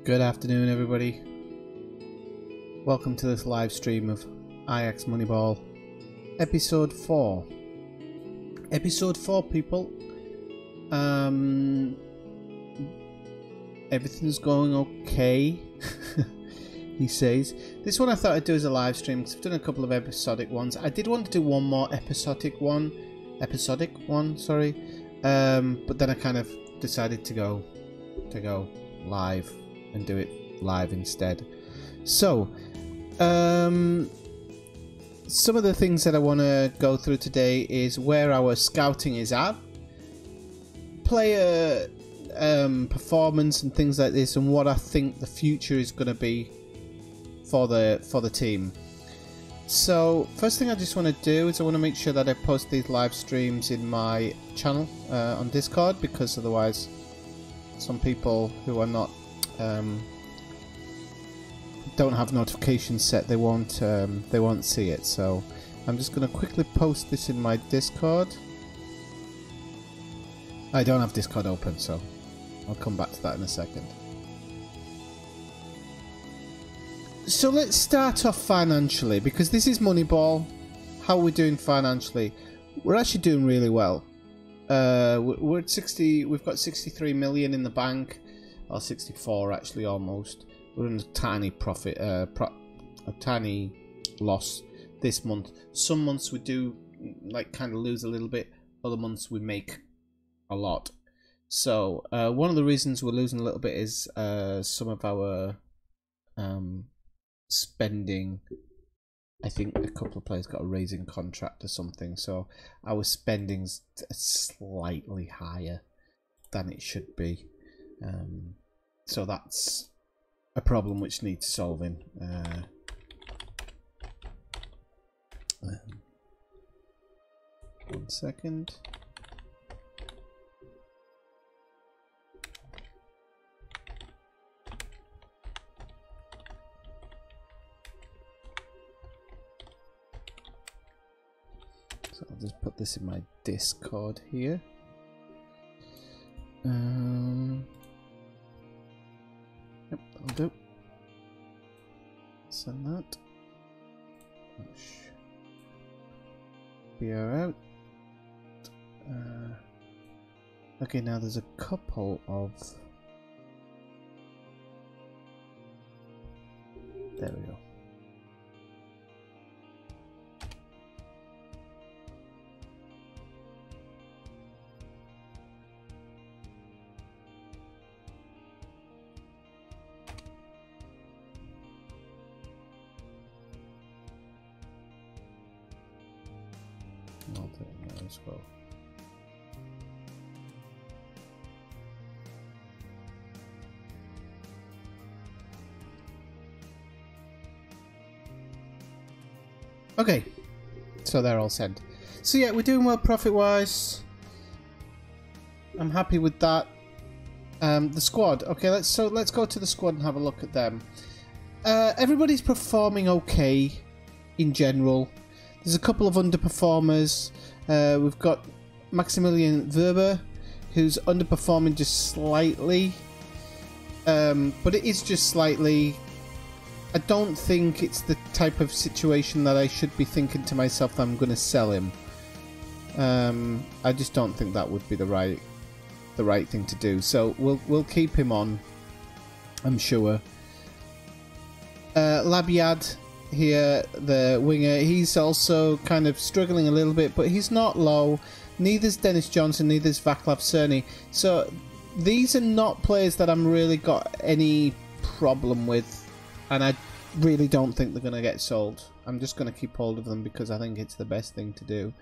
Good afternoon, everybody. Welcome to this live stream of Ajax Moneyball, episode 4. Episode 4, people. Everything's going okay, he says. This one I thought I'd do as a live stream because I've done a couple of episodic ones. I did want to do one more episodic one, sorry. But then I kind of decided to go live and do it live instead. So, some of the things that I want to go through today is where our scouting is at, player performance and things like this, and what I think the future is going to be for the team. So first thing I just want to do is I want to make sure that I post these live streams in my channel on Discord, because otherwise some people who are not don't have notifications set, they won't see it. So I'm just going to quickly post this in my Discord. I don't have Discord open, so I'll come back to that in a second. So let's start off financially, because this is Moneyball. How are we doing financially? We're actually doing really well. We're at 60. We've got 63 million in the bank, or 64 actually, almost. We're in a tiny profit, a tiny loss this month. Some months we do like kind of lose a little bit. Other months we make a lot. So one of the reasons we're losing a little bit is some of our spending. I think a couple of players got a raising contract or something, so our spending's slightly higher than it should be. So that's a problem which needs solving. 1 second. So I'll just put this in my Discord here. Yep, that'll do. Send that. Push. BR out. Okay, now there's a couple of... There we go. I'll do it now as well. Okay, so they're all sent. So yeah, we're doing well profit-wise. I'm happy with that. The squad. Okay, let's go to the squad and have a look at them. Everybody's performing okay in general. There's a couple of underperformers. We've got Maximilian Verber, who's underperforming just slightly. But it is just slightly. I don't think it's the type of situation that I should be thinking to myself that I'm going to sell him. I just don't think that would be the right thing to do. So we'll keep him on, I'm sure. Labiad here, the winger, he's also kind of struggling a little bit, but he's not low. Neither's Dennis Johnson, neither's Vaclav Cerny. So these are not players that I'm really got any problem with, and I really don't think they're going to get sold. I'm just going to keep hold of them because I think it's the best thing to do.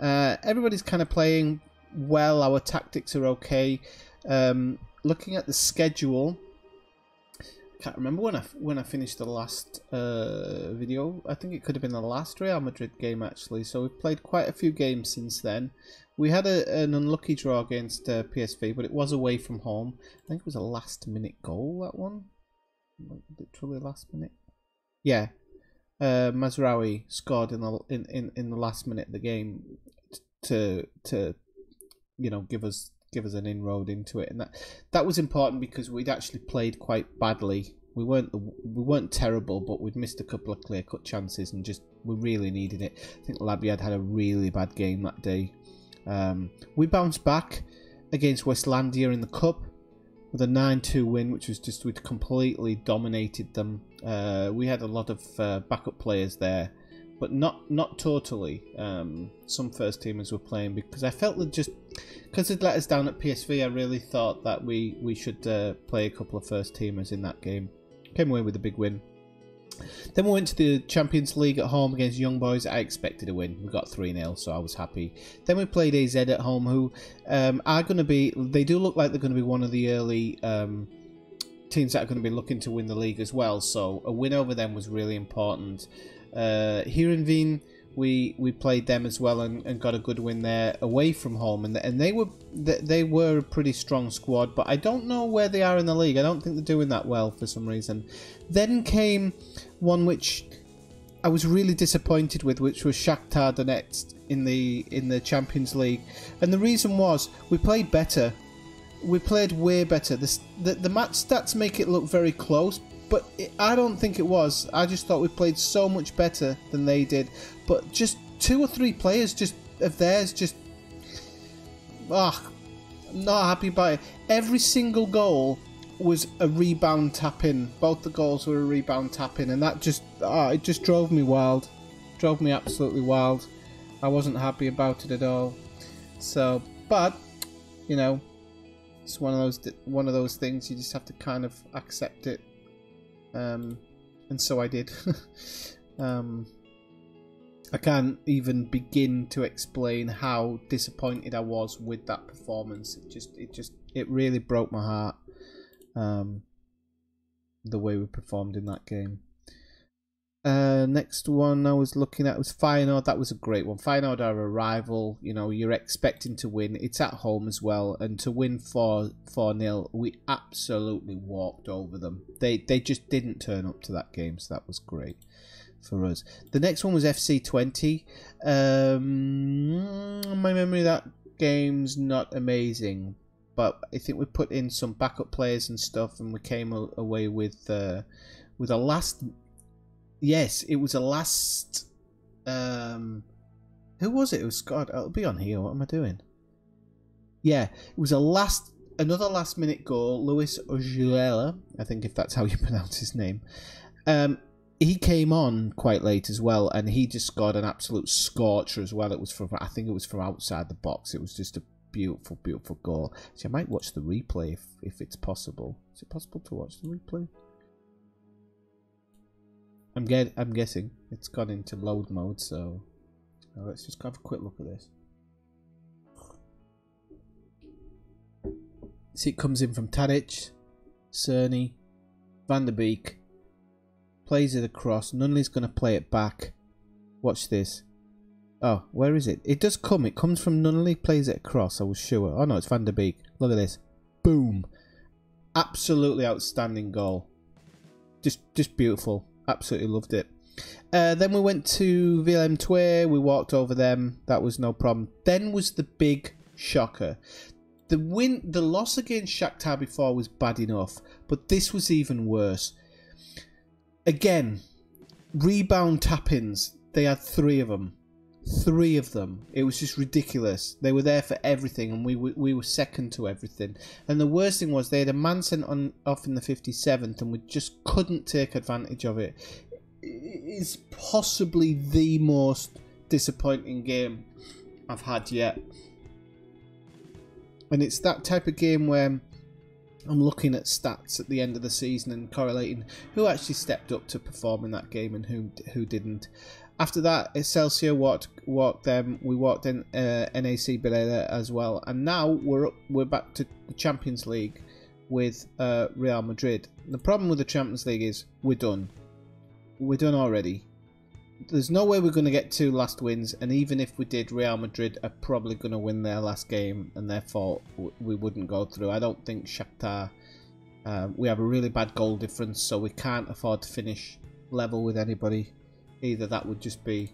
Everybody's kind of playing well. Our tactics are okay. Looking at the schedule, can't remember when I finished the last video. I think it could have been the last Real Madrid game actually. So we've played quite a few games since then. We had an unlucky draw against PSV, but it was away from home. I think it was a last-minute goal, that one. Literally last minute. Yeah, Mazraoui scored in the last minute of the game to give us give us an inroad into it, and that was important because we'd actually played quite badly. We weren't terrible, but we'd missed a couple of clear-cut chances, and we really needed it. I think Labyad had a really bad game that day. We bounced back against Westlandia in the cup with a 9-2 win, which was just, we'd completely dominated them. We had a lot of backup players there, but not totally. Some first teamers were playing because I felt that just because they'd let us down at PSV, I really thought that we should play a couple of first teamers in that game. Came away with a big win. Then we went to the Champions League at home against Young Boys. I expected a win. We got 3-0, so I was happy. Then we played AZ at home, who are going to be... They do look like they're going to be one of the early teams that are going to be looking to win the league as well. So a win over them was really important. Here in Wien, we played them as well and got a good win there away from home. And they were a pretty strong squad, but I don't know where they are in the league. I don't think they're doing that well for some reason. Then came one which I was really disappointed with, which was Shakhtar Donetsk in the Champions League. And the reason was we played better. We played way better. The match stats make it look very close, but I don't think it was. I just thought we played so much better than they did. But just 2 or 3 players of theirs I'm not happy about it. Every single goal was a rebound tap-in. Both the goals were a rebound tap-in, and that it just drove me wild. Drove me absolutely wild. I wasn't happy about it at all. So, but you know, it's one of those things you just have to kind of accept it. And so I did. I can't even begin to explain how disappointed I was with that performance. It really broke my heart. The way we performed in that game. Next one I was looking at was Feyenoord. That was a great one. Feyenoord are a rival. You know, you're expecting to win. It's at home as well, and to win 4-0, we absolutely walked over them. They just didn't turn up to that game, so that was great for us. The next one was FC20. My memory of that game's not amazing, but I think we put in some backup players and stuff, and we came away with a last. Yes, it was a last. Who was it? It was God. It'll be on here. What am I doing? Yeah, it was another last minute goal. Luis Ojuela, I think, if that's how you pronounce his name. He came on quite late as well, and he just scored an absolute scorcher as well. I think it was from outside the box. It was just a beautiful, beautiful goal. So I might watch the replay if it's possible. Is it possible to watch the replay? I'm guessing it's gone into load mode, so let's just have a quick look at this. See, it comes in from Tadic, Cerny, Van der Beek, plays it across. Nunnally's going to play it back. Watch this. Oh, where is it? It does come. It comes from Nunnally, plays it across, I was sure. Oh no, it's Van der Beek. Look at this. Boom. Absolutely outstanding goal. Just beautiful. Absolutely loved it. Then we went to Willem-II. We walked over them. That was no problem. Then was the big shocker. The loss against Shakhtar before was bad enough, but this was even worse. Again, rebound tap-ins. They had 3 of them. 3 of them. It was just ridiculous. They were there for everything, and we were second to everything. And the worst thing was they had a man sent off in the 57th, and we just couldn't take advantage of it. It's possibly the most disappointing game I've had yet. And it's that type of game where I'm looking at stats at the end of the season and correlating who actually stepped up to perform in that game and who didn't. After that, Excelsior walked them. We walked in NAC Biella as well, and now we're back to the Champions League with Real Madrid. The problem with the Champions League is we're done. We're done already. There's no way we're going to get 2 last wins, and even if we did, Real Madrid are probably going to win their last game, and therefore we wouldn't go through. I don't think Shakhtar. We have a really bad goal difference, so we can't afford to finish level with anybody. Either that would just be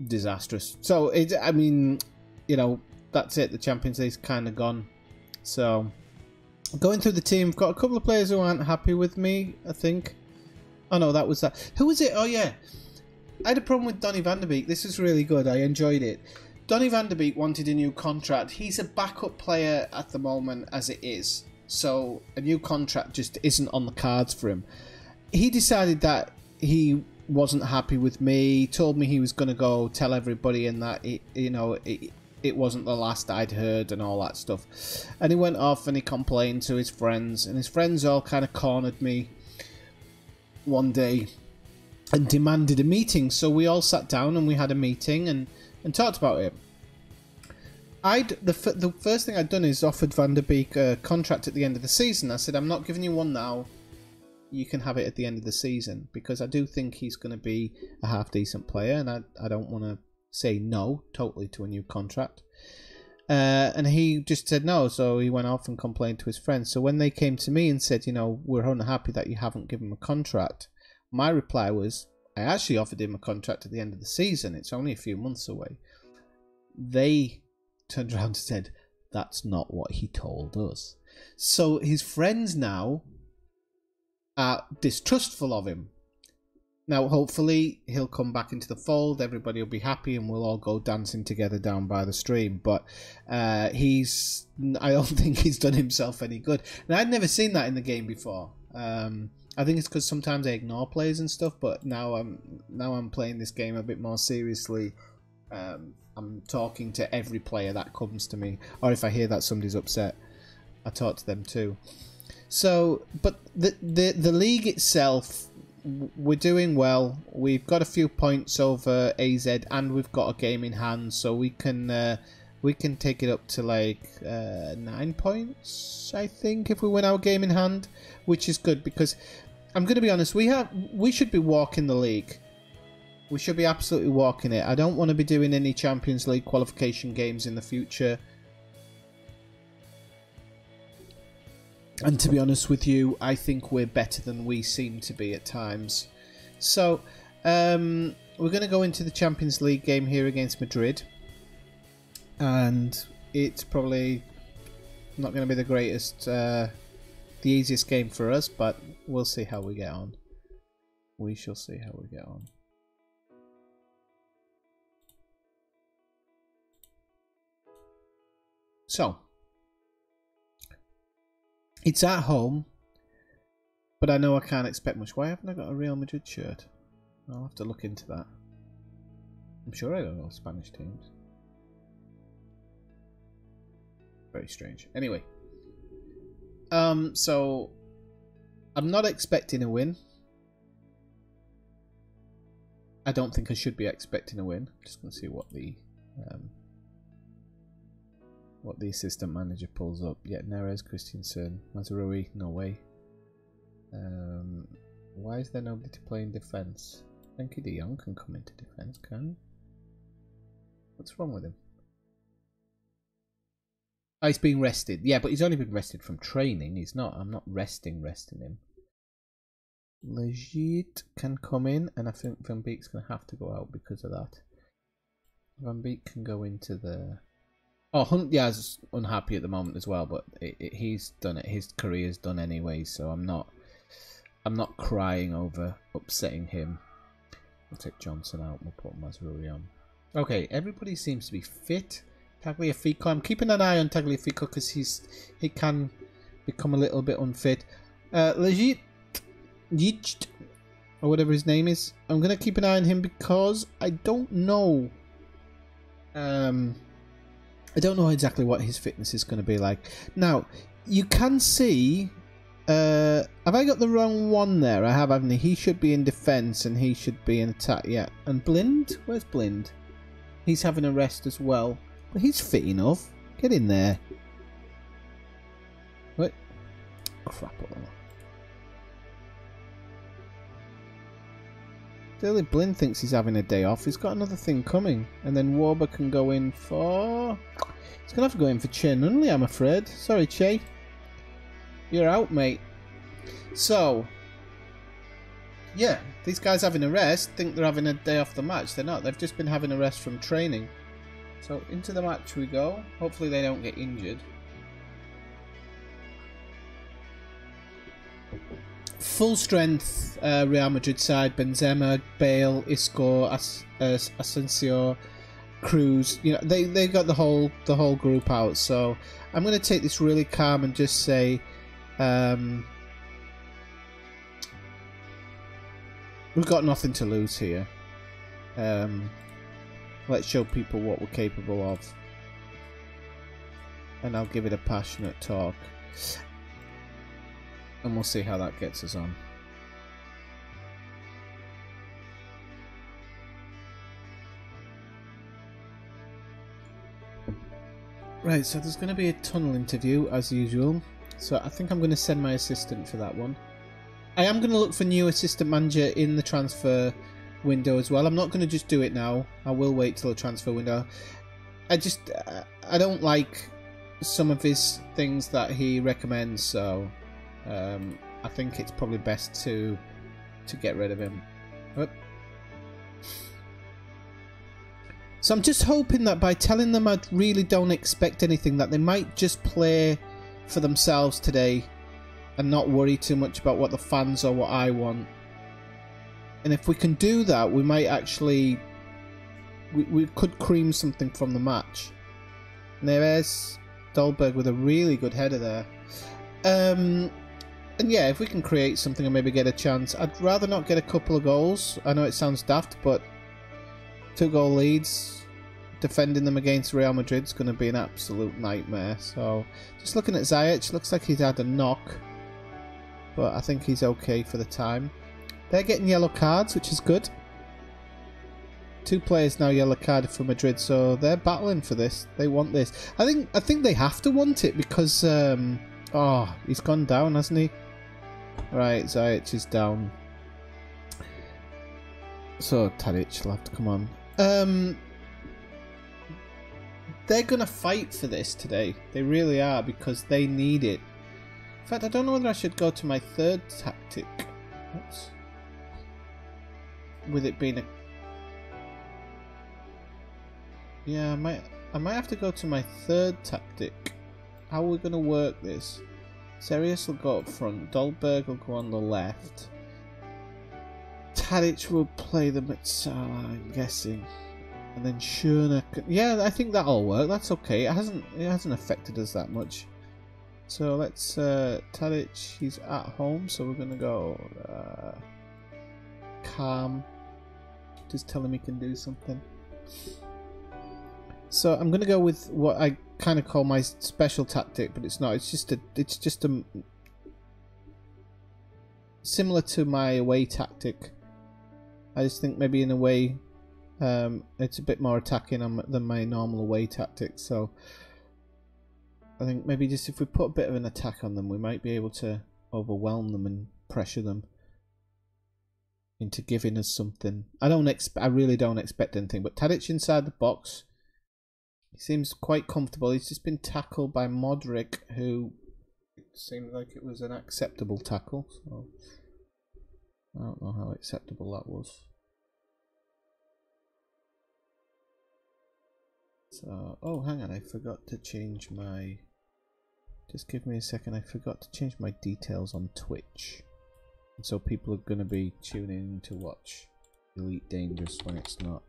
disastrous. So I mean, you know, that's it. The Champions League's kind of gone. So, going through the team, I've got a couple of players who aren't happy with me, I think. Oh no, that was that. Who was it? Oh yeah. I had a problem with Donny van de Beek. This is really good. I enjoyed it. Donny van de Beek wanted a new contract. He's a backup player at the moment as it is. So a new contract just isn't on the cards for him. He decided that he wasn't happy with me. He told me he was going to go tell everybody and that it wasn't the last I'd heard and all that stuff. And he went off and he complained to his friends. And his friends all kind of cornered me one day and demanded a meeting. So we all sat down and we had a meeting and talked about it. The first thing I'd done is offered Van der Beek a contract at the end of the season. I said, I'm not giving you one now. You can have it at the end of the season, because I do think he's going to be a half-decent player, and I don't want to say no totally to a new contract. And he just said no, so he went off and complained to his friends. So when they came to me and said, we're unhappy that you haven't given him a contract, my reply was, I actually offered him a contract at the end of the season. It's only a few months away. They turned around and said, that's not what he told us. So his friends now are distrustful of him. Now, hopefully, he'll come back into the fold. Everybody will be happy, and we'll all go dancing together down by the stream. But I don't think he's done himself any good. And I'd never seen that in the game before. I think it's because sometimes I ignore plays and stuff. But now I'm playing this game a bit more seriously. I'm talking to every player that comes to me, or if I hear that somebody's upset, I talk to them too. So, but the league itself, we're doing well. We've got a few points over AZ, and we've got a game in hand, so we can take it up to like 9 points, I think, if we win our game in hand, which is good, because I'm going to be honest, we should be walking the league. We should be absolutely walking it. I don't want to be doing any Champions League qualification games in the future. And to be honest with you, I think we're better than we seem to be at times. So, we're going to go into the Champions League game here against Madrid. And it's probably not going to be the greatest, the easiest game for us, but we'll see how we get on. We shall see how we get on. So, it's at home, but I know I can't expect much. Why haven't I got a Real Madrid shirt? I'll have to look into that. I'm sure I don't know Spanish teams. Very strange. Anyway, so I'm not expecting a win. I don't think I should be expecting a win. I'm just going to see what the assistant manager pulls up. Yeah, Neres, Christensen, Mazraoui, no way. Why is there nobody to play in defence? Frenkie de Jong can come into defence, can he? What's wrong with him? Oh, he's being rested. Yeah, but he's only been rested from training. He's not. I'm not resting him. Legit can come in, and I think Van Beek's going to have to go out because of that. Van Beek can go into the... Oh, Hunt, yeah, is unhappy at the moment as well, but he's done it. His career's done anyway, so I'm not crying over upsetting him. We'll take Johnson out. We'll put Mazraoui on. Okay, everybody seems to be fit. Tagliafico, I'm keeping an eye on Tagliafico because he can become a little bit unfit. Legit, or whatever his name is. I'm gonna keep an eye on him because I don't know. I don't know exactly what his fitness is going to be like. Now, you can see... have I got the wrong one there? I have, haven't I? He should be in defence and he should be in attack. Yeah. And Blind? Where's Blind? He's having a rest as well. But he's fit enough. Get in there. What? Crap. Clearly Blind thinks he's having a day off. He's got another thing coming. And then Warber can go in for... He's going to have to go in for Che Nunley, I'm afraid. Sorry, Che. You're out, mate. So... Yeah, these guys having a rest think they're having a day off the match. They're not. They've just been having a rest from training. So into the match we go. Hopefully they don't get injured. Full strength Real Madrid side: Benzema, Bale, Isco, Asensio, Cruz. You know, they got the whole group out. So I'm going to take this really calm and just say we've got nothing to lose here. Let's show people what we're capable of, and I'll give it a passionate talk. And we'll see how that gets us on. Right, so there's going to be a tunnel interview as usual. So I think I'm going to send my assistant for that one. I am going to look for new assistant manager in the transfer window as well. I'm not going to just do it now. I will wait till the transfer window. I don't like some of his things that he recommends, so I think it's probably best to get rid of him. Oop. So I'm just hoping that by telling them I really don't expect anything, that they might just play for themselves today and not worry too much about what the fans or what I want. And if we can do that, we might actually we could cream something from the match. And there's Dolberg with a really good header there. And yeah, if we can create something and maybe get a chance, I'd rather not get a couple of goals. I know it sounds daft, but 2-goal leads, defending them against Real Madrid is going to be an absolute nightmare. So, just looking at Ziyech, looks like he's had a knock, but I think he's okay for the time. They're getting yellow cards, which is good. 2 players now yellow carded for Madrid, so they're battling for this. They want this. I think they have to want it because oh, he's gone down, hasn't he? Right, Ziyech is down. So Tadic will have to come on. They're gonna fight for this today. They really are, because they need it. In fact, I don't know whether I should go to my third tactic. Oops. With it being a... Yeah, I might have to go to my third tactic. How are we going to work this? Serious will go up front. Dolberg will go on the left. Tadic will play them at Salah, I'm guessing. And then Schürrle... Yeah, I think that'll work. That's okay. It hasn't affected us that much. So let's... Tadic, he's at home, so we're going to go... calm. Just tell him he can do something. So I'm going to go with what I kind of call my special tactic, but it's not. It's just a similar to my away tactic. I just think maybe in a way it's a bit more attacking than my normal away tactic. So I think maybe just if we put a bit of an attack on them, we might be able to overwhelm them and pressure them into giving us something. I really don't expect anything. But Tadic inside the box. He seems quite comfortable. He's just been tackled by Modric, who it seemed like it was an acceptable tackle. So I don't know how acceptable that was. So, oh, hang on, I forgot to change my... Just give me a second. I forgot to change my details on Twitch. And so people are going to be tuning in to watch Elite Dangerous when it's not.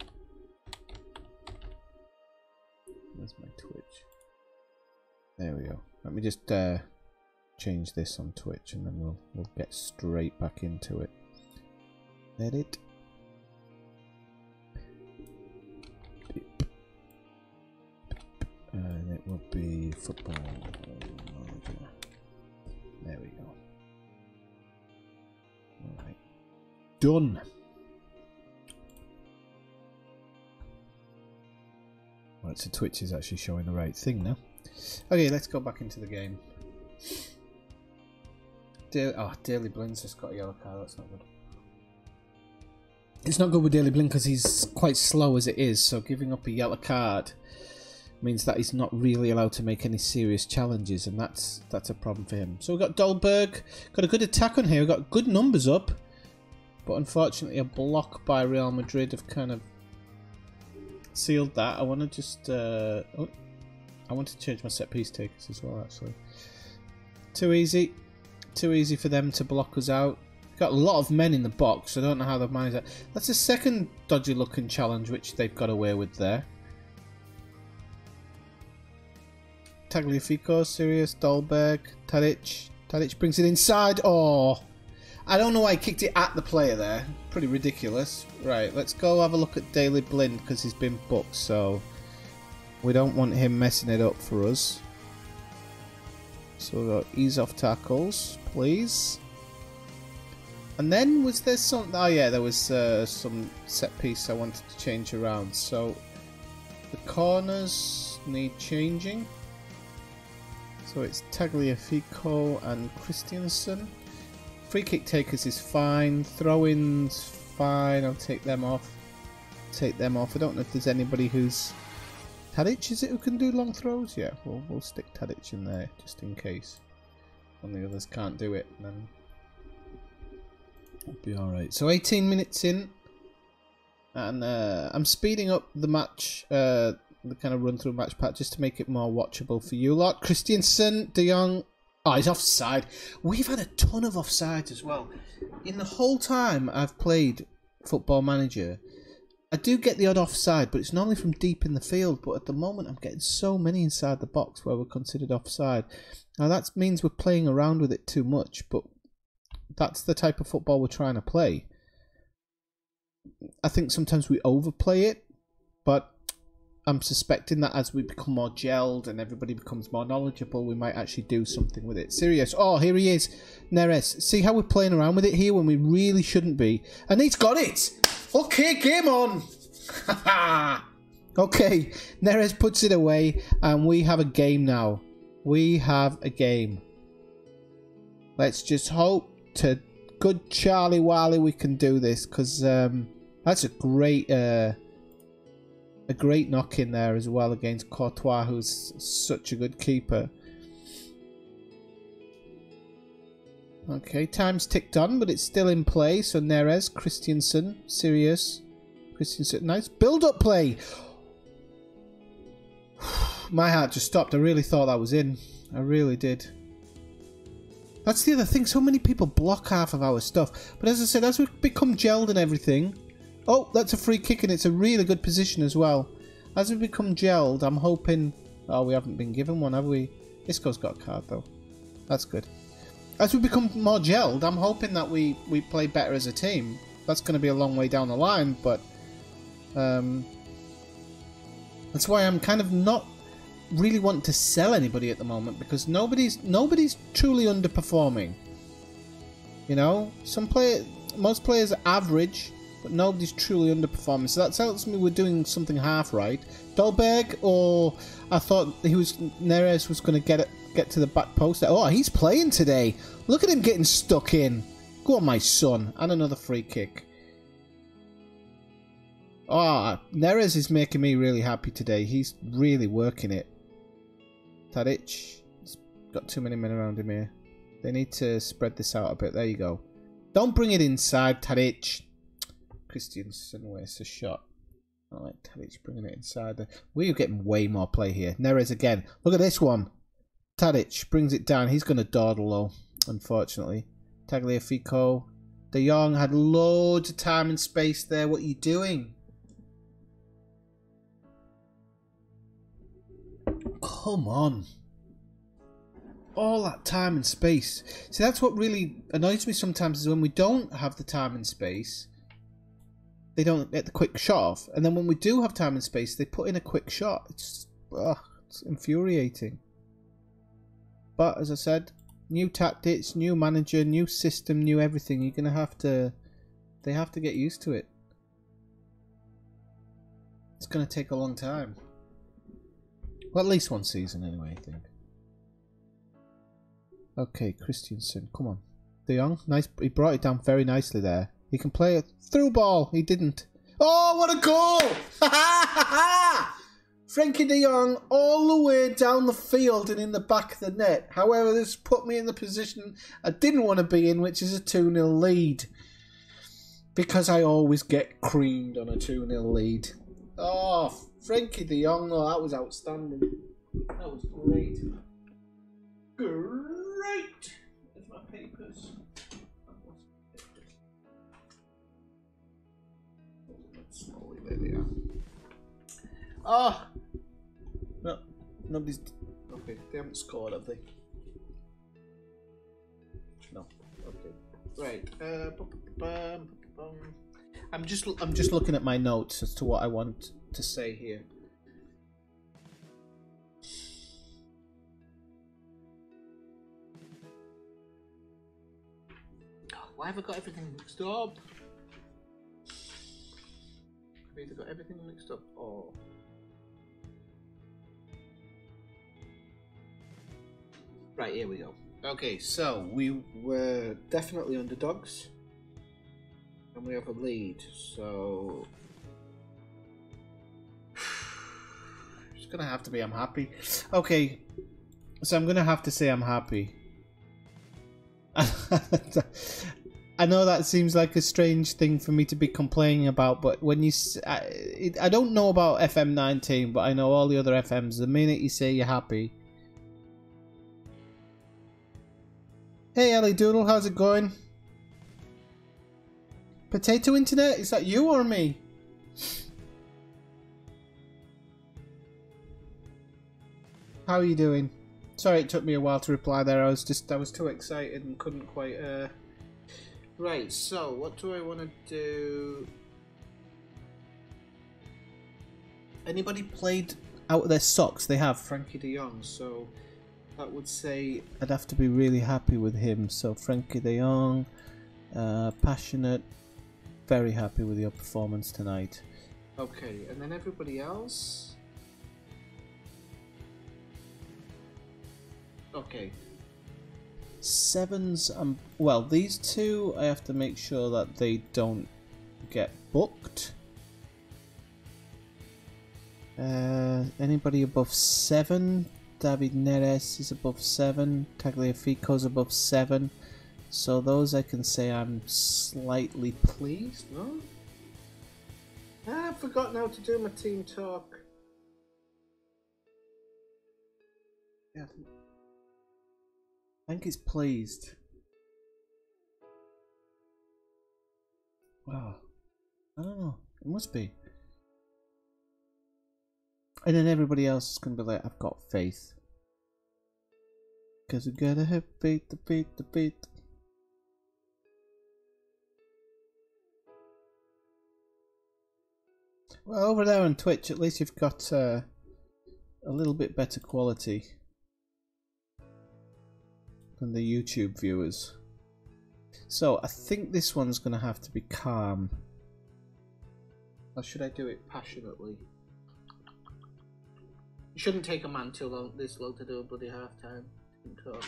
Where's my Twitch? There we go. Let me just change this on Twitch, and then we'll get straight back into it. Edit. And it will be football manager. There we go. Alright. Done. Right, so Twitch is actually showing the right thing now. Okay, let's go back into the game. Daily Blink's just got a yellow card. That's not good. It's not good with Daily Blink because he's quite slow as it is, so giving up a yellow card means that he's not really allowed to make any serious challenges, and that's a problem for him. So we've got Dolberg, got a good attack on here, we've got good numbers up, but unfortunately a block by Real Madrid have kind of sealed that. I want to just... I want to change my set piece takers as well, actually. Too easy. Too easy for them to block us out. Got a lot of men in the box. I don't know how they've managed that. That's the second dodgy looking challenge which they've got away with there. Tagliafico, Sirius, Dolberg, Tadic. Tadic brings it inside. Oh, I don't know why he kicked it at the player there. Pretty ridiculous. Right, let's go have a look at Daley Blind because he's been booked, so we don't want him messing it up for us. So we've got ease off tackles, please. And then was there some... Oh yeah, there was some set piece I wanted to change around. So the corners need changing. So it's Tagliafico and Christiansen. Free kick takers is fine. Throw-ins, fine. I'll take them off. Take them off. I don't know if there's anybody who's... Tadic, is it, who can do long throws? Yeah, we'll stick Tadic in there just in case. And the others can't do it, then it'll be alright. So 18 minutes in. And I'm speeding up the match, the kind of run through match pack just to make it more watchable for you lot. Christiansen, De Jong. Oh, he's offside. We've had a ton of offsides as well. In the whole time I've played Football Manager, I do get the odd offside, but it's normally from deep in the field. But at the moment, I'm getting so many inside the box where we're considered offside. Now, that means we're playing around with it too much, but that's the type of football we're trying to play. I think sometimes we overplay it, but I'm suspecting that as we become more gelled and everybody becomes more knowledgeable, we might actually do something with it. Serious. Oh, here he is. Neres. See how we're playing around with it here when we really shouldn't be. And he's got it. Okay, game on. Okay, Neres puts it away and we have a game now. We have a game. Let's just hope to good Charlie Wiley we can do this, because that's a great knock in there as well against Courtois, who's such a good keeper. Okay, time's ticked on, but it's still in play. So Neres, Christiansen, Sirius, Christiansen, nice build-up play. My heart just stopped. I really thought that was in. I really did. That's the other thing. So many people block half of our stuff. But as I said, as we become gelled and everything... Oh, that's a free kick and it's a really good position as well. As we become gelled, I'm hoping... Oh, we haven't been given one, have we? Isco's got a card though. That's good. As we become more gelled, I'm hoping that we play better as a team. That's going to be a long way down the line, but... that's why I'm kind of not really wanting to sell anybody at the moment, because nobody's truly underperforming. You know, most players are average, but nobody's truly underperforming. So that tells me we're doing something half right. Dolberg, or I thought Neres was going to get to the back post. Oh, he's playing today. Look at him getting stuck in. Go on, my son. And another free kick. Oh, Neres is making me really happy today. He's really working it. Tadic. He's got too many men around him here. They need to spread this out a bit. There you go. Don't bring it inside, Tadic. Christiansen wastes a shot. I like Tadic bringing it inside. We're getting way more play here. Neres again. Look at this one. Tadic brings it down. He's going to dawdle though, unfortunately. Tagliafico. De Jong had loads of time and space there. What are you doing? Come on. All that time and space. See, that's what really annoys me sometimes, is when we don't have the time and space, they don't get the quick shot off. And then when we do have time and space, they put in a quick shot. It's infuriating. But as I said, new tactics, new manager, new system, new everything. You're gonna have to. They have to get used to it. It's gonna take a long time. Well, at least one season anyway, I think. Okay, Christiansen, come on. De Jong, nice. He brought it down very nicely there. He can play a through ball. He didn't. Oh, what a goal! Ha ha ha ha! Frankie De Jong all the way down the field and in the back of the net. However, this put me in the position I didn't want to be in, which is a 2-0 lead. Because I always get creamed on a 2-0 lead. Oh, Frankie de Jong, though, that was outstanding. That was great. Great! There's my papers. Slowly, there they are. Oh! No, nobody's... Okay, they haven't scored, have they? No. Okay. Right. I'm just looking at my notes as to what I want to say here. Why have I got everything mixed up? I've either got everything mixed up or... Right, here we go. Okay, so we were definitely underdogs. And we have a lead, so... It's gonna have to be I'm happy. Okay, so I'm gonna have to say I'm happy. I know that seems like a strange thing for me to be complaining about, but when you... I don't know about FM 19, but I know all the other FMs. The minute you say you're happy... Hey Ellie Doodle, how's it going? Potato Internet? Is that you or me? How are you doing? Sorry it took me a while to reply there. I was too excited and couldn't quite... Right, so what do I want to do? Anybody played out of their socks? They have, Frankie de Jong, so that would say I'd have to be really happy with him. So Frankie de Jong, passionate, very happy with your performance tonight. Okay, and then everybody else? Okay. Sevens, well, these two, I have to make sure that they don't get booked. Anybody above 7? David Neres is above 7. Tagliafico's above 7. So those I can say I'm slightly pleased, no? I forgot now to do my team talk. Yeah. I think he's pleased. Wow. I don't know. It must be. And then everybody else is going to be like, I've got faith. Because we gotta have faith to beat the beat. Well, over there on Twitch, at least you've got a little bit better quality than the YouTube viewers. So I think this one's going to have to be calm. Or should I do it passionately? It shouldn't take a man too long, this long to do a bloody half-time talk.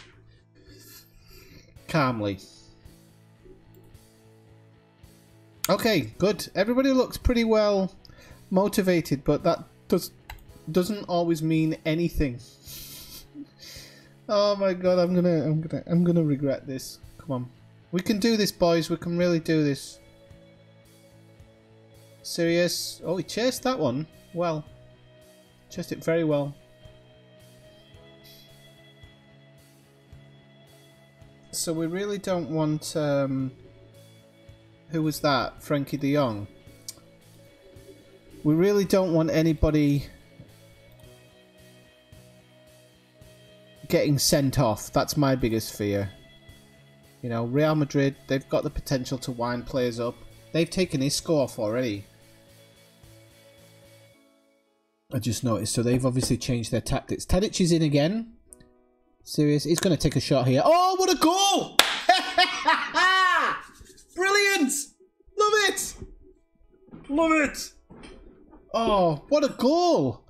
Calmly. Okay, good. Everybody looks pretty well motivated, but that doesn't always mean anything. Oh my god, I'm gonna regret this. Come on. We can do this, boys. We can really do this. Serious. Oh, he chased that one. Well. Chased it very well. So we really don't want who was that? Frankie de Jong. We really don't want anybody getting sent off. That's my biggest fear. You know, Real Madrid, they've got the potential to wind players up. They've taken Isco off already. I just noticed, so they've obviously changed their tactics. Tadic is in again. Serious, he's going to take a shot here. Oh, what a goal! Brilliant! Love it! Love it! Oh, what a goal!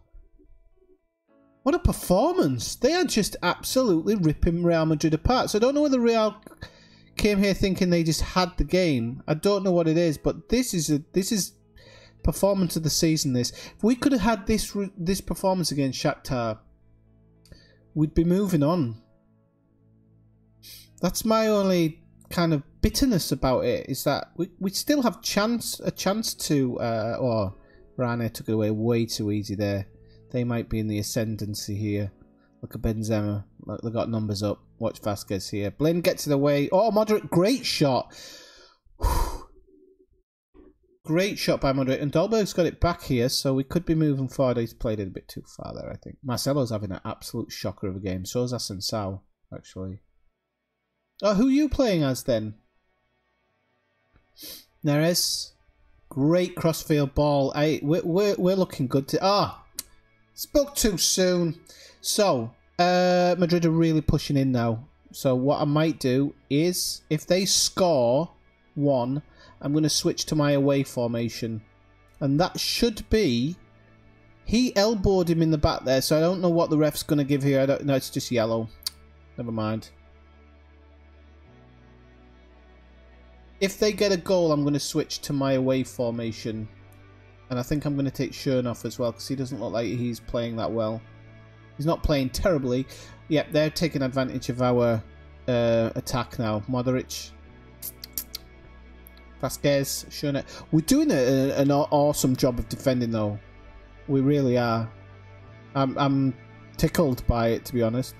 What a performance! They are just absolutely ripping Real Madrid apart. So I don't know whether Real came here thinking they just had the game. I don't know what it is, but this is performance of the season. This, if we could have had this performance against Shakhtar, we'd be moving on. That's my only kind of bitterness about it, is that we still have a chance to or Rane took it away way too easy there. They might be in the ascendancy here. Look at Benzema. Look, they got numbers up. Watch Vasquez here. Blin gets it away. Oh, Moderate. Great shot. Great shot by Moderate. And Dolberg's got it back here, so we could be moving forward. He's played it a bit too far there, I think. Marcelo's having an absolute shocker of a game. So is Asensao, actually. Oh, who are you playing as then? Neres. Great crossfield ball. We're looking good to... spoke too soon. So, Madrid are really pushing in now. So what I might do is, if they score one, I'm going to switch to my away formation. And that should be... He elbowed him in the back there, so I don't know what the ref's going to give here. I don't know, it's just yellow. Never mind. If they get a goal, I'm going to switch to my away formation. And I think I'm going to take Schön off as well, because he doesn't look like he's playing that well. He's not playing terribly. Yep, they're taking advantage of our attack now. Modric. Vasquez. Schön. We're doing an awesome job of defending, though. We really are. I'm tickled by it, to be honest.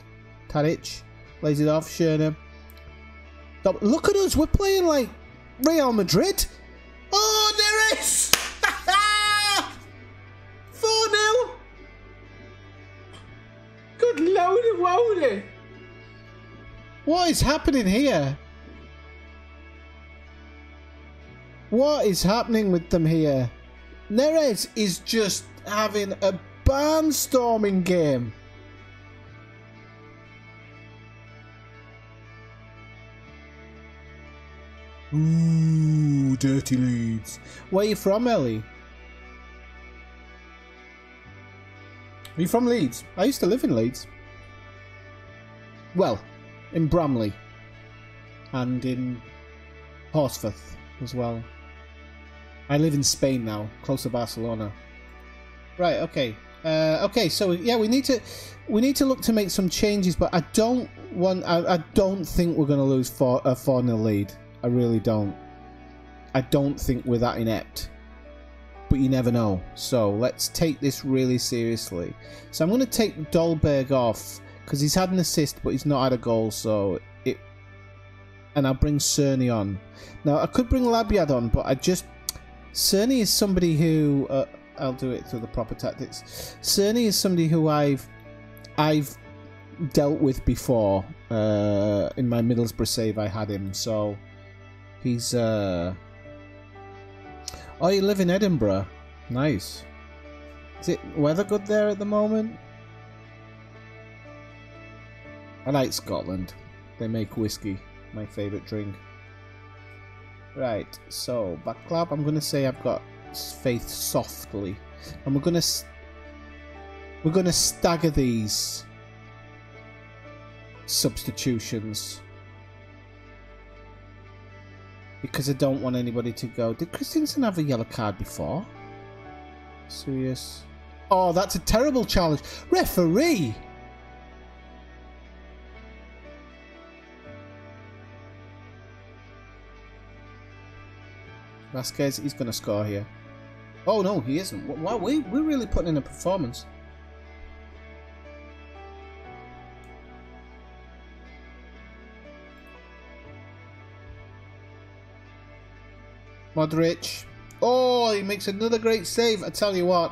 Tadic. Lays it off. Schön. Look at us. We're playing like Real Madrid. Oh, there is! 4-0! Good lordy woody! What is happening here? What is happening with them here? Neres is just having a barnstorming game. Ooh, dirty Leeds. Where are you from, Ellie? Are you from Leeds? I used to live in Leeds. Well, in Bramley. And in Horsforth as well. I live in Spain now, close to Barcelona. Right, okay. Okay, so yeah, we need to look to make some changes, but I don't think we're gonna lose a 4-0 lead. I really don't. I don't think we're that inept. But you never know. So let's take this really seriously. So I'm going to take Dolberg off because he's had an assist, but he's not had a goal. So and I'll bring Cerny on. Now I could bring Labiad on, but Cerny is somebody who I'll do it through the proper tactics. Cerny is somebody who I've dealt with before. In my Middlesbrough save, I had him. So. He's, Oh, you live in Edinburgh. Nice. Is it weather good there at the moment? I like Scotland. They make whiskey. My favourite drink. Right, so, back club. I'm going to say I've got faith softly. And we're going to stagger these substitutions. Because I don't want anybody to go. Did Christensen have a yellow card before? Serious. Oh, that's a terrible challenge. Referee! Vasquez, he's going to score here. Oh, no, he isn't. Wow, we're really putting in a performance. Modric. Oh, he makes another great save. I tell you what,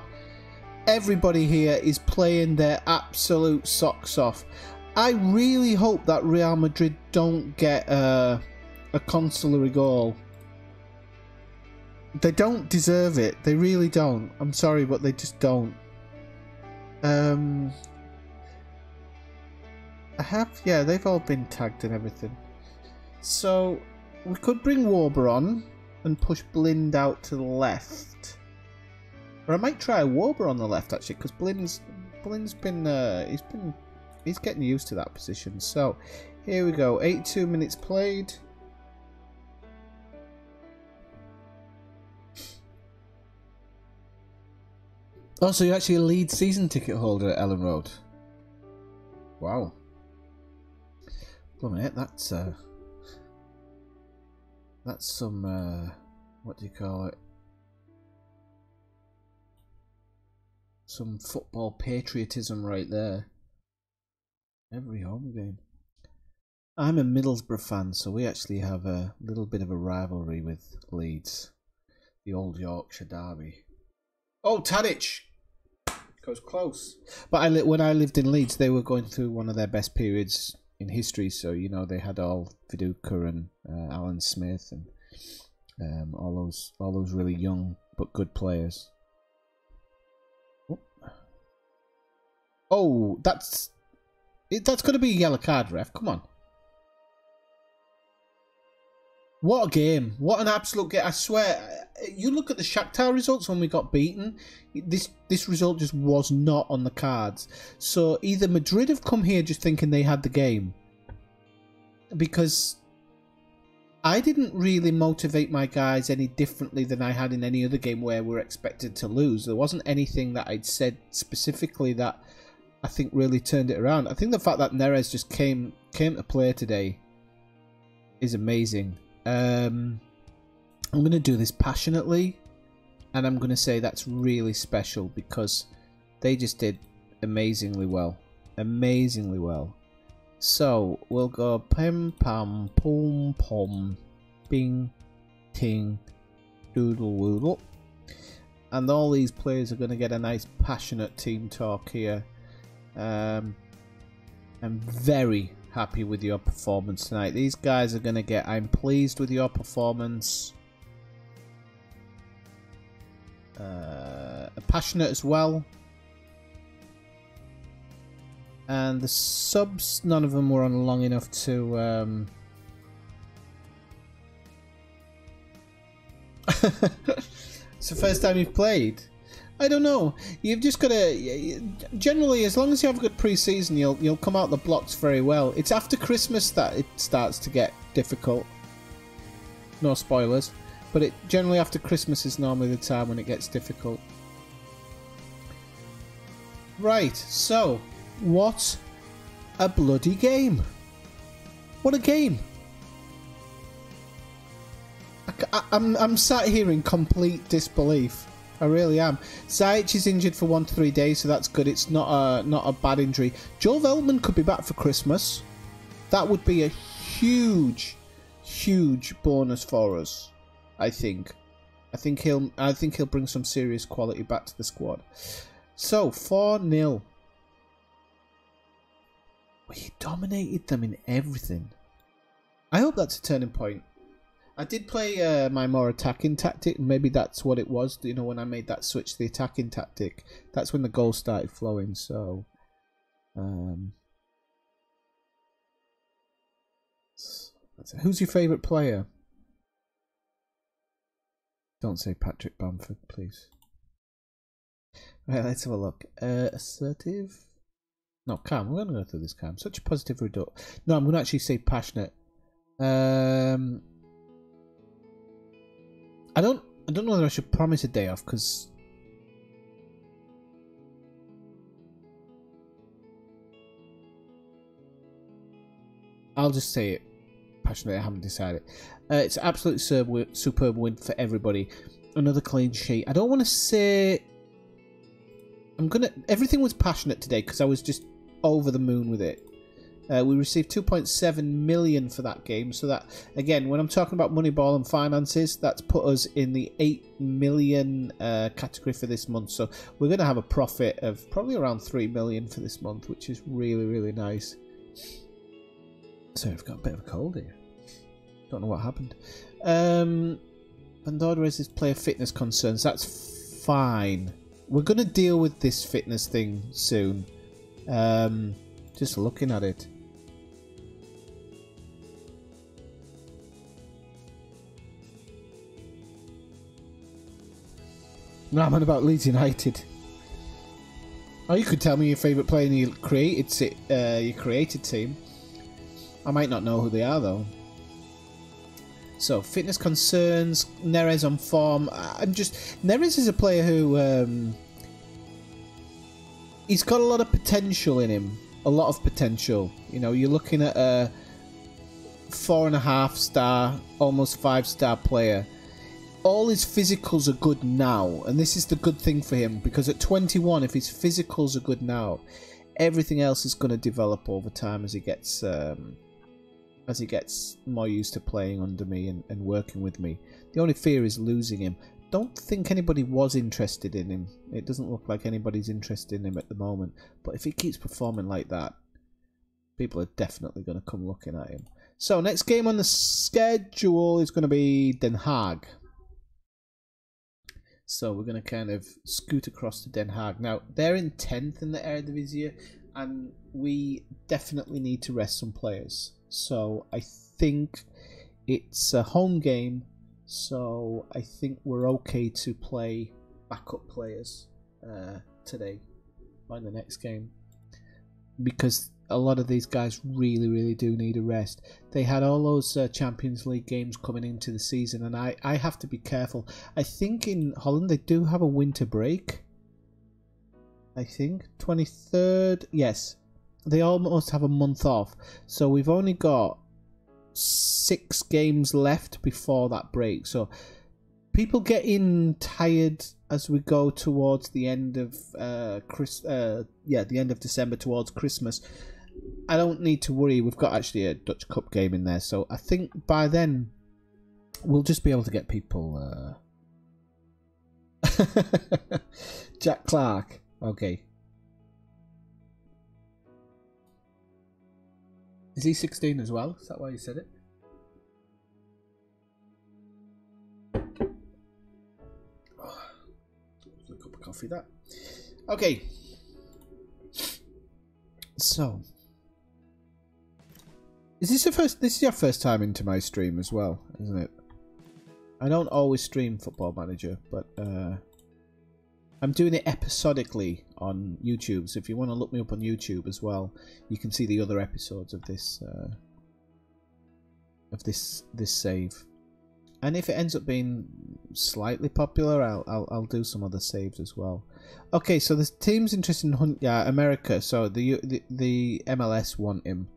everybody here is playing their absolute socks off. I really hope that Real Madrid don't get a consolatory goal. They don't deserve it. They really don't. I'm sorry, but they just don't. Yeah, they've all been tagged and everything. So, we could bring Warber on and push Blind out to the left. Or I might try Warber on the left actually, because Blind's been he's getting used to that position. So here we go. 82 minutes played. Oh, so you're actually a Leeds season ticket holder at Ellen Road. Wow. Blimey, that's some, what do you call it? Some football patriotism right there. Every home game. I'm a Middlesbrough fan, so we actually have a little bit of a rivalry with Leeds. The old Yorkshire derby. Oh, Tadic! Goes close. But when I lived in Leeds, they were going through one of their best periods in history. So, you know, they had all Viduka and Alan Smith and all those really young but good players. Oh, that's going to be a yellow card, ref. Come on. What a game. What an absolute game. I swear, you look at the Shakhtar results when we got beaten, this result just was not on the cards. So either Madrid have come here just thinking they had the game, because I didn't really motivate my guys any differently than I had in any other game where we're expected to lose. There wasn't anything that I'd said specifically that I think really turned it around. I think the fact that Neres just came to play today is amazing. I'm going to do this passionately, and I'm going to say that's really special because they just did amazingly well. Amazingly well. So, we'll go pam pam pom pom bing ting doodle woodle. And all these players are going to get a nice passionate team talk here. I'm very happy with your performance tonight. These guys are going to get, I'm pleased with your performance. Passionate as well. And the subs, none of them were on long enough to... It's the first time you've played. I don't know. You've just got to... Generally, as long as you have a good pre-season, you'll come out the blocks very well. It's after Christmas that it starts to get difficult. No spoilers. But generally after Christmas is normally the time when it gets difficult. Right, so... What a bloody game. What a game. I'm sat here in complete disbelief. I really am. Ziyech is injured for 1 to 3 days, so that's good. It's not a bad injury. Joe Veltman could be back for Christmas. That would be a huge, huge bonus for us. I think he'll bring some serious quality back to the squad. So 4-0. We dominated them in everything. I hope that's a turning point. I did play my more attacking tactic. Maybe that's what it was. You know, when I made that switch to the attacking tactic, that's when the goals started flowing. So, who's your favourite player? Don't say Patrick Bamford, please. Right, let's have a look. Assertive. No, calm. We're going to go through this calm. Such a positive result. No, I'm going to actually say passionate. I don't know whether I should promise a day off because I'll just say it. Passionate. I haven't decided. It's an absolutely superb win for everybody. Another clean sheet. I don't want to say. Everything was passionate today because I was just over the moon with it. We received 2.7 million for that game, so that, again, when I'm talking about Moneyball and finances, that's put us in the 8 million category for this month. So we're going to have a profit of probably around 3 million for this month, which is really, really nice. So I've got a bit of a cold here. Don't know what happened. Bandora raises player fitness concerns. That's fine. We're going to deal with this fitness thing soon. Just looking at it. No, I'm on about Leeds United. Oh, you could tell me your favourite player in your created team. I might not know who they are though. So, fitness concerns, Neres on form. Neres is a player who he's got a lot of potential in him. A lot of potential. You know, you're looking at a 4.5 star, almost 5 star player. all his physicals are good now, and this is the good thing for him, because at 21, if his physicals are good now, everything else is going to develop over time as he gets more used to playing under me and working with me. The only fear is losing him. Don't think anybody was interested in him. It doesn't look like anybody's interested in him at the moment. But if he keeps performing like that, people are definitely going to come looking at him. So next game on the schedule is going to be Den Haag. So we're going to kind of scoot across to Den Haag. Now, they're in 10th in the Eredivisie, and we definitely need to rest some players. So I think it's a home game, so I think we're okay to play backup players today or in the next game, because a lot of these guys really do need a rest. They had all those Champions League games coming into the season, and I have to be careful. I think in Holland they do have a winter break. I think 23rd, yes. They almost have a month off, so we've only got 6 games left before that break. So people getting tired as we go towards the end of the end of December towards Christmas. I don't need to worry. We've got actually a Dutch Cup game in there, so I think by then we'll just be able to get people. Jack Clark, okay. Is he 16 as well? Is that why you said it? Oh, a cup of coffee, that. Okay. So, is this this is your first time into my stream as well, isn't it? I don't always stream Football Manager, but I'm doing it episodically on YouTube, so if you want to look me up on YouTube as well, you can see the other episodes of this save. And if it ends up being slightly popular, I'll do some other saves as well. Okay, so the team's interested in America, so the MLS want him.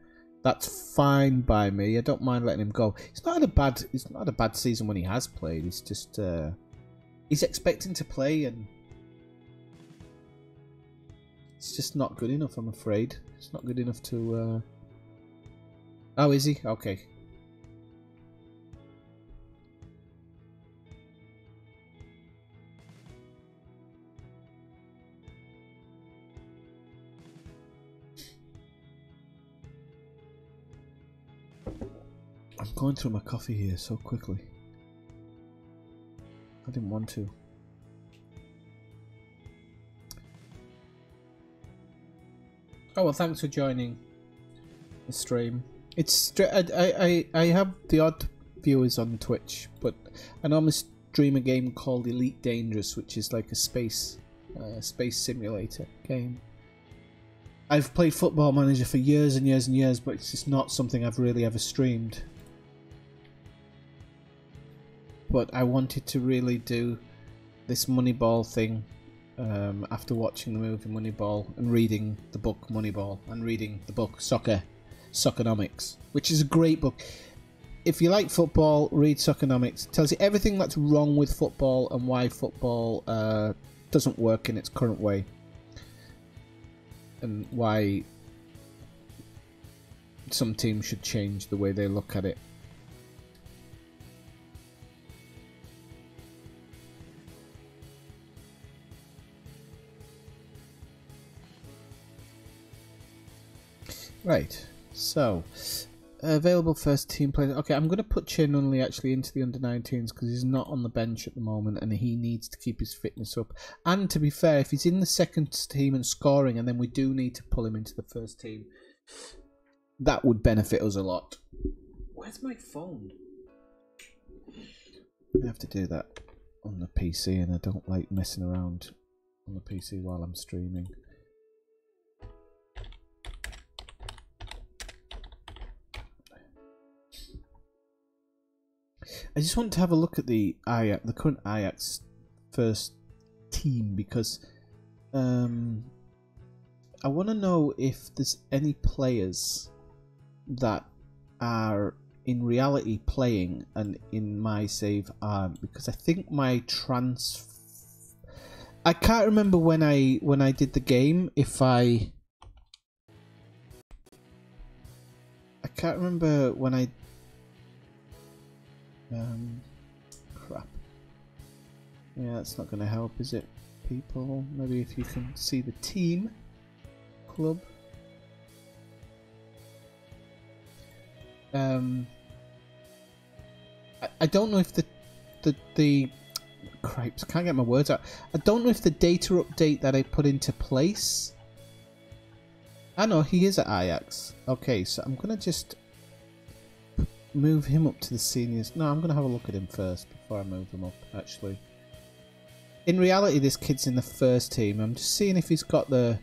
That's fine by me. I don't mind letting him go. It's not a bad season when he has played. It's just he's expecting to play, and it's just not good enough, I'm afraid. It's not good enough to... Oh, is he? Okay. I'm going through my coffee here so quickly. I didn't want to. Oh well, thanks for joining the stream. It's I have the odd viewers on Twitch, but I normally stream a game called Elite Dangerous, which is like a space simulator game. I've played Football Manager for years and years and years, but it's just not something I've really ever streamed. But I wanted to really do this Moneyball thing after watching the movie Moneyball and reading the book Moneyball and reading the book Soccernomics, which is a great book. If you like football, read Soccernomics. It tells you everything that's wrong with football and why football doesn't work in its current way, and why some teams should change the way they look at it. Right, so available first team players. Okay, I'm going to put Chin Nunley actually into the under-19s because he's not on the bench at the moment and he needs to keep his fitness up. And to be fair, if he's in the second team and scoring and then we do need to pull him into the first team, that would benefit us a lot. Where's my phone? I have to do that on the PC and I don't like messing around on the PC while I'm streaming. I just want to have a look at the current Ajax first team because I want to know if there's any players that are in reality playing and in my save aren't, because I think my I can't remember when I did the game if I can't remember when I crap. Yeah, that's not going to help, is it, people? Maybe if you can see the team club. I don't know if the cripes, I can't get my words out. I don't know if the data update that I put into place. I know he is at Ajax. Okay, so I'm gonna just move him up to the seniors. No, I'm gonna have a look at him first before I move him up. Actually, in reality, this kid's in the first team. I'm just seeing if he's got the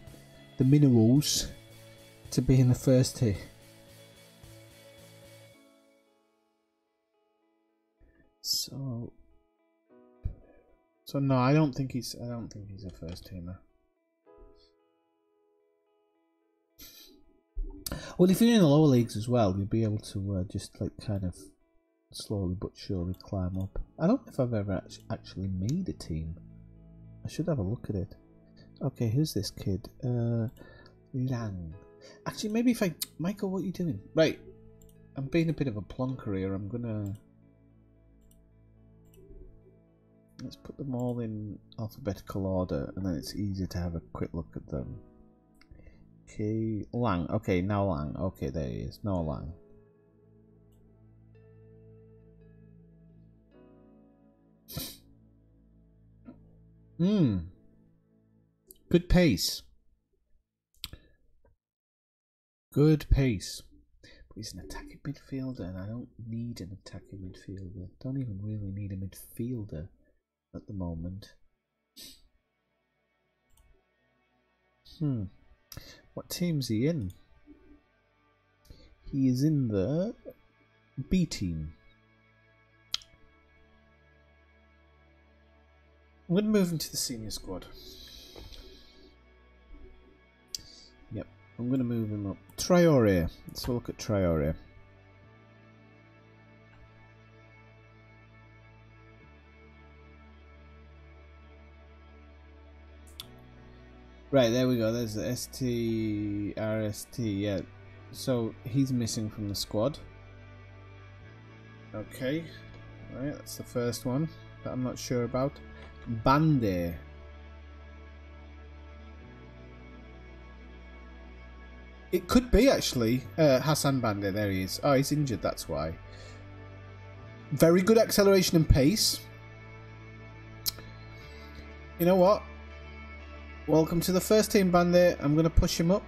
minerals to be in the first team. So no, I don't think he's a first teamer. Well, if you're in the lower leagues as well, you'll be able to just like kind of slowly but surely climb up. I don't know if I've ever actually made a team. I should have a look at it. Okay, who's this kid? Lang. Actually, maybe if Michael, what are you doing? Right, I'm being a bit of a plonker here. I'm gonna. Let's put them all in alphabetical order, and then it's easier to have a quick look at them. Okay, Lang. Okay, now Lang. Okay, there he is. No Lang. Good pace. Good pace. But he's an attacking midfielder, and I don't need an attacking midfielder. Don't even really need a midfielder at the moment. What team's he in? He is in the B team. I'm going to move him to the senior squad. Yep, I'm going to move him up. Traore. Let's have a look at Traore. Right, there we go. There's the STRST. Yeah, so he's missing from the squad. Okay, right, that's the first one that I'm not sure about. Bande. It could be actually Hassan Bande. There he is. Oh, he's injured. That's why. Very good acceleration and pace. You know what? Welcome to the first team, Bandit. I'm going to push him up.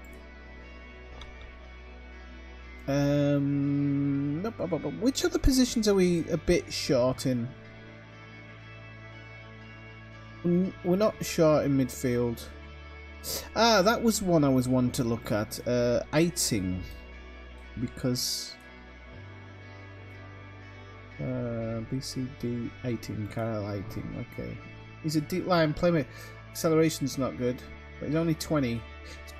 Which other positions are we a bit short in? We're not short in midfield. Ah, that was one I was wanting to look at. Eiting. Because... BCD 18, Carl 18. Okay. He's a deep line playmaker. Acceleration's not good, but he's only 20. He's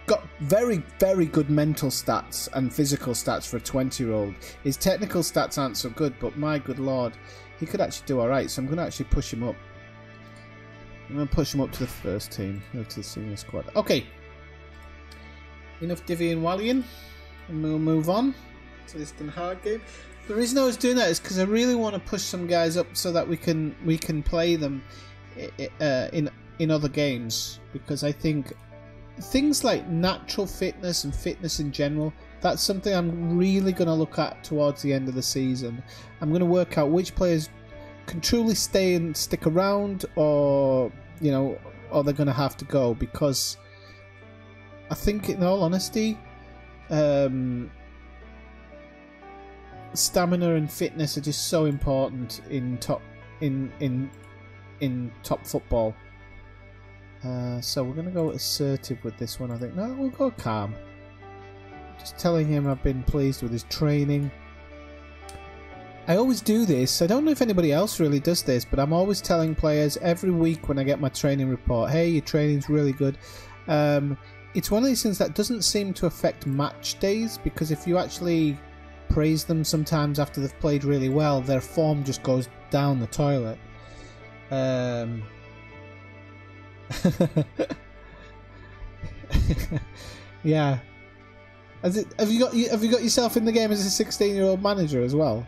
got very, very good mental stats and physical stats for a 20-year-old. His technical stats aren't so good, but my good lord, he could actually do alright, so I'm going to actually push him up. I'm going to push him up to the first team, to the senior squad. Okay. Enough Divvy and Wallian, and we'll move on to this Den Haag game. The reason I was doing that is because I really want to push some guys up so that we can play them in other games, because I think things like natural fitness and fitness in general, that's something I'm really going to look at towards the end of the season. I'm going to work out which players can truly stay and stick around, or you know, or they're going to have to go, because I think, in all honesty, stamina and fitness are just so important in top football. So we're going to go assertive with this one, I think. No, we'll go calm. Just telling him I've been pleased with his training. I always do this. I don't know if anybody else really does this, but I'm always telling players every week when I get my training report, hey, your training's really good. It's one of these things that doesn't seem to affect match days, because if you actually praise them sometimes after they've played really well, their form just goes down the toilet. Yeah. Have you got yourself in the game as a 16-year-old manager as well?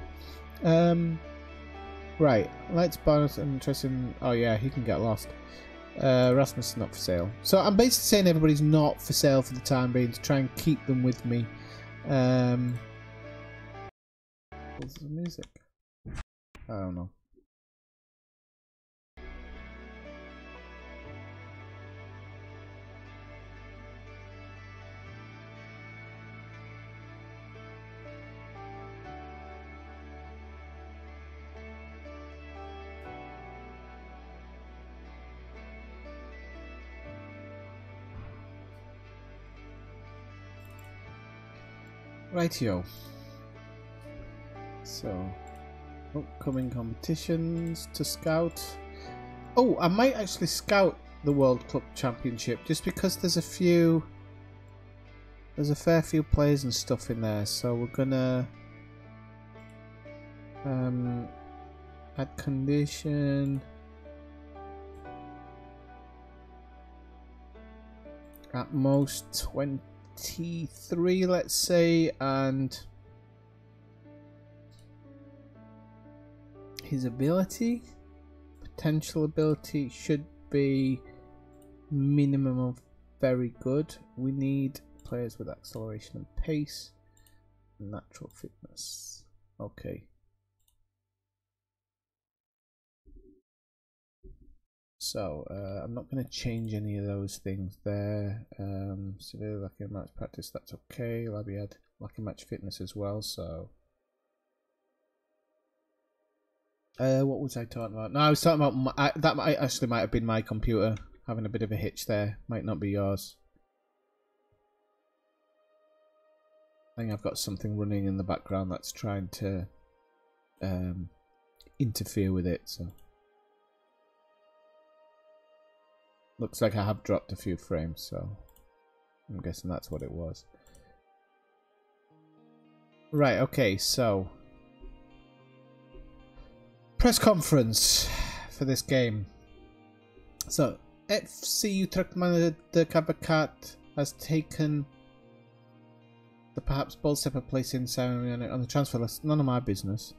Right. Let's bonus and interest in. Oh yeah, he can get lost. Rasmus is not for sale. So I'm basically saying everybody's not for sale for the time being to try and keep them with me. What's the music? I don't know. Rightio. So, upcoming competitions to scout. Oh, I might actually scout the World Club Championship just because there's a fair few players and stuff in there. So we're gonna add condition. At most 23, let's say, and his ability, potential ability, should be minimum of very good. We need players with acceleration and pace, natural fitness. Okay. So, I'm not going to change any of those things there. Severe lucky match practice, that's okay. Labby had lucky match fitness as well, so. What was I talking about? No, I was talking about that actually might have been my computer having a bit of a hitch there. Might not be yours. I think I've got something running in the background that's trying to interfere with it, so. Looks like I have dropped a few frames, so I'm guessing that's what it was. Right, okay, so press conference for this game. So FC Utrecht manager de Kabakat has taken the perhaps bold step of placing Simon on the transfer list. None of my business.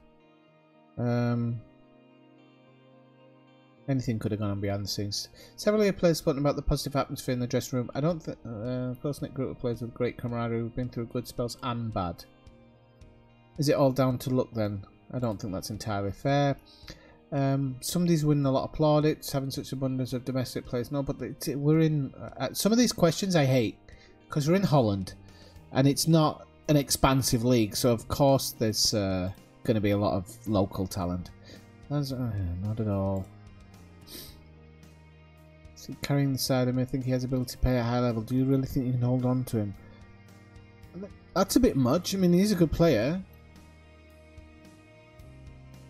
Anything could have gone on behind the scenes. Several of players spoken about the positive atmosphere in the dressing room. I don't think close-knit group of players with great camaraderie who've been through good spells and bad. Is it all down to luck then? I don't think that's entirely fair. Somebody's winning a lot of plaudits, having such abundance of domestic players. No, but we're in some of these questions I hate because we're in Holland and it's not an expansive league, so of course there's going to be a lot of local talent. That's not at all. So carrying the side of me, I think he has the ability to play at a high level. Do you really think you can hold on to him? That's a bit much. I mean, he's a good player.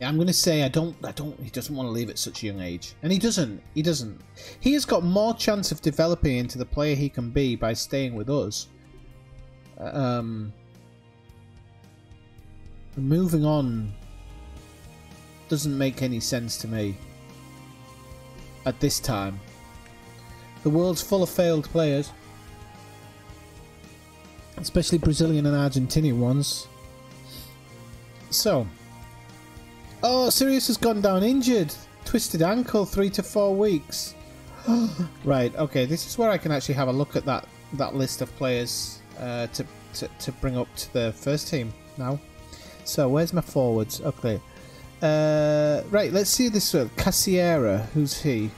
Yeah, I'm going to say I don't. He doesn't want to leave at such a young age, and he doesn't. He doesn't. He has got more chance of developing into the player he can be by staying with us. Moving on doesn't make any sense to me at this time. The world's full of failed players, especially Brazilian and Argentinian ones. So, oh, Sirius has gone down injured. Twisted ankle, 3 to 4 weeks. Right, okay, this is where I can actually have a look at that list of players to bring up to the first team now. So, where's my forwards? Okay. Right, let's see this one. Cassiera, who's he?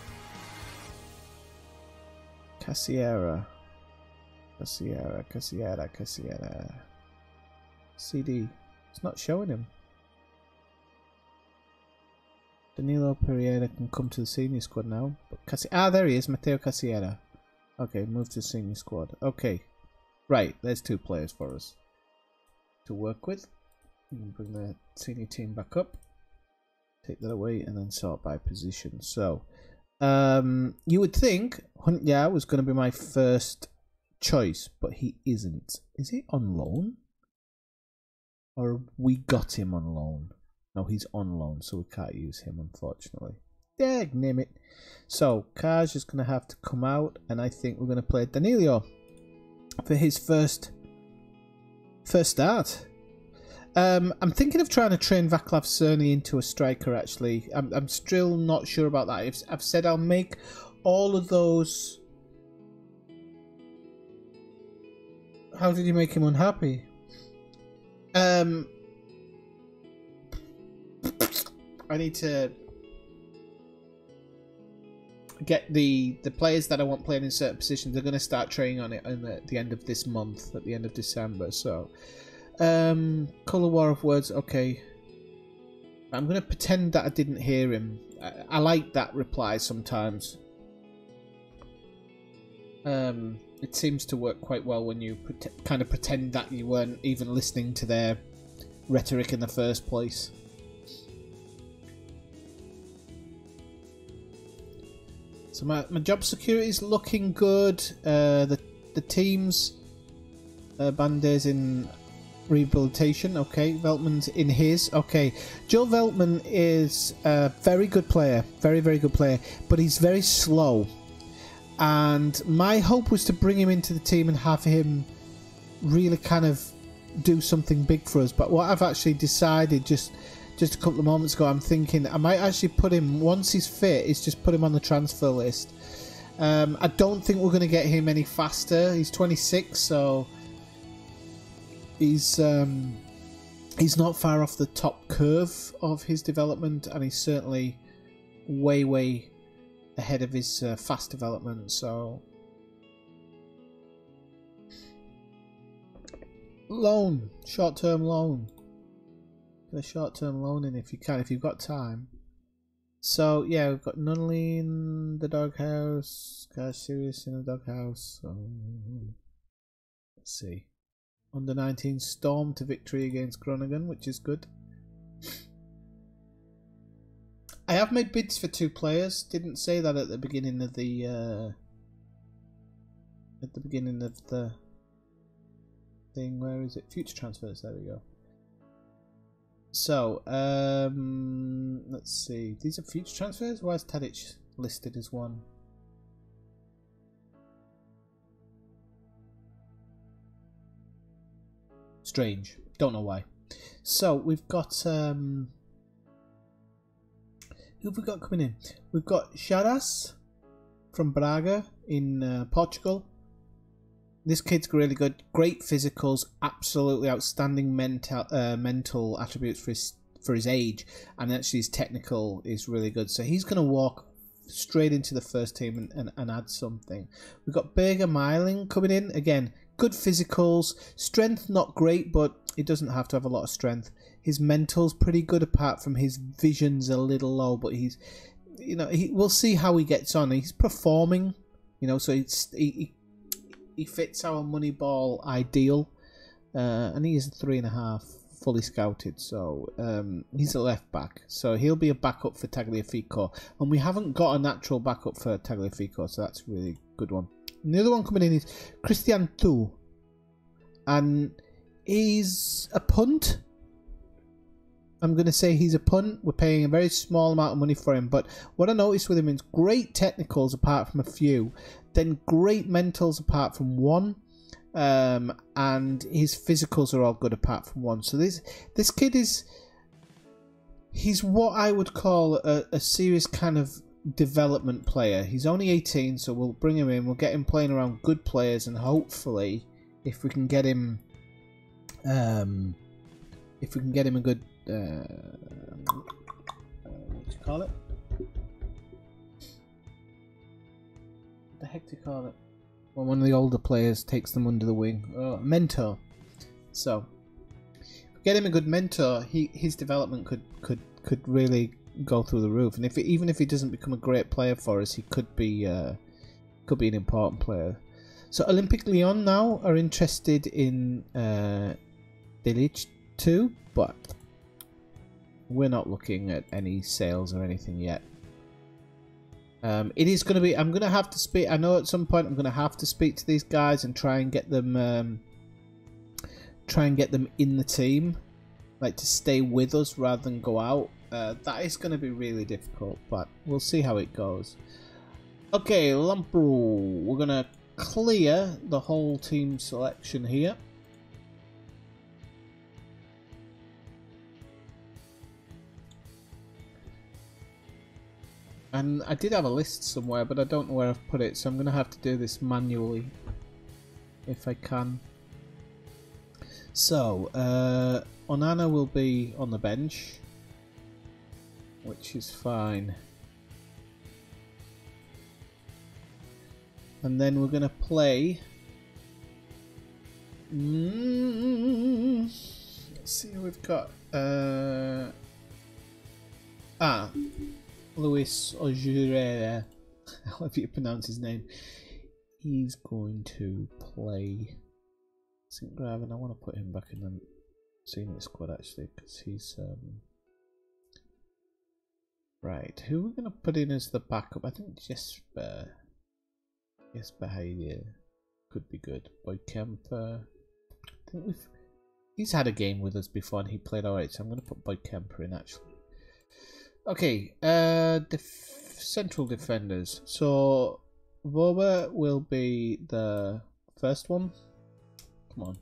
Cassiera. CD. It's not showing him. Danilo Pereira can come to the senior squad now. But there he is, Mateo Cassiera. Okay, move to the senior squad. Okay. Right, there's 2 players for us to work with. Bring the senior team back up. Take that away and then sort by position. So, you would think Huntya was going to be my first choice, but he isn't. Is he on loan? Or we got him on loan. No, he's on loan, so we can't use him, unfortunately. Name it. So, Kaj is going to have to come out, and I think we're going to play Danilo for his first start. I'm thinking of trying to train Vaclav Cerny into a striker, actually. I'm still not sure about that. I've said I'll make all of those... How did you make him unhappy? I need to get the players that I want playing in certain positions. They're going to start training on it at the end of this month, at the end of December. So, Colour War of Words. Okay, I'm going to pretend that I didn't hear him. I like that reply sometimes. It seems to work quite well when you kind of pretend that you weren't even listening to their rhetoric in the first place. So my job security is looking good. The team's Band's in rehabilitation. Okay, Veltman's in his. Okay, Joe Veltman is a very good player, very good player, but he's very slow. And my hope was to bring him into the team and have him really kind of do something big for us. But what I've actually decided just a couple of moments ago, I'm thinking I might actually put him, once he's fit, is just put him on the transfer list. I don't think we're going to get him any faster. He's 26, so he's not far off the top curve of his development, and he's certainly way ahead of his fast development. So loan, short-term loan. Get a short-term loan in if you can, if you've got time. So yeah, we've got Nunnally in the doghouse, Cash Sirius in the doghouse. So, let's see. Under 19 Storm to victory against Groningen, which is good. I have made bids for 2 players. Didn't say that at the beginning of the thing. Where is it? Future transfers. There we go. So let's see. These are future transfers. Why is Tadic listed as one? Strange. Don't know why. So we've got who have we got coming in? We've got Charas from Braga in Portugal. This kid's really good. Great physicals, absolutely outstanding mental attributes for his age, and actually his technical is really good. So he's going to walk straight into the first team and add something. We've got Berger Meiling coming in. Again, good physicals. Strength not great, but he doesn't have to have a lot of strength. His mental's pretty good, apart from his vision's a little low, but he's, you know, we'll see how he gets on. He's performing, you know, so he fits our Moneyball ideal, and he is a 3.5 fully scouted, so he's a left back, so he'll be a backup for Tagliafico, and we haven't got a natural backup for Tagliafico, so that's a really good one. And the other one coming in is Christian Tu, and he's a punt. I'm going to say he's a punt. We're paying a very small amount of money for him, but what I noticed with him is great technicals apart from a few, then great mentals apart from one, and his physicals are all good apart from one. So this kid he's what I would call a serious kind of development player. He's only 18, so we'll bring him in, we'll get him playing around good players, and hopefully if we can get him a good what do you call it? What the heck do you call it? Well, one of the older players takes them under the wing. Oh, mentor. So, get him a good mentor. His development could really go through the roof. And even if he doesn't become a great player for us, he could be an important player. So, Olympic Lyon now are interested in Delic too, but we're not looking at any sales or anything yet. It is going to be. I'm going to have to speak. I know at some point I'm going to have to speak to these guys and try and get them in the team. like to stay with us rather than go out. That is going to be really difficult, but we'll see how it goes. Okay, Lamprou, we're going to clear the whole team selection here. And I did have a list somewhere, but I don't know where I've put it, so I'm going to have to do this manually if I can. So, Onana will be on the bench, which is fine. And then we're going to play... let's see who we've got. Luis Ojurera, however you pronounce his name. He's going to play St. Graven. I want to put him back in the senior squad actually, because he's right. Who we're going to put in as the backup? I think Jesper Haydir could be good. Boy Kemper. I think he's had a game with us before and he played alright, so I'm going to put Boy Kemper in actually. Okay, central defenders. So Voba will be the first one. Come on.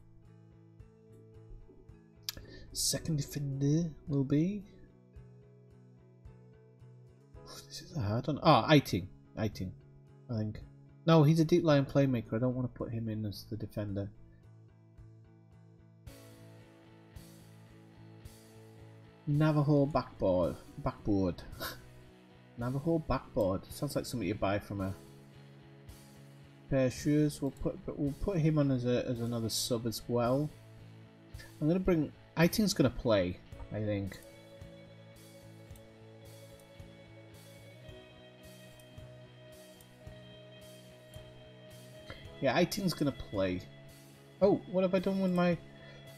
Second defender will be... This is a hard one. Oh, Eiting, I think. No, he's a deep line playmaker. I don't want to put him in as the defender. Navajo backboard. Navajo backboard. Sounds like something you buy from a pair of shoes. We'll put him on as another sub as well. I'm gonna bring. Eiting's gonna play, I think. Yeah, Eiting's gonna play. Oh, what have I done with my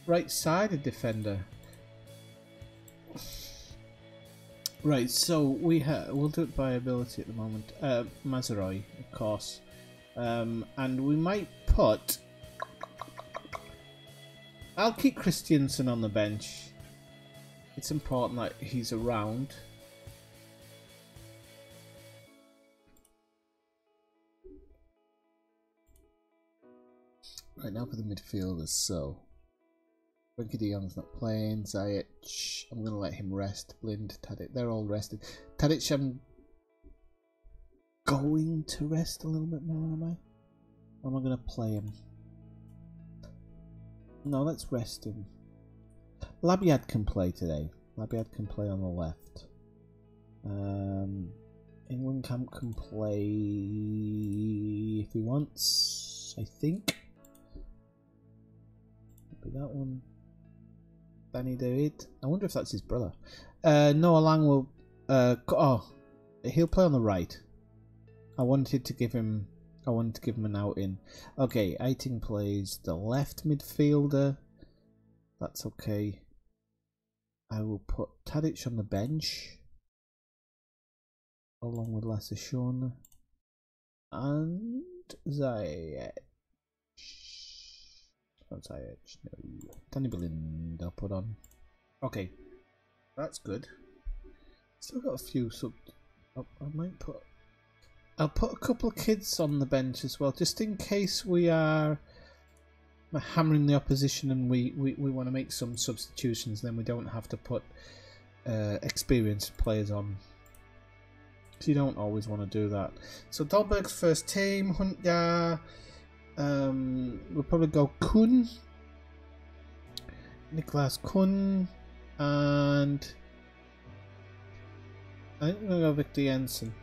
right-sided defender? Right, so we'll do it by ability at the moment. Mazeroy, of course, and we might put. I'll keep Christiansen on the bench. It's important that he's around. Right now for the midfielders, so. Frankie de Jong's not playing. Ziyech, I'm going to let him rest. Blind, Tadic, they're all rested. Tadic, I'm going to rest a little bit more, am I? Or am I going to play him? No, let's rest him. Labiad can play today. Labiad can play on the left. England Camp can play if he wants, I think. Maybe that one. Danny David. I wonder if that's his brother. Noah Lang will. He'll play on the right. I wanted to give him an out in. Okay, Eiting plays the left midfielder. That's okay. I will put Tadic on the bench, along with Lasse Schöne and Ziyech. Ziyech, no. Danny Blind I'll put on. Okay, that's good. Still got a few I'll put a couple of kids on the bench as well, just in case we are hammering the opposition and we want to make some substitutions. Then we don't have to put experienced players on. So you don't always want to do that. So Dahlberg's first team, Huntja. We'll probably go Kuhn, Niklas Kuhn, and I think we're going to go Victor Jensen.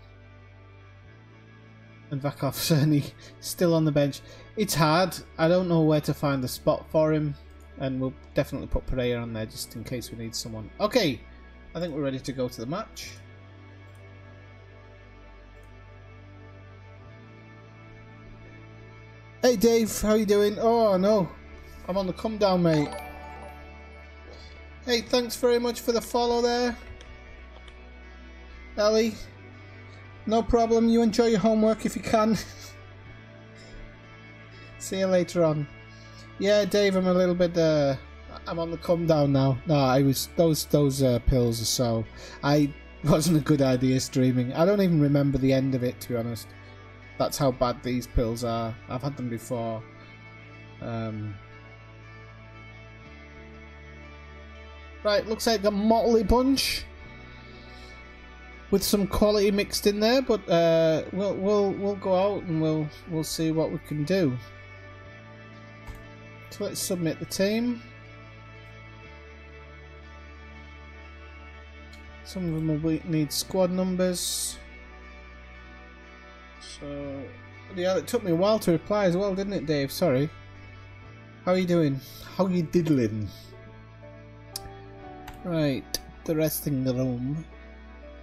And Vakov Cerny still on the bench. It's hard. I don't know where to find the spot for him, and we'll definitely put Pereira on there just in case we need someone. Okay, I think we're ready to go to the match. Hey Dave, how you doing? Oh no, I'm on the come down, mate. Hey, thanks very much for the follow there, Ellie. No problem, you enjoy your homework if you can. See you later on. Yeah, Dave, I'm a little bit I'm on the come down now. No, I was those pills are so. I wasn't a good idea streaming. I don't even remember the end of it, to be honest. That's how bad these pills are. I've had them before. Right, looks like a motley bunch with some quality mixed in there, but we'll go out and we'll see what we can do. So let's submit the team. Some of them will need squad numbers. So yeah, it took me a while to reply as well, didn't it, Dave? Sorry. How are you doing? How are you diddling? Right, the resting room.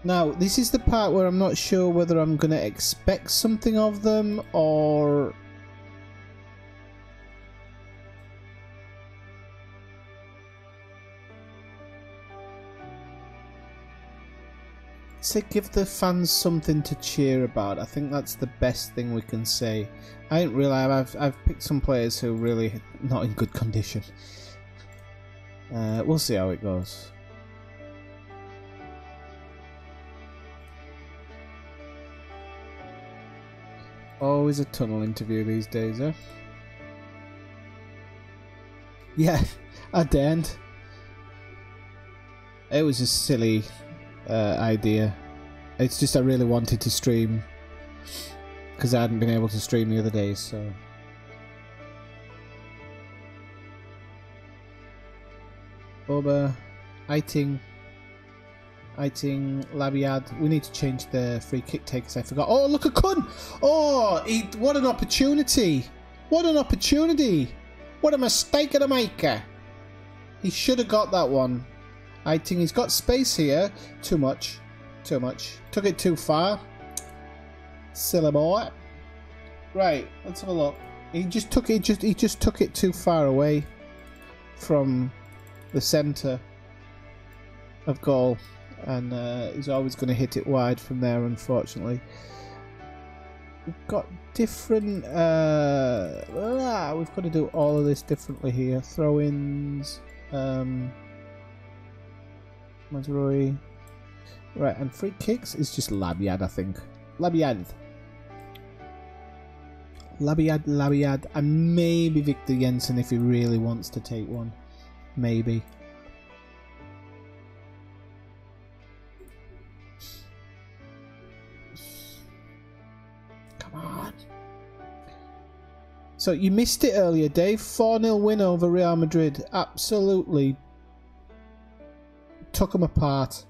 Now, this is the part where I'm not sure whether I'm going to expect something of them or... Say give the fans something to cheer about. I think that's the best thing we can say. I didn't realise I've picked some players who are really not in good condition. We'll see how it goes. Always a tunnel interview these days, eh? Yeah, I daren't. It was a silly idea. It's just I really wanted to stream because I hadn't been able to stream the other days, so... Boba, Eiting, Labiad. We need to change the free kick takers. I forgot. Oh, look at Kun! Oh, what an opportunity! What an opportunity! What a mistake of the maker! He should have got that one. Eiting, he's got space here. Too much. Too much. Took it too far. Silly boy. Right, let's have a look. He just took it too far away from the centre of goal, and he's always going to hit it wide from there, unfortunately. We've got different we've got to do all of this differently here. Throw-ins, Mazrui. Right, and free kicks is just Labiad, I think. Labiad, and maybe Victor Jensen if he really wants to take one. Maybe. Come on. So you missed it earlier, Dave. 4-0 win over Real Madrid. Absolutely took them apart.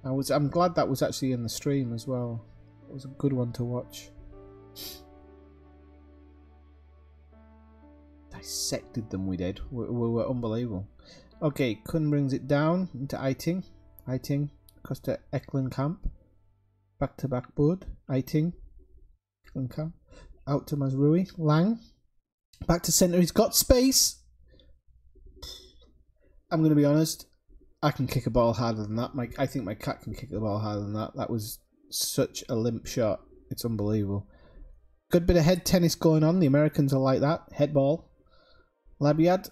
I'm glad that was actually in the stream as well. It was a good one to watch. Dissected them, we did. We were unbelievable. Okay, Kun brings it down into Eiting. Costa Eklenkamp. Back to back Bud. Eiting. Eklenkamp. Out to Mazrui. Lang. Back to centre. He's got space. I'm going to be honest. I can kick a ball harder than that. I think my cat can kick the ball harder than that. That was such a limp shot. It's unbelievable. Good bit of head tennis going on. The Americans are like that. Head ball. Labiad,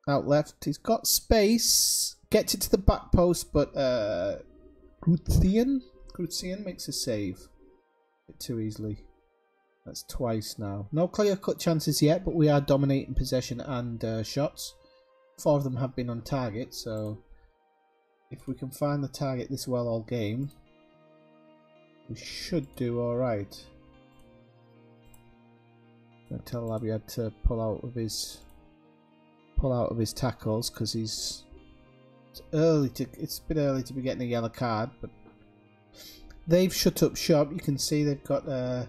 out left. He's got space. Gets it to the back post, but Grutzian makes a save. A bit too easily. That's twice now. No clear-cut chances yet, but we are dominating possession and shots. 4 of them have been on target, so if we can find the target this well all game, we should do alright. I'm going to tell Labiad to pull out of his tackles because it's a bit early to be getting a yellow card, but they've shut up shop. You can see they've got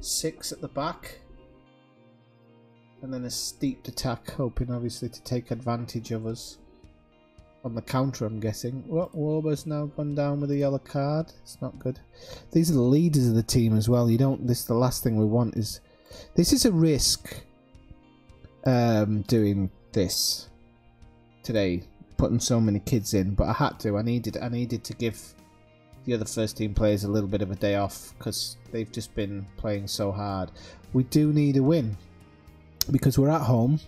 6 at the back and then a steeped attack, hoping obviously to take advantage of us on the counter, I'm guessing. Well, Warber's now gone down with a yellow card. It's not good. These are the leaders of the team as well. This is the last thing we want. This is a risk, doing this today, putting so many kids in, but I had to. I needed to give the other first team players a little bit of a day off because they've just been playing so hard. We do need a win because we're at home.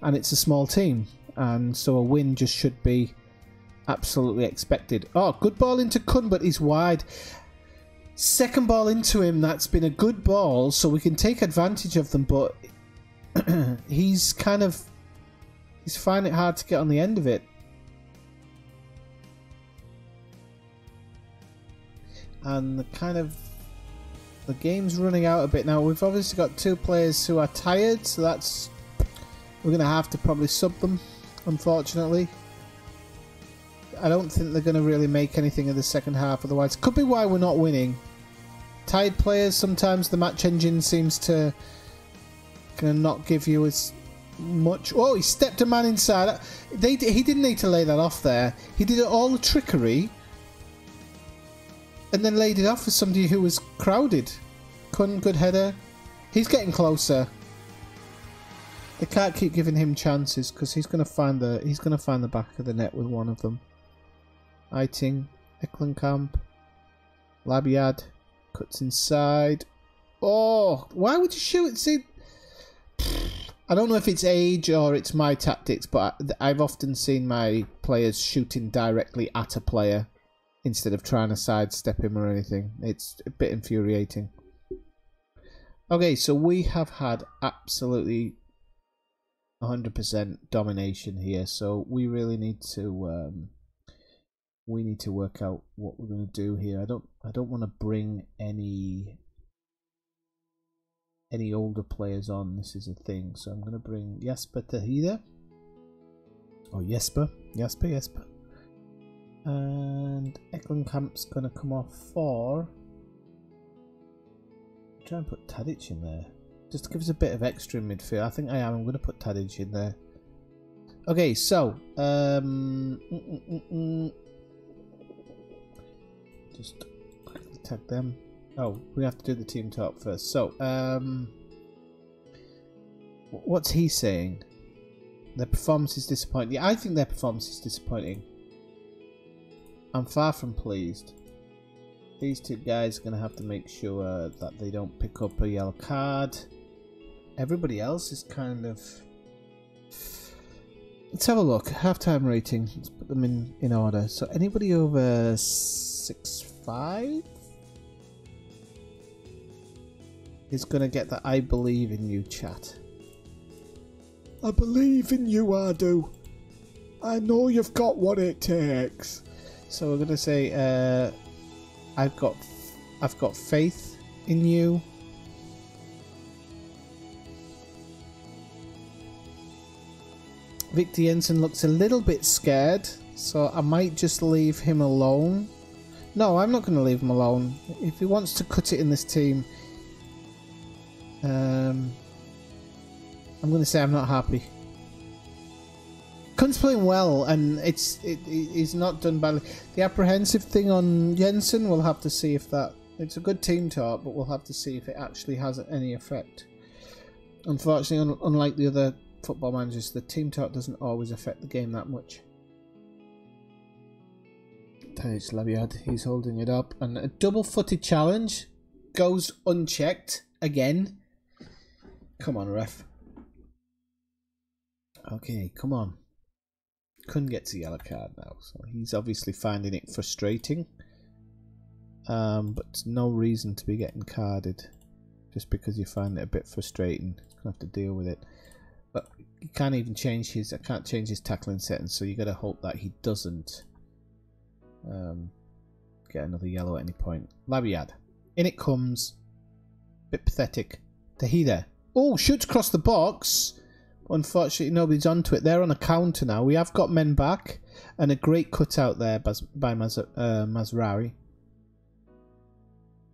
and it's a small team, and so a win just should be absolutely expected. Oh, good ball into Kun, but he's wide. Second ball into him, that's been a good ball, so we can take advantage of them, but he's finding it hard to get on the end of it. And the game's running out a bit now. We've obviously got two players who are tired, so we're going to have to probably sub them, unfortunately. I don't think they're going to really make anything of the second half otherwise. Could be why we're not winning. Tired players, sometimes the match engine seems to kind of not give you as much. Oh, he stepped a man inside. He didn't need to lay that off there. He did all the trickery and then laid it off for somebody who was crowded. Kun, good header. He's getting closer. They can't keep giving him chances because he's going to find the back of the net with one of them. Eiting, Eklenkamp, Labiad cuts inside. Oh, why would you shoot it? See, I don't know if it's age or it's my tactics, but I've often seen my players shooting directly at a player instead of trying to sidestep him or anything. It's a bit infuriating. Okay, so we have had absolutely 100% domination here, so we really need to work out what we're going to do here. I don't want to bring any older players on. This is a thing, so I'm going to bring Jesper Tehida. Oh, Jesper. And Eklenkamp's going to come off for... Try and put Tadic in there. Just to give us a bit of extra in midfield. I think I'm going to put Tadic in there. Okay, so... Just quickly tag them. Oh, we have to do the team talk first. So, what's he saying? Their performance is disappointing. Yeah, I think their performance is disappointing. I'm far from pleased. These two guys are going to have to make sure that they don't pick up a yellow card. Everybody else is kind of... Let's have a look. Half-time rating. Let's put them in order. So anybody over 6'5" is going to get that I believe in you chat. I believe in you, Adu. I know you've got what it takes. So we're going to say, I've got faith in you. Victor Jensen looks a little bit scared, so I might just leave him alone. No, I'm not going to leave him alone. If he wants to cut it in this team, I'm going to say I'm not happy. Kun's playing well, and he's not done badly. The apprehensive thing on Jensen, we'll have to see if that... It's a good team talk, but we'll have to see if it actually has any effect. Unfortunately, unlike the other football managers, the team talk doesn't always affect the game that much. There's Labiad, he's holding it up, and a double-footed challenge goes unchecked again. Come on, ref. Okay, come on. Kun gets a yellow card now, so he's obviously finding it frustrating. But no reason to be getting carded just because you find it a bit frustrating. You're gonna have to deal with it. But you can't even change his... I can't change his tackling settings, so you got to hope that he doesn't get another yellow at any point. Labiad, in it comes. Bit pathetic. Tehida. Oh, shoots across the box. Unfortunately, nobody's onto it. They're on a counter now. We have got men back. And a great cutout there by Mazraoui.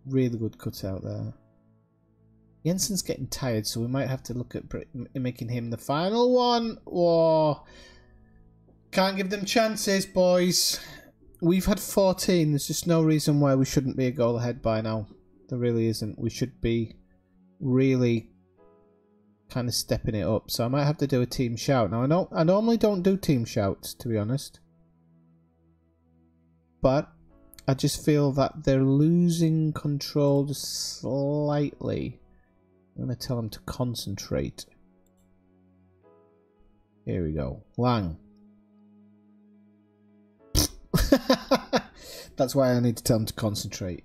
Really good cutout there. Jensen's getting tired, so we might have to look at making him the final one. Whoa. Can't give them chances, boys. We've had 14. There's just no reason why we shouldn't be a goal ahead by now. There really isn't. We should be really... kind of stepping it up, so I might have to do a team shout. Now I normally don't do team shouts, to be honest, but I just feel that they're losing control just slightly. I'm going to tell them to concentrate. Here we go. Lang. That's why I need to tell them to concentrate.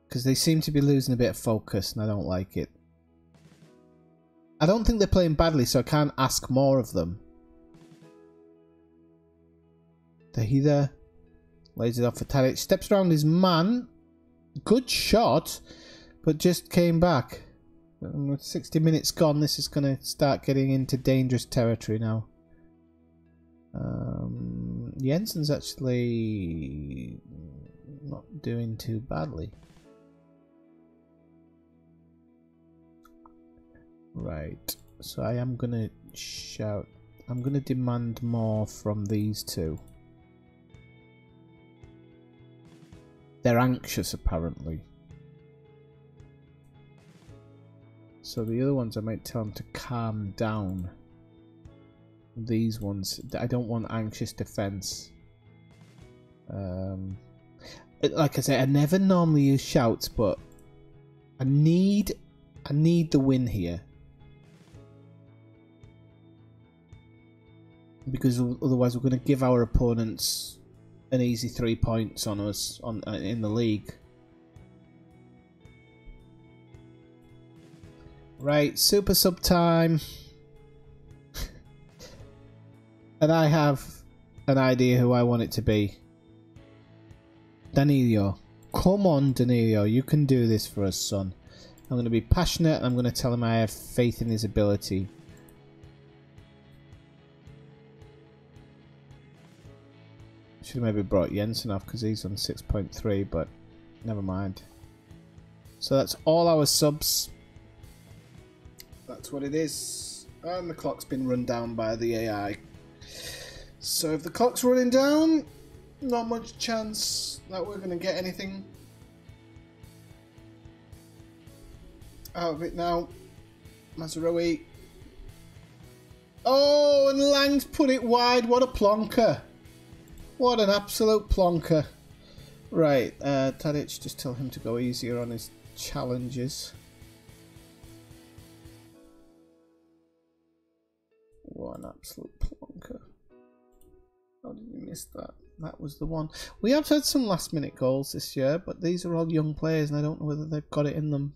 Because they seem to be losing a bit of focus and I don't like it. I don't think they're playing badly, so I can't ask more of them. Tahida lays it off for Tadic. Steps around his man. Good shot, but just came back. With 60 minutes gone, this is going to start getting into dangerous territory now. Jensen's actually not doing too badly. Right, so I am going to shout. I'm going to demand more from these two. They're anxious, apparently. So the other ones, I might tell them to calm down. These ones, I don't want anxious defense. Like I say, I never normally use shouts, but I need the win here. Because otherwise we're going to give our opponents an easy 3 points on us in the league. Right, super sub time. And I have an idea who I want it to be. Danilo. Come on, Danilo, you can do this for us, son. I'm going to be passionate and I'm going to tell him I have faith in his ability. Should have maybe brought Jensen off because he's on 6.3, but never mind. So that's all our subs. That's what it is. And the clock's been run down by the AI. So if the clock's running down, not much chance that we're going to get anything out of it now. Mazraoui. Oh, and Lang's put it wide. What a plonker. What an absolute plonker. Right, Tadic, just tell him to go easier on his challenges. What an absolute plonker. How did you miss that? That was the one. We have had some last minute goals this year, but these are all young players and I don't know whether they've got it in them.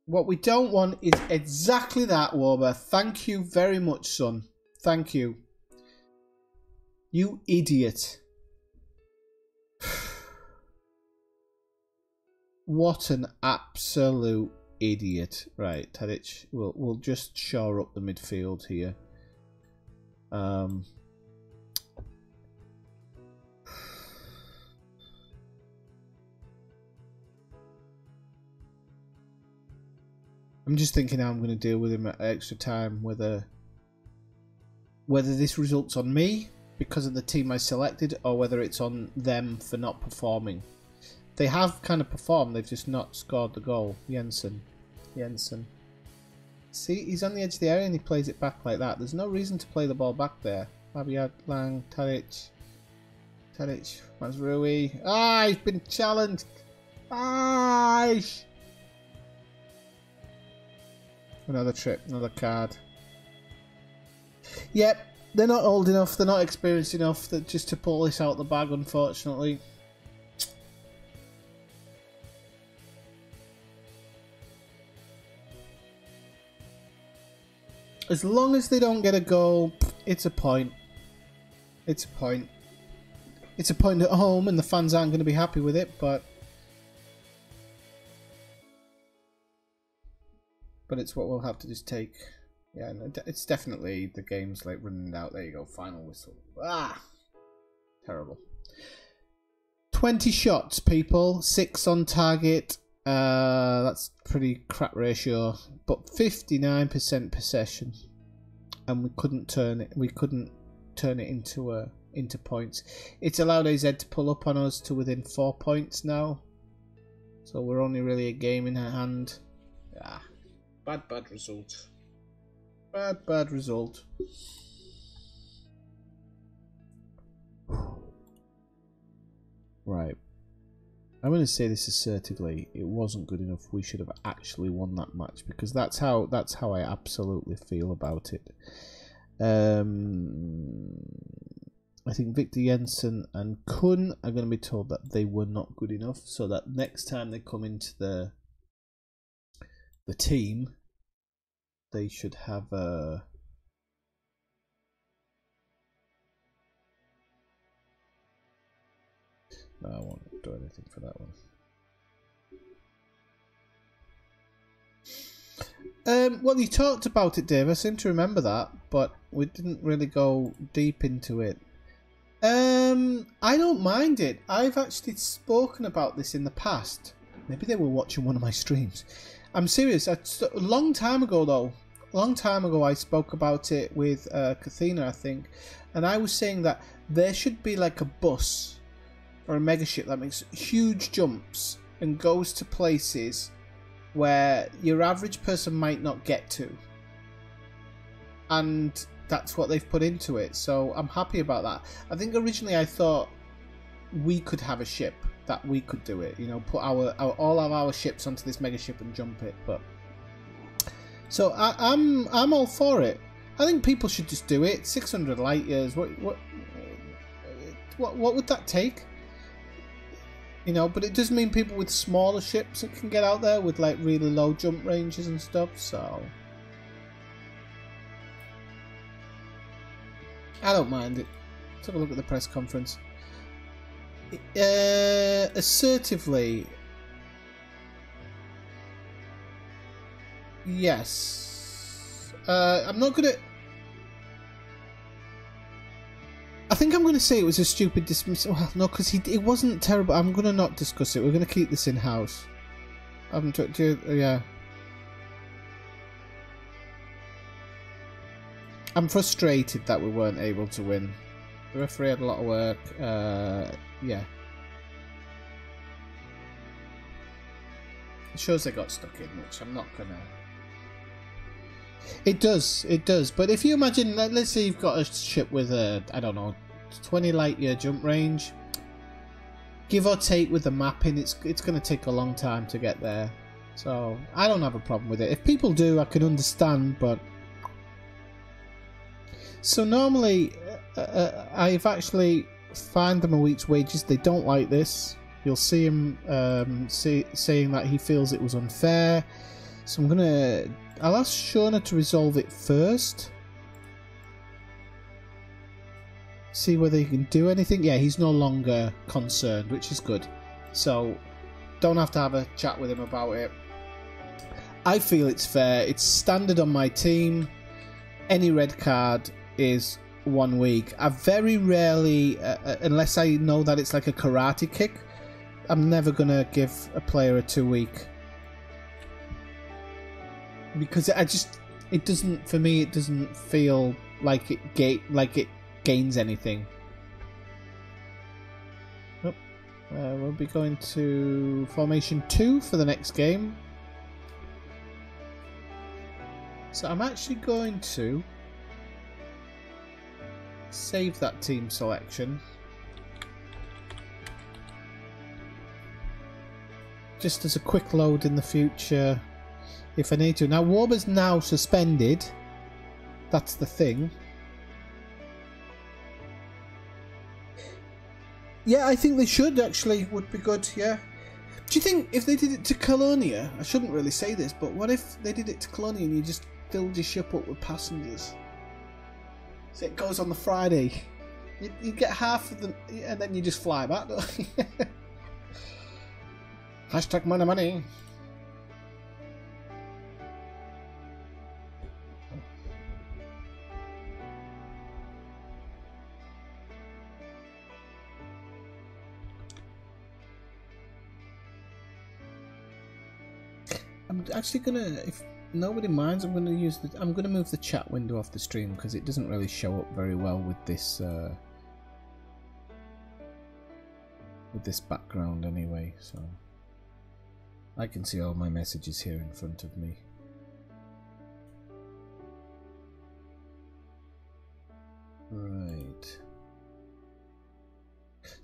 What we don't want is exactly that, Warber. Thank you very much, son. Thank you. You idiot. What an absolute idiot. Right, Tadic, we'll just shore up the midfield here. I'm just thinking how I'm going to deal with him at extra time, whether this results on me because of the team I selected or whether it's on them for not performing. They have kind of performed, they've just not scored the goal. Jensen. See, he's on the edge of the area and he plays it back like that. There's no reason to play the ball back there. Fabiad, Lang, Tadic, Mazraoui. Ah, he's been challenged. Ah! Another trip, another card. Yep, they're not old enough, they're not experienced enough just to pull this out the bag, unfortunately. As long as they don't get a goal, it's a point. It's a point. It's a point at home and the fans aren't going to be happy with it, but it's what we'll have to just take. Yeah, no, it's definitely the game's like running out. There you go, final whistle. Ah! Terrible. 20 shots, people. 6 on target. That's pretty crap ratio. But 59% possession. And we couldn't turn it into points. It's allowed AZ to pull up on us to within 4 points now. So we're only really a game in her hand. Ah, bad result. Bad result. Right. I'm going to say this assertively. It wasn't good enough. We should have actually won that match because that's how I absolutely feel about it. I think Victor Jensen and Kun are going to be told that they were not good enough, so that next time they come into the team, they should have a. No, I won't do anything for that one. Well, you talked about it, Dave. I seem to remember that, but we didn't really go deep into it. I don't mind it. I've actually spoken about this in the past. Maybe they were watching one of my streams. I'm serious. A long time ago, though. A long time ago, I spoke about it with Kathina, I think. And I was saying that there should be like a bus or a megaship that makes huge jumps and goes to places where your average person might not get to. And that's what they've put into it, so I'm happy about that. I think originally I thought we could have a ship that we could do it, you know, put all of our ships onto this mega ship and jump it. But so I'm all for it. I think people should just do it. 600 light years. What would that take? You know, but it does mean people with smaller ships that can get out there with like really low jump ranges and stuff. So I don't mind it. Let's have a look at the press conference. Assertively, yes. I'm not gonna. I think I'm going to say it was a stupid dismissal. Well, no, because it wasn't terrible. I'm going to not discuss it. We're going to keep this in house. I haven't talked to you. Yeah. I'm frustrated that we weren't able to win. The referee had a lot of work. Yeah. It shows they got stuck in, which I'm not going to. It does, but if you imagine, let's say you've got a ship with a, I don't know, 20 light year jump range, give or take with the mapping, it's going to take a long time to get there. So I don't have a problem with it. If people do, I can understand, but so normally I've actually fined them a week's wages. They don't like this. You'll see him saying that he feels it was unfair. So I'll ask Shona to resolve it first. See whether he can do anything. Yeah, he's no longer concerned, which is good. So, don't have to have a chat with him about it. I feel it's fair. It's standard on my team. Any red card is 1 week. I very rarely, unless I know that it's like a karate kick, I'm never going to give a player a 2 week. Because it doesn't, for me, it doesn't feel like it gains anything. Oh, we'll be going to formation 2 for the next game. So I'm actually going to save that team selection. Just as a quick load in the future. If I need to. Now, Warber's now suspended. That's the thing. Yeah, I think they should, actually. Would be good, yeah. Do you think if they did it to Colonia... I shouldn't really say this, but what if they did it to Colonia and you just filled your ship up with passengers? So it goes on the Friday. You get half of them, and then you just fly back, don't you? Hashtag money. I'm actually gonna, if nobody minds, I'm gonna move the chat window off the stream because it doesn't really show up very well with this background anyway. So I can see all my messages here in front of me. Right.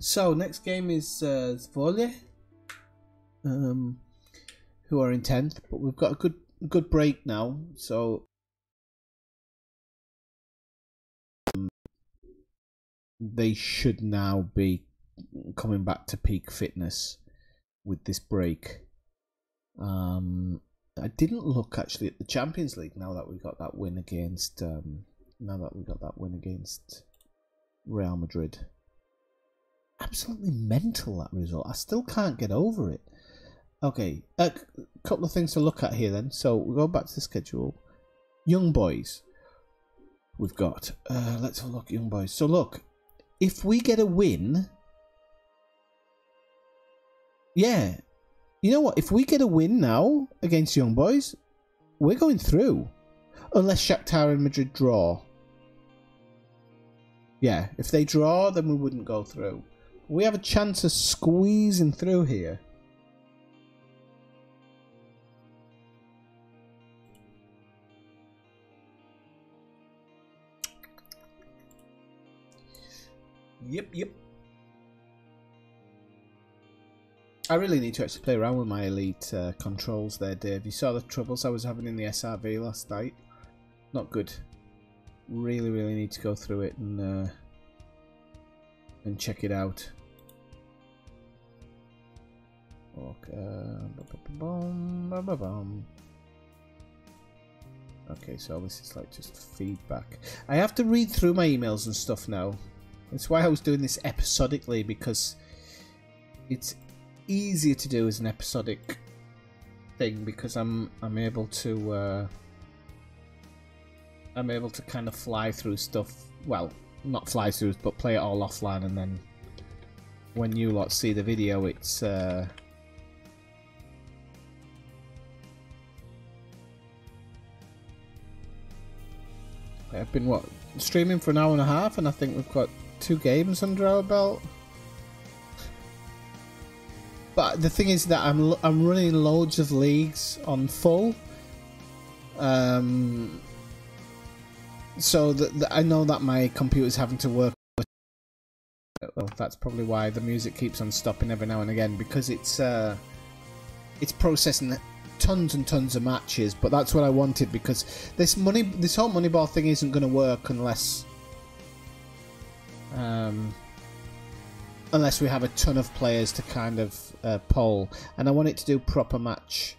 So next game is Zvolje. who are in 10th, but we've got a good break now, so they should now be coming back to peak fitness with this break. I didn't look actually at the Champions League now that we got that win against Real Madrid. Absolutely mental, that result. I still can't get over it. Okay, a couple of things to look at here then. So we'll go back to the schedule. Young boys. We've got, let's have a look at young boys. So look, if we get a win, yeah, you know what? If we get a win now against young boys, we're going through. Unless Shakhtar and Madrid draw. Yeah, if they draw, then we wouldn't go through. We have a chance of squeezing through here. Yep. I really need to actually play around with my elite controls there, Dave. You saw the troubles I was having in the SRV last night. Not good. Really need to go through it and check it out. Okay, so this is like just feedback. I have to read through my emails and stuff now. That's why I was doing this episodically, because it's easier to do as an episodic thing, because I'm able to kind of fly through stuff. Well, not fly through, but play it all offline, and then when you lot see the video, it's I've been streaming for an hour and a half, and I think we've got 2 games under our belt. But the thing is that I'm running loads of leagues on full, so that I know that my computer's having to work. Well, that's probably why the music keeps on stopping every now and again, because it's processing tons and tons of matches. But that's what I wanted, because this whole Moneyball thing isn't going to work unless we have a ton of players to kind of poll, and I want it to do proper match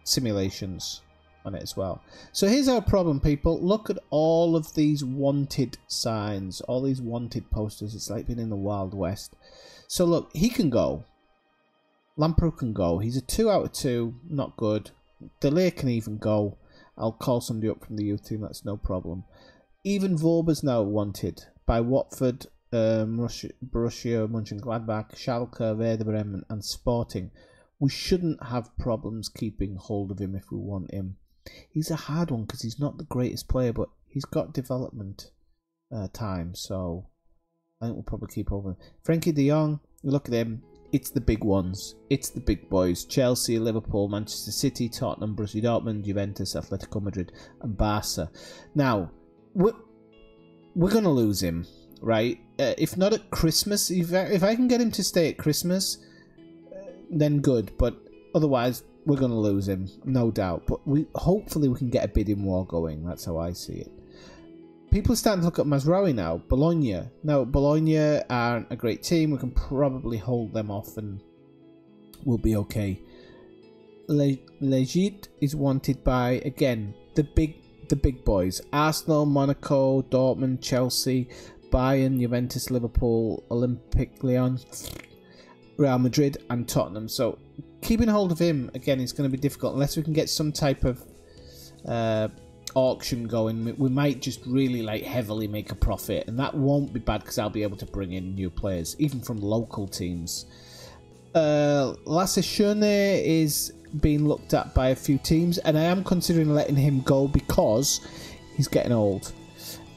simulations on it as well. So here's our problem, people. Look at all of these wanted signs, all these wanted posters. It's like being in the Wild West. So look, he can go. Lamprou can go. He's a 2 out of 2, not good. Delay can even go. I'll call somebody up from the youth team, that's no problem. Even Vorber's now wanted by Watford, Borussia Mönchengladbach, Schalke, Werder Bremen and Sporting. We shouldn't have problems keeping hold of him if we want him. He's a hard one because he's not the greatest player, but he's got development time, so I think we'll probably keep over him. Frankie de Jong, look at him. It's the big ones. It's the big boys. Chelsea, Liverpool, Manchester City, Tottenham, Borussia Dortmund, Juventus, Atletico Madrid and Barca. Now, we're going to lose him, right? If not at Christmas, if I can get him to stay at Christmas, then good. But otherwise, we're going to lose him, no doubt. But hopefully we can get a bidding war going. That's how I see it. People are starting to look at Mazraoui now. Bologna. Now, Bologna aren't a great team. We can probably hold them off and we'll be okay. Legit is wanted by, again, the big boys. Arsenal, Monaco, Dortmund, Chelsea, Bayern, Juventus, Liverpool, Olympique Lyon, Real Madrid and Tottenham. So keeping hold of him, again, is going to be difficult unless we can get some type of auction going. We might just really heavily make a profit, and that won't be bad because I'll be able to bring in new players, even from local teams. Lasse Schöne is being looked at by a few teams, and I am considering letting him go because he's getting old.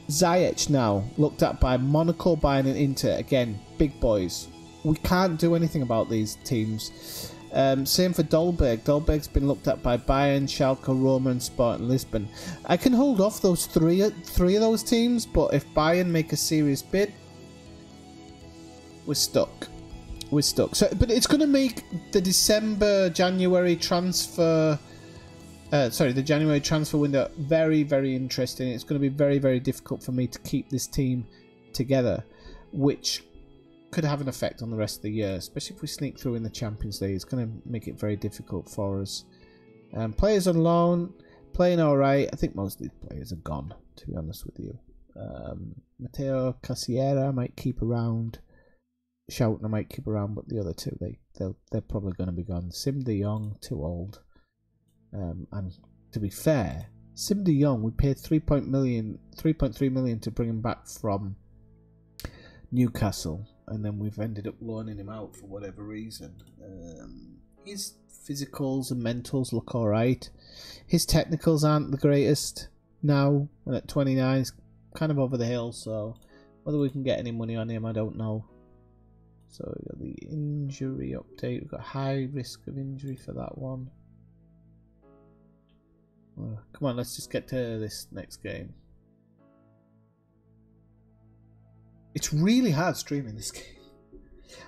Ziyech now looked at by Monaco, Bayern and Inter. Again, big boys. We can't do anything about these teams. Same for Dolberg. Dolberg's been looked at by Bayern, Schalke, Roma and Sporting Lisbon. I can hold off those three of those teams, but if Bayern make a serious bid, we're stuck. we're stuck. So, but it's going to make the January transfer window very, very interesting. It's going to be very, very difficult for me to keep this team together, which could have an effect on the rest of the year, especially if we sneak through in the Champions League. It's going to make it very difficult for us. Players on loan, playing all right. I think most of these players are gone, to be honest with you. Mateo Casiera might keep around. Shouten I might keep around, but the other two, they're probably going to be gone. Sim de Jong, too old. And to be fair, Sim de Jong, we paid 3.3 million to bring him back from Newcastle, and then we've ended up loaning him out for whatever reason. His physicals and mentals look alright. His technicals aren't the greatest now, and at 29 he's kind of over the hill, so whether we can get any money on him, I don't know. So we've got the injury update. We've got high risk of injury for that one. Come on, let's just get to this next game. It's really hard streaming this game.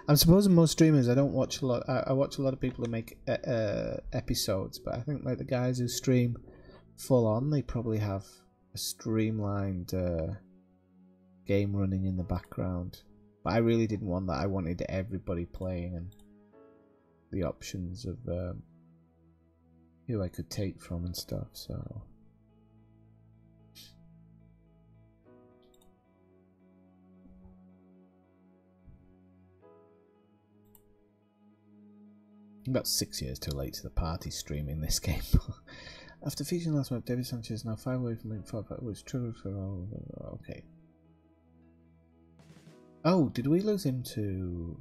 I'm supposing most streamers, I don't watch a lot. I watch a lot of people who make episodes, but I think like the guys who stream full on, they probably have a streamlined game running in the background. But I really didn't want that. I wanted everybody playing and the options of who I could take from and stuff. So about 6 years too late to the party streaming this game. After featuring last month, David Sanchez now 5 away from it. Was true for all. Okay. Oh, did we lose him to?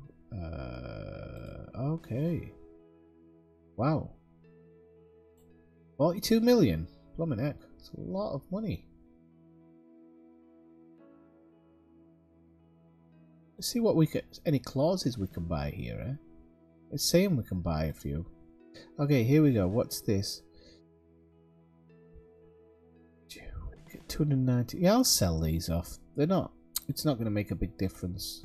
Okay. Wow. 42 million. Blimey heck. That's a lot of money. Let's see what we can. Any clauses we can buy here, eh? It's saying we can buy a few. Okay, here we go. What's this? 290. Yeah, I'll sell these off. They're not. It's not going to make a big difference.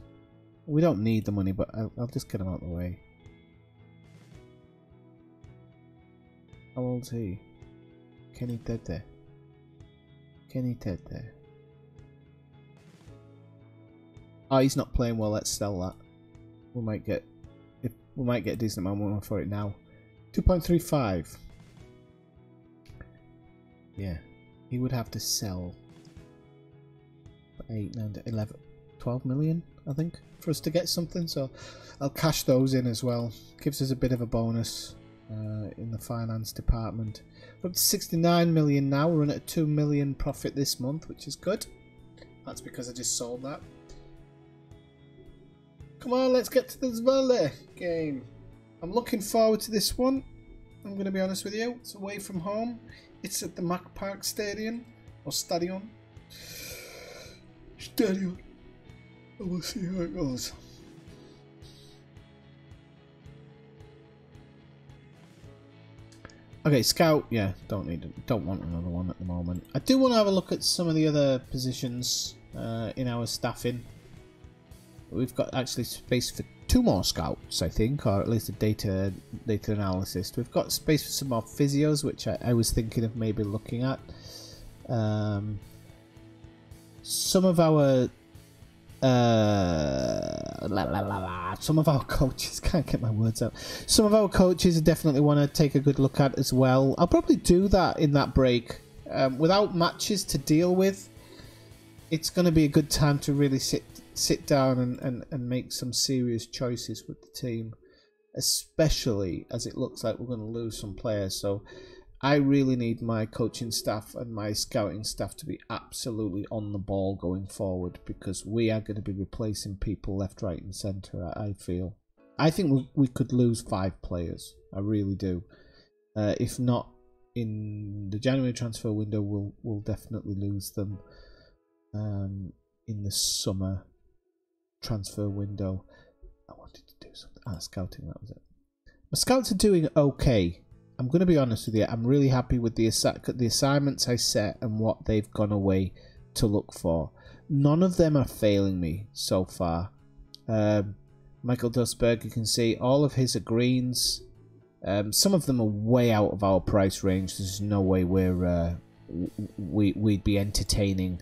We don't need the money, but I'll just get them out of the way. How old's he? Kenny Tete. Kenny Tete. Oh, he's not playing well. Let's sell that. We might get a decent amount more for it now. 2.35. Yeah, he would have to sell 8, 9, 11, 12 million, I think, for us to get something. So I'll cash those in as well. Gives us a bit of a bonus in the finance department. We're up to 69 million now. We're in at a 2 million profit this month, which is good. That's because I just sold that. Come on, let's get to this Valle game. I'm looking forward to this one. I'm going to be honest with you. It's away from home. It's at the Mac Park Stadium, or Stadion. Stadion. And we'll see how it goes. Okay, scout. Yeah, don't want another one at the moment. I do want to have a look at some of the other positions in our staffing. We've got actually space for 2 more scouts, I think, or at least a data analyst. We've got space for some more physios, which I was thinking of maybe looking at. Some of our coaches, can't get my words out. Some of our coaches I definitely want to take a good look at as well. I'll probably do that in that break. Without matches to deal with, it's going to be a good time to really sit down and make some serious choices with the team, especially as it looks like we're going to lose some players. So I really need my coaching staff and my scouting staff to be absolutely on the ball going forward, because we are going to be replacing people left, right and centre, I feel. I think we could lose 5 players. I really do. If not in the January transfer window, we'll definitely lose them in the summer transfer window. I wanted to do something. Scouting, that was it. My scouts are doing okay. I'm going to be honest with you. I'm really happy with the assignments I set and what they've gone away to look for. None of them are failing me so far. Michael Dustberg, you can see all of his are greens. Some of them are way out of our price range. There's no way we'd be entertaining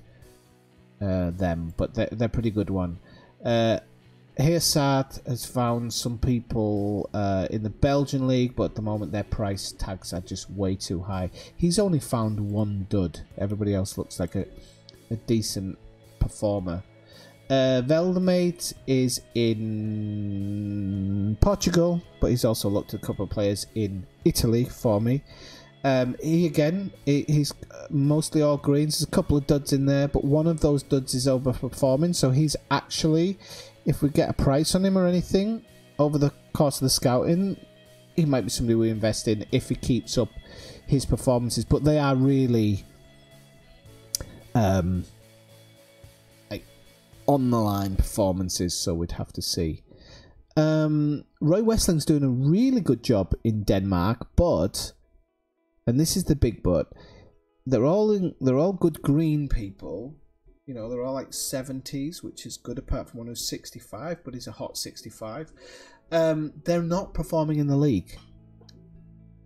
them, but they're pretty good one. Heersat has found some people in the Belgian league, but at the moment their price tags are just way too high. He's only found one dud. Everybody else looks like a decent performer. Veldemate is in Portugal, but he's also looked at a couple of players in Italy for me. He's mostly all greens. There's a couple of duds in there, but one of those duds is overperforming, so he's actually, if we get a price on him or anything over the course of the scouting, he might be somebody we invest in if he keeps up his performances. But they are really on the line performances, so we'd have to see. Roy Westling's doing a really good job in Denmark, but, and this is the big but, they're all good green people. You know, they're all like 70s, which is good, apart from one who's 65, but he's a hot 65. They're not performing in the league.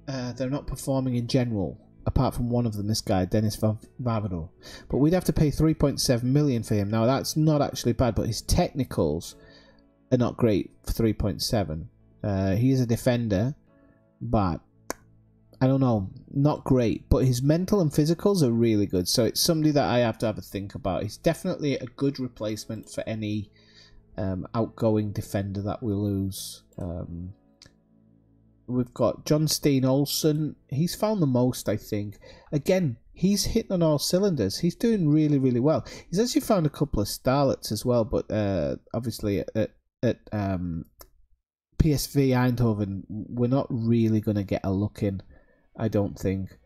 They're not performing in general, apart from one of them, this guy, Dennis Vavador. But we'd have to pay 3.7 million for him. Now, that's not actually bad, but his technicals are not great for 3.7. He is a defender, but I don't know, not great. But his mental and physicals are really good, so it's somebody that I have to have a think about. He's definitely a good replacement for any outgoing defender that we lose. We've got John Steen Olsen. He's found the most, I think. Again, he's hitting on all cylinders. He's doing really, really well. He's actually found a couple of starlets as well, but obviously at PSV Eindhoven, we're not really going to get a look in, I don't think.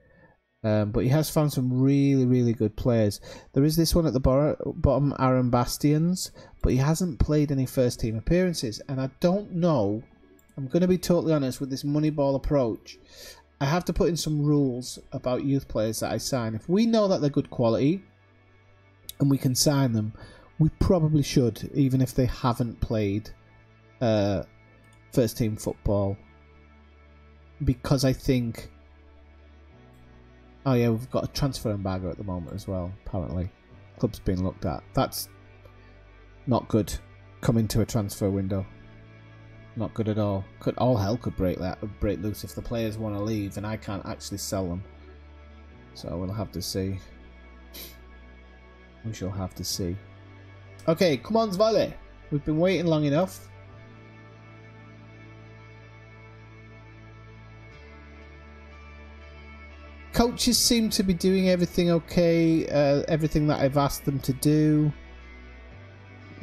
But he has found some really, really good players. There is this one at the bottom, Aaron Bastians, but he hasn't played any first-team appearances, and I don't know. I'm going to be totally honest with this Moneyball approach. I have to put in some rules about youth players that I sign. If we know that they're good quality and we can sign them, we probably should, even if they haven't played first team football. Because I think... Oh yeah, we've got a transfer embargo at the moment as well, apparently. Club's being looked at. That's not good, coming to a transfer window. Not good at all. All hell could break loose if the players want to leave and I can't actually sell them. So we'll have to see. We shall have to see. Okay, come on, Zvale. We've been waiting long enough. Coaches seem to be doing everything okay. Everything that I've asked them to do.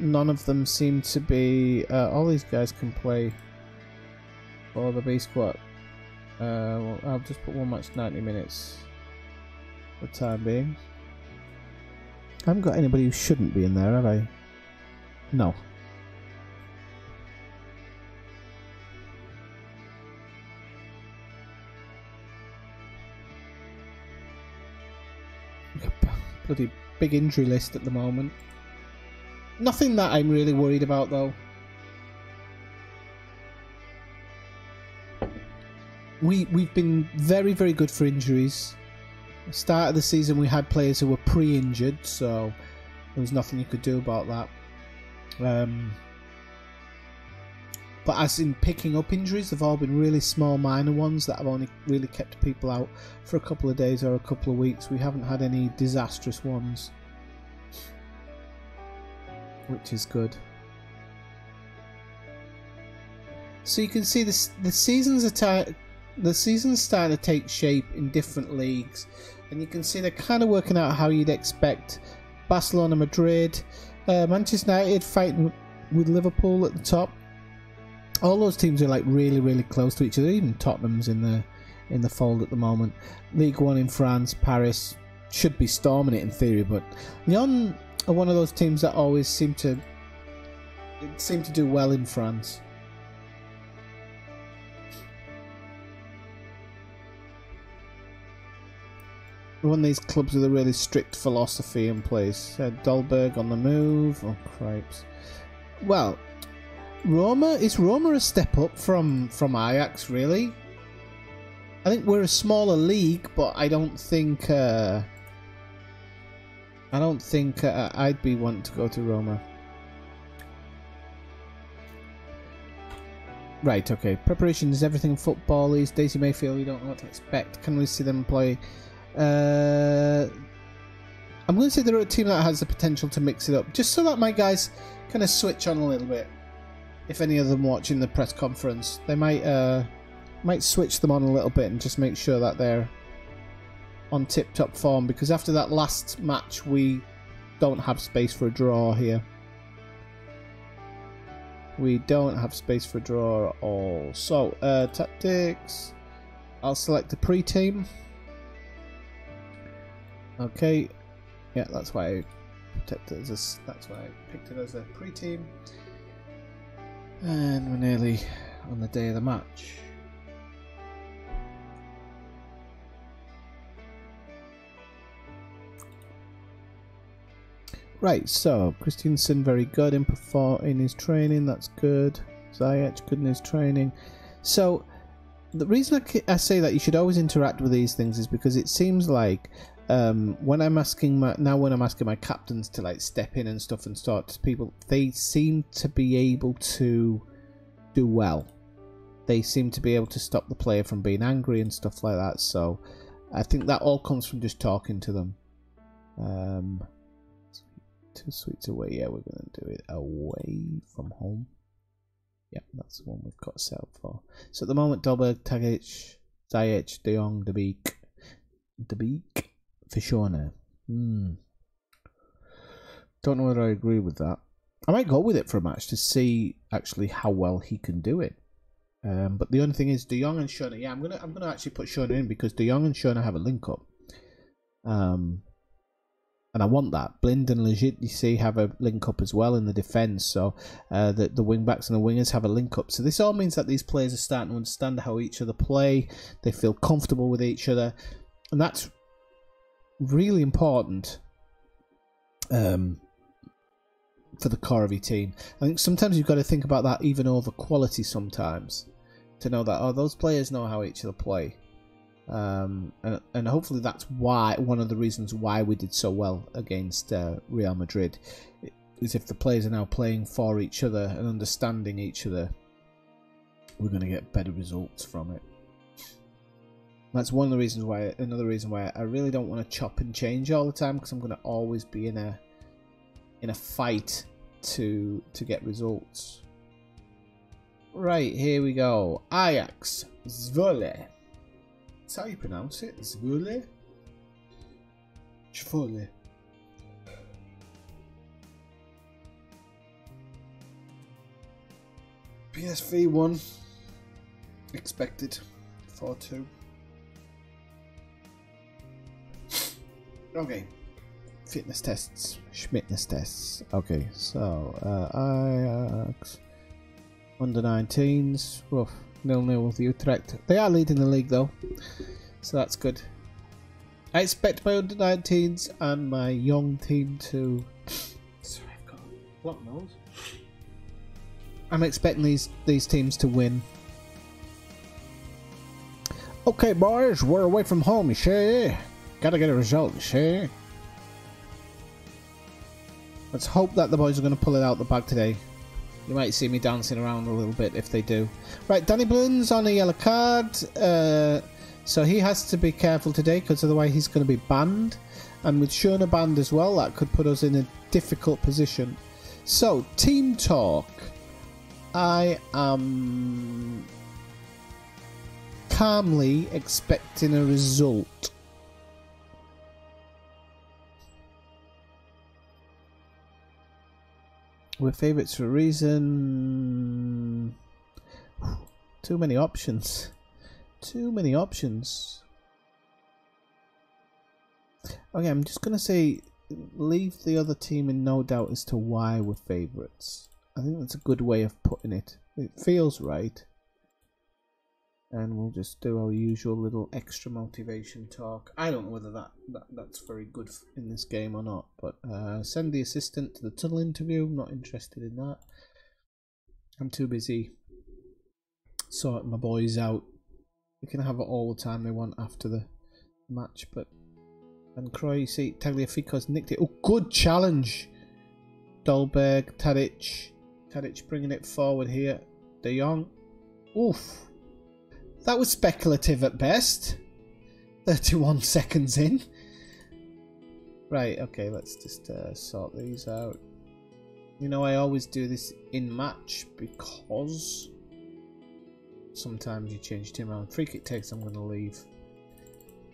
None of them seem to be... all these guys can play for the B squad. Well, I'll just put one match 90 minutes for the time being. I haven't got anybody who shouldn't be in there, have I? No. Bloody big injury list at the moment. Nothing that I'm really worried about, though. We've been very, very good for injuries. At the start of the season, we had players who were pre-injured, so there was nothing you could do about that. But as in picking up injuries, they've all been really small, minor ones that have only really kept people out for a couple of days or a couple of weeks. We haven't had any disastrous ones, which is good. So you can see this, the season's starting to take shape in different leagues, and you can see they're kind of working out how you'd expect Barcelona, Madrid, Manchester United fighting with Liverpool at the top. All those teams are like really, really close to each other. Even Tottenham's in the fold at the moment. League One in France, Paris should be storming it in theory, but Lyon are one of those teams that always seem to do well in France. One of these clubs with a really strict philosophy in place. Dolberg on the move. Oh, cripes. Well, Roma? Is Roma a step up from Ajax, really? I think we're a smaller league, but I don't think I'd be wanting to go to Roma. Right, okay. Preparation is everything in football. Is Daisy Mayfield, we don't know what to expect. Can we see them play? I'm going to say they're a team that has the potential to mix it up, just so that my guys kind of switch on a little bit. If any of them watching the press conference, they might switch them on a little bit and just make sure that they're on tip-top form, because after that last match we don't have space for a draw here. We don't have space for a draw at all. So, tactics. I'll select the pre-team. Okay. Yeah, that's why I picked it as a pre-team. And we're nearly on the day of the match. Right, so Christiansen very good in his training. That's good. Ziyech good in his training. So the reason I say that you should always interact with these things is because it seems like when I'm asking my captains to like step in and stuff and start to people, they seem to be able to do well. They seem to be able to stop the player from being angry and stuff like that. So I think that all comes from just talking to them. 2 sweets away. Yeah, we're going to do it away from home. Yeah, that's the one we've got set up for. So at the moment, Dolberg, Tagic, Ziyech, De Jong, De Beek, Fishorna. Don't know whether I agree with that. I might go with it for a match to see actually how well he can do it. But the only thing is De Jong and Schöne. Yeah, I'm gonna actually put Schöne in because De Jong and Schöne have a link up. And I want that. Blind and Legit, you see, have a link up as well in the defence. So the wing backs and the wingers have a link up. So this all means that these players are starting to understand how each other play. They feel comfortable with each other, and that's really important for the core of your team. I think sometimes you've got to think about that even over quality sometimes, to know that those players know how each other play. And hopefully that's why one of the reasons why we did so well against Real Madrid is if the players are now playing for each other and understanding each other, we're going to get better results from it. That's one of the reasons why. Another reason why I really don't want to chop and change all the time, because I'm going to always be in a fight to get results. Right, here we go. Ajax Zwolle. That's how you pronounce it. Zwolle. Zwolle. PSV 1. Expected. 4-2. Okay. Fitness tests. Schmittness tests. Okay, so Ajax under 19s. Woof. 0-0 with Utrecht. They are leading the league though, so that's good. I expect my under 19s and my young team to. Sorry, I've got a blocked nose. I'm expecting these teams to win. Okay, boys, we're away from home, you see. Gotta get a result, you see. Let's hope that the boys are going to pull it out the bag today. You might see me dancing around a little bit if they do. Right, Danny Blin's on a yellow card. So he has to be careful today, because otherwise he's going to be banned. And with Schöne banned as well, that could put us in a difficult position. So, team talk. I am calmly expecting a result. We're favourites for a reason. Too many options. Too many options. Okay, I'm just going to say leave the other team in no doubt as to why we're favourites. I think that's a good way of putting it. It feels right. And we'll just do our usual little extra motivation talk. I don't know whether that's very good in this game or not, but send the assistant to the tunnel interview. I'm not interested in that. I'm too busy sorting my boys out. They can have it all the time they want after the match, but and Croy, you see, Tagliafico's nicked it. Oh, good challenge. Dolberg, Tadic. Tadic bringing it forward here. De Jong. Oof. That was speculative at best. 31 seconds in. Right, okay, let's just sort these out. You know, I always do this in match because sometimes you change team around. Free kick takes, I'm going to leave.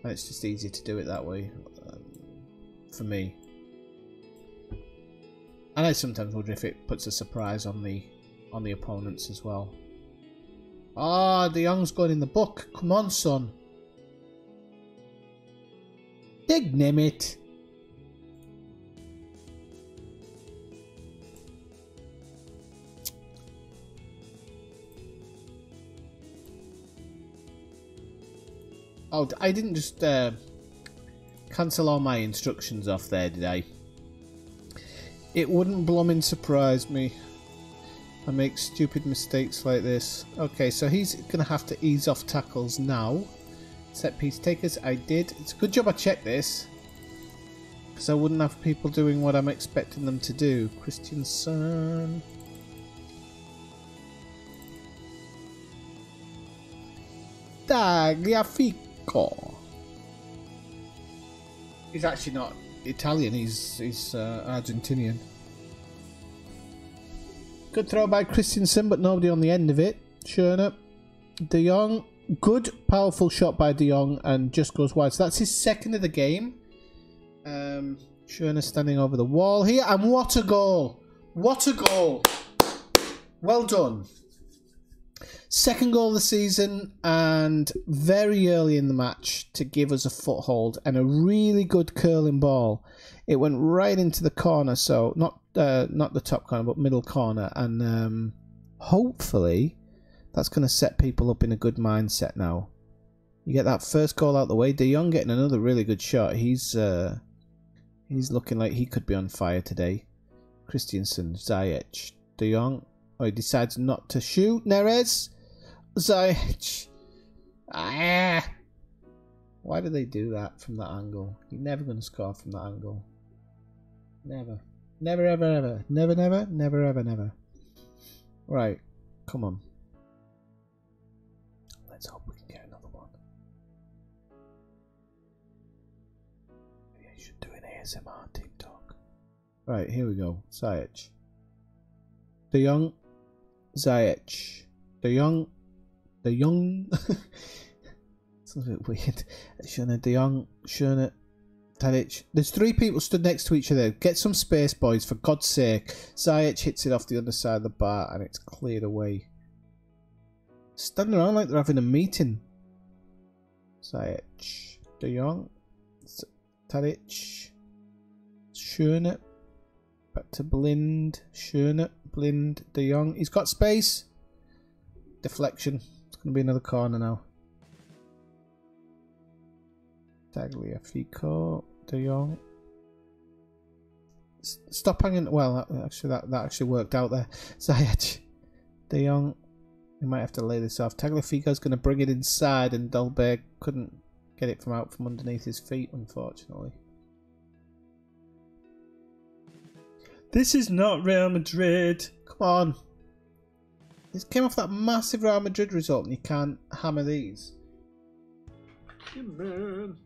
And it's just easier to do it that way for me. And I sometimes wonder if it puts a surprise on the opponents as well. Ah, De Jong's going in the book. Come on, son. Dignam it. Oh, I didn't just cancel all my instructions off there, did I? It wouldn't blooming surprise me. I make stupid mistakes like this. Okay, so he's going to have to ease off tackles now. Set piece takers, I did. It's a good job I checked this, because I wouldn't have people doing what I'm expecting them to do. Christiansen. Tagliafico. He's actually not Italian, he's Argentinian. Good throw by Christiansen, but nobody on the end of it. Schöne. De Jong. Good, powerful shot by De Jong, and just goes wide. So that's his second of the game. Schöne standing over the wall here, and what a goal! What a goal! Well done. Second goal of the season, and very early in the match to give us a foothold, and a really good curling ball. It went right into the corner, so not the top corner, but middle corner, and hopefully that's going to set people up in a good mindset now. You get that first goal out the way. De Jong getting another really good shot. He's looking like he could be on fire today. Christiansen, Ziyech, De Jong. Oh, he decides not to shoot. Neres, Ziyech. Ah! Why do they do that from that angle? You're never going to score from that angle. Never. Never, ever, ever. Never, never, never, ever, never. Right. Come on. Let's hope we can get another one. Maybe I should do an ASMR team talk. Right, here we go. Ziyech. De Jong. Ziyech. De Jong. De Jong. Sounds a bit weird. Schöne, De Jong. Schöne. Tadic. There's three people stood next to each other. Get some space, boys, for God's sake. Ziyech hits it off the underside of the bar and it's cleared away. Standing around like they're having a meeting. Ziyech. De Jong. Tadic. Schöne. Back to Blind. Schöne. Blind. De Jong. He's got space. Deflection. It's going to be another corner now. Tagliafico. De Jong. Stop hanging. Well, actually, that actually worked out there. Ziyech. De Jong. We might have to lay this off. Tagliafico's going to bring it inside, and Dolberg couldn't get it from underneath his feet, unfortunately. This is not Real Madrid. Come on. This came off that massive Real Madrid result, and you can't hammer these. Come on.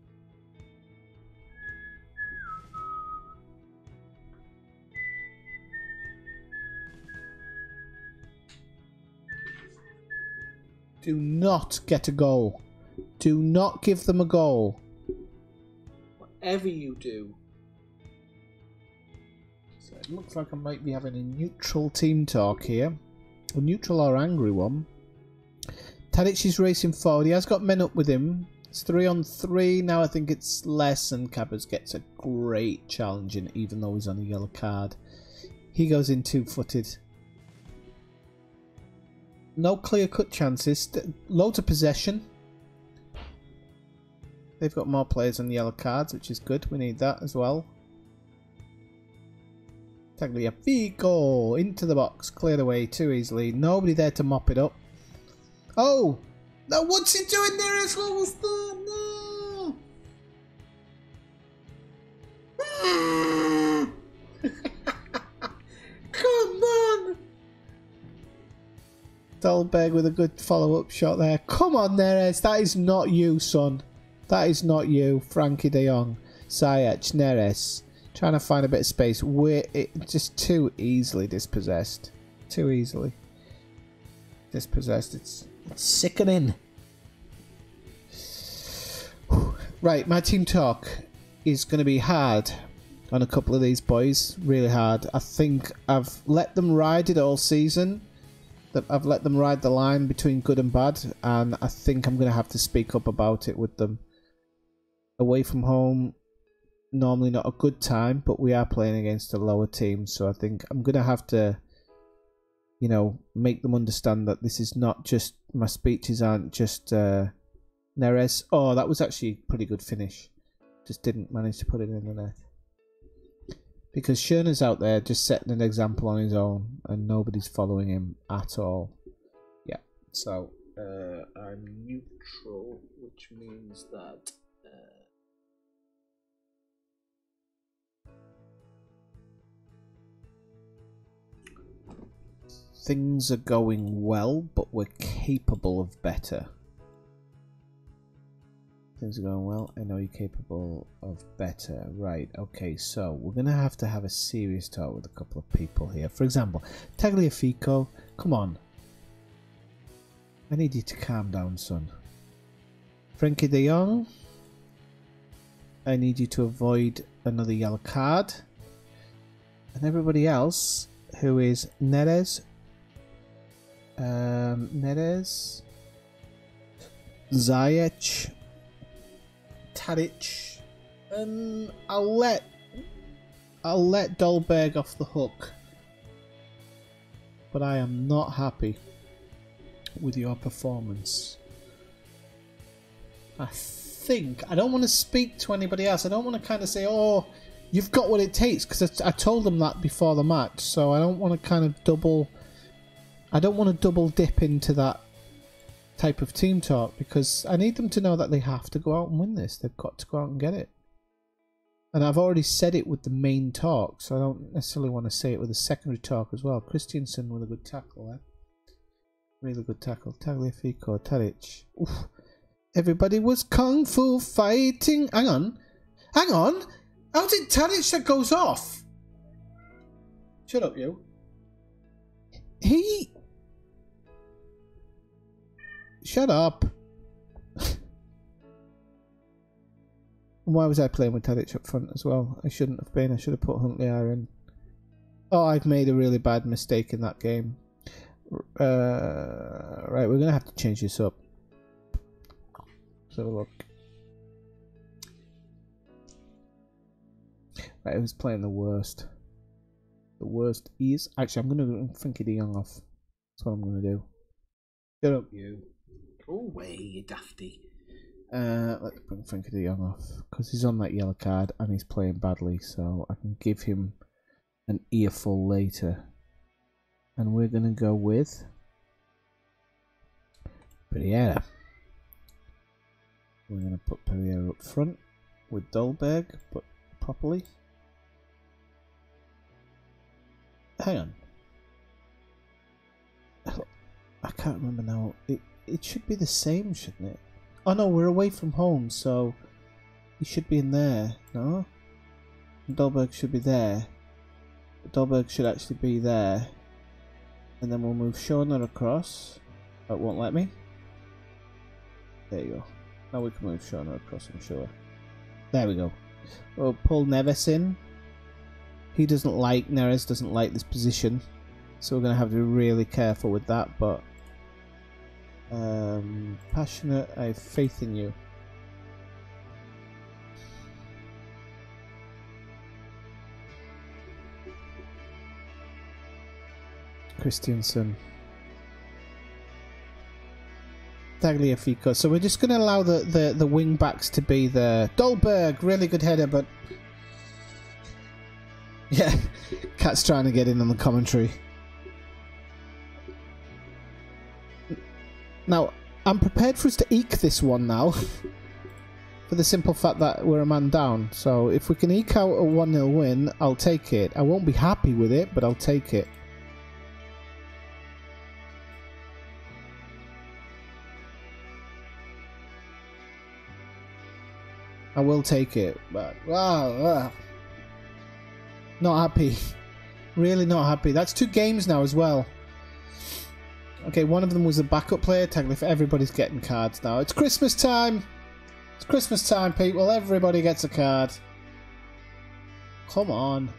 Do not get a goal. Do not give them a goal. Whatever you do. So it looks like I might be having a neutral team talk here. A neutral or angry one. Tadic is racing forward. He has got men up with him. It's 3-on-3. Now I think it's less, and Cabas gets a great challenge in, even though he's on a yellow card. He goes in two-footed. No clear-cut chances. Loads of possession. They've got more players on yellow cards, which is good. We need that as well. Tagliafico into the box, cleared away too easily. Nobody there to mop it up. Oh, now what's he doing there? As well as that? No. Come on. Dolberg with a good follow-up shot there. Come on, Neres. That is not you, son. That is not you. Frankie de Jong. Ziyech, Neres. Trying to find a bit of space. We're just too easily dispossessed. Too easily dispossessed. It's sickening. Right, my team talk is going to be hard on a couple of these boys. Really hard. I think I've let them ride it all season. I've let them ride the line between good and bad, and I think I'm going to have to speak up about it with them. Away from home, normally not a good time, but we are playing against a lower team, so I think I'm going to have to, you know, make them understand that this is not just, my speeches aren't just Neres. Oh, that was actually a pretty good finish. Just didn't manage to put it in the net. Because Schöner's out there just setting an example on his own, and nobody's following him at all. Yeah, so I'm neutral, which means that things are going well, but we're capable of better. Things are going well. I know you're capable of better. Right, okay, so we're going to have a serious talk with a couple of people here. For example, Tagliafico, come on. I need you to calm down, son. Frankie de Jong, I need you to avoid another yellow card. And everybody else, who is Neres, Ziyech, Tadic, and I'll let Dolberg off the hook, but I am not happy with your performance. I think I don't want to speak to anybody else. I don't want to kind of say, oh, you've got what it takes, because I told them that before the match, so I don't want to kind of double dip into that type of team talk, because I need them to know that they have to go out and win this. They've got to go out and get it. And I've already said it with the main talk, so I don't necessarily want to say it with the secondary talk as well. Christiansen with a good tackle there. Really good tackle. Tagliafico, Tadic. Oof. Everybody was kung fu fighting. Hang on. Hang on. How's it Tadic that goes off? Shut up, you. Shut up. Why was I playing with Tadic up front as well? I shouldn't have been. I should have put Huntley in. Oh, I've made a really bad mistake in that game. Right, we're going to have to change this up. Let's have a look. Right, who's playing the worst? The worst is... Actually, I'm going to Frankie de Jong off. That's what I'm going to do. Shut up, you. Go away, you dafty. Let's bring Frankie de Jong off, because he's on that yellow card and he's playing badly, so I can give him an earful later. And we're going to go with Pereira. We're going to put Pereira up front with Dolberg, but properly. Hang on. I can't remember now. It should be the same, shouldn't it? Oh no, we're away from home, so he should be in there, no? Dolberg should be there. Dolberg should actually be there. And then we'll move Schöner across. That won't let me. There you go. Now we can move Schöner across, I'm sure. There we go. We'll pull Neves in. He doesn't like, Neres doesn't like this position. So we're going to have to be really careful with that, but... passionate, I have faith in you. Christiansen. Tagliafico. So we're just going to allow the wing backs to be the Dolberg, really good header, but yeah, Cat's trying to get in on the commentary. Now, I'm prepared for us to eke this one now. For the simple fact that we're a man down. So if we can eke out a 1-0 win, I'll take it. I won't be happy with it, but I'll take it. I will take it, but wow, not happy. Really not happy. That's 2 games now as well. Okay, one of them was a backup player. Technically, everybody's getting cards now. It's Christmas time. It's Christmas time, people. Everybody gets a card. Come on.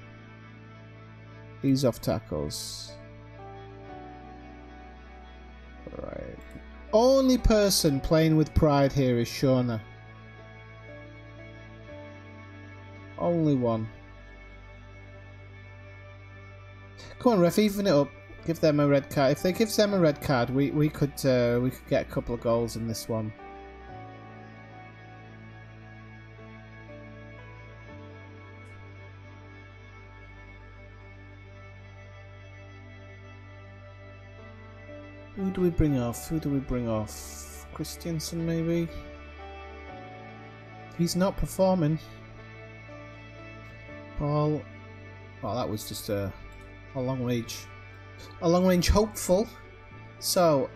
Ease off tackles. Right. Only person playing with pride here is Shauna. Only one. Come on, ref, even it up. Give them a red card. If they give them a red card, we could get a couple of goals in this one. Who do we bring off? Who do we bring off? Christiansen, maybe? He's not performing. Paul. Oh, that was just a long range hopeful. So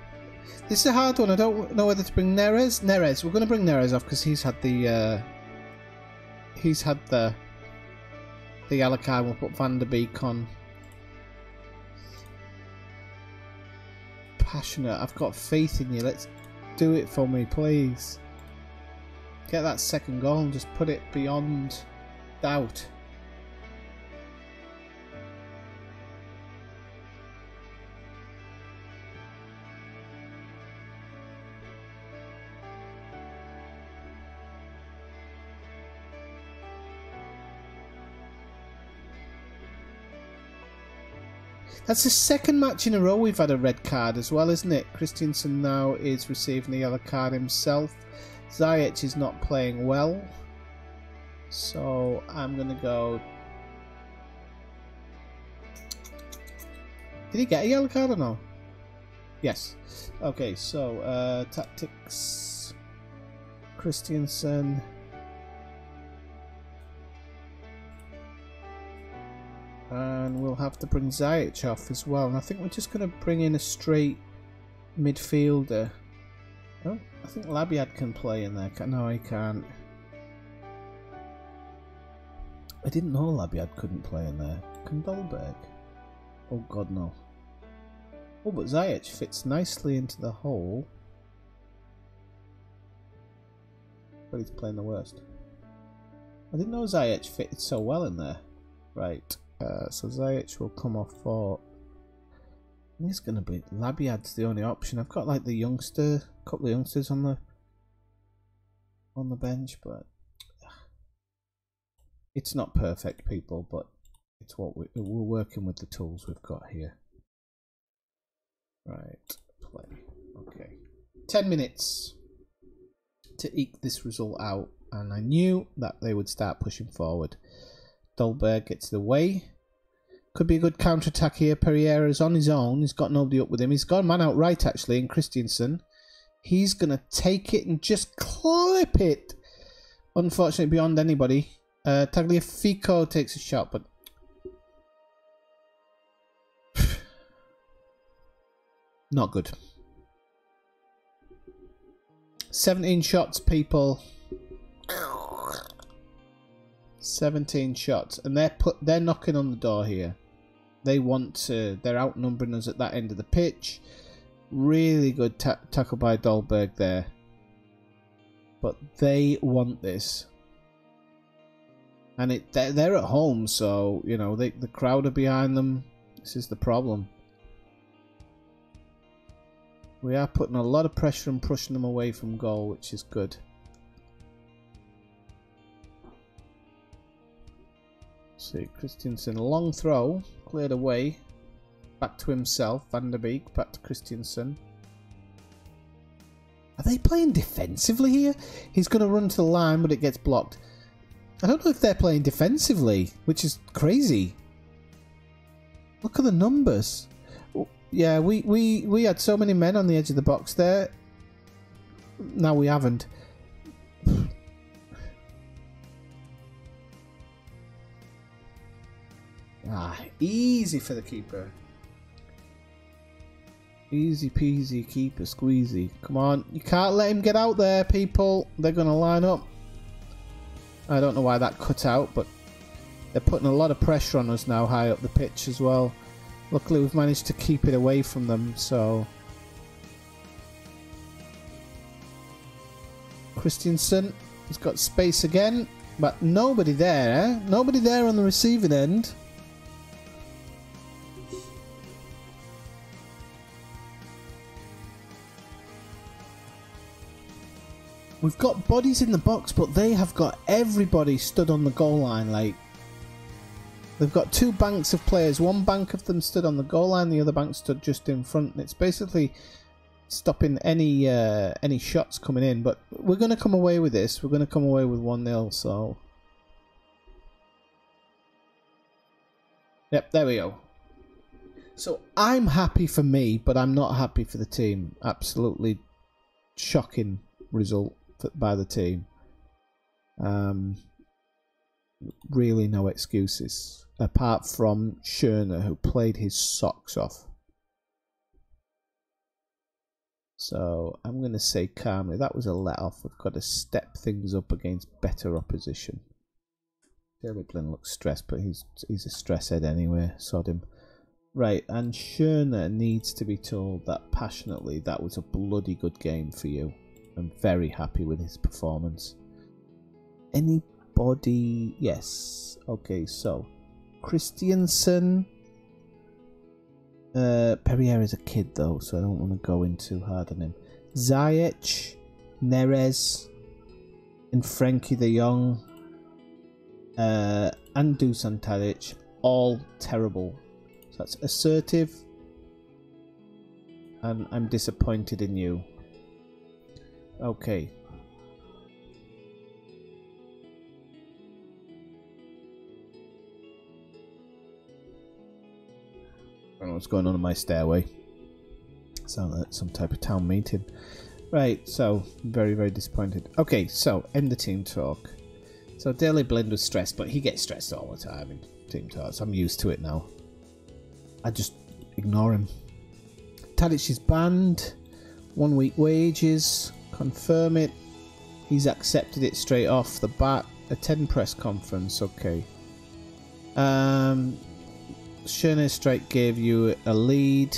this is a hard one. I don't know whether to bring Neres. We're going to bring Neres off because he's had the yellow card. We'll put Van der Beek on. Passionate. I've got faith in you. Let's do it for me, please. Get that second goal and just put it beyond doubt. That's the second match in a row we've had a red card as well, isn't it? Christiansen now is receiving the yellow card himself. Ziyech is not playing well. So I'm going to go... Did he get a yellow card or no? Yes. Okay, so tactics. Christiansen. And we'll have to bring Ziyech off as well. And I think we're just going to bring in a straight midfielder. Oh, I think Labiad can play in there. No, he can't. I didn't know Labiad couldn't play in there. Can Dolberg? Oh god, no. Oh, but Ziyech fits nicely into the hole. But he's playing the worst. I didn't know Ziyech fitted so well in there. Right. So Ziyech will come off for... He's going to be... Labiad's the only option. I've got like the youngster, a couple of youngsters on the bench, but it's not perfect, people. But it's what we're working with the tools we've got here. Right, play. Okay, 10 minutes to eke this result out, and I knew that they would start pushing forward. Dolberg gets the way. Could be a good counter-attack here. Pereira's on his own. He's got nobody up with him. He's got a man out right, actually, in Christiansen. He's going to take it and just clip it. Unfortunately, beyond anybody. Tagliafico takes a shot, but... not good. 17 shots, people. 17 shots, and they're knocking on the door here. They want to. They're outnumbering us at that end of the pitch. Really good tackle by Dolberg there, but they want this, and they're at home, so you know the crowd are behind them. This is the problem. We are putting a lot of pressure and pushing them away from goal, which is good. See, Christiansen, a long throw, cleared away, back to himself, Van der Beek, back to Christiansen. Are they playing defensively here? He's going to run to the line, but it gets blocked. I don't know if they're playing defensively, which is crazy. Look at the numbers. Yeah, we had so many men on the edge of the box there. Now we haven't. Easy for the keeper. Easy peasy, keeper squeezy. Come on, you can't let him get out there, people. They're going to line up. I don't know why that cut out, but they're putting a lot of pressure on us now high up the pitch as well. Luckily, we've managed to keep it away from them, so... Christiansen has got space again, but nobody there, eh? Nobody there on the receiving end. We've got bodies in the box, but they have got everybody stood on the goal line. Like, they've got two banks of players. One bank of them stood on the goal line, the other bank stood just in front. And it's basically stopping any shots coming in. But we're going to come away with this. We're going to come away with 1-0. So, yep, there we go. So I'm happy for me, but I'm not happy for the team. Absolutely shocking result by the team. Really no excuses apart from Schöne, who played his socks off. So I'm going to say calmly, that was a let off. We've got to step things up against better opposition. Blind looks stressed, but he's a stress head anyway. Sod him. Right, and Schöne needs to be told that passionately that was a bloody good game for you. I'm very happy with his performance. Anybody? Yes. Okay, so Christiansen. Perrier is a kid though, so I don't want to go in too hard on him. Ziyech, Neres, and Frankie de Jong, and Dusan Tadic, all terrible. So that's assertive, and I'm disappointed in you. Okay. I don't know what's going on in my stairway. Sounds like some type of town meeting. Right, so very, very disappointed. Okay, so end the team talk. So Daley Blind was stressed, but he gets stressed all the time in team talks. I'm used to it now. I just ignore him. Tadic is banned. 1 week wages. Confirm it. He's accepted it straight off the bat. Attend press conference. Okay. Schöne strike gave you a lead.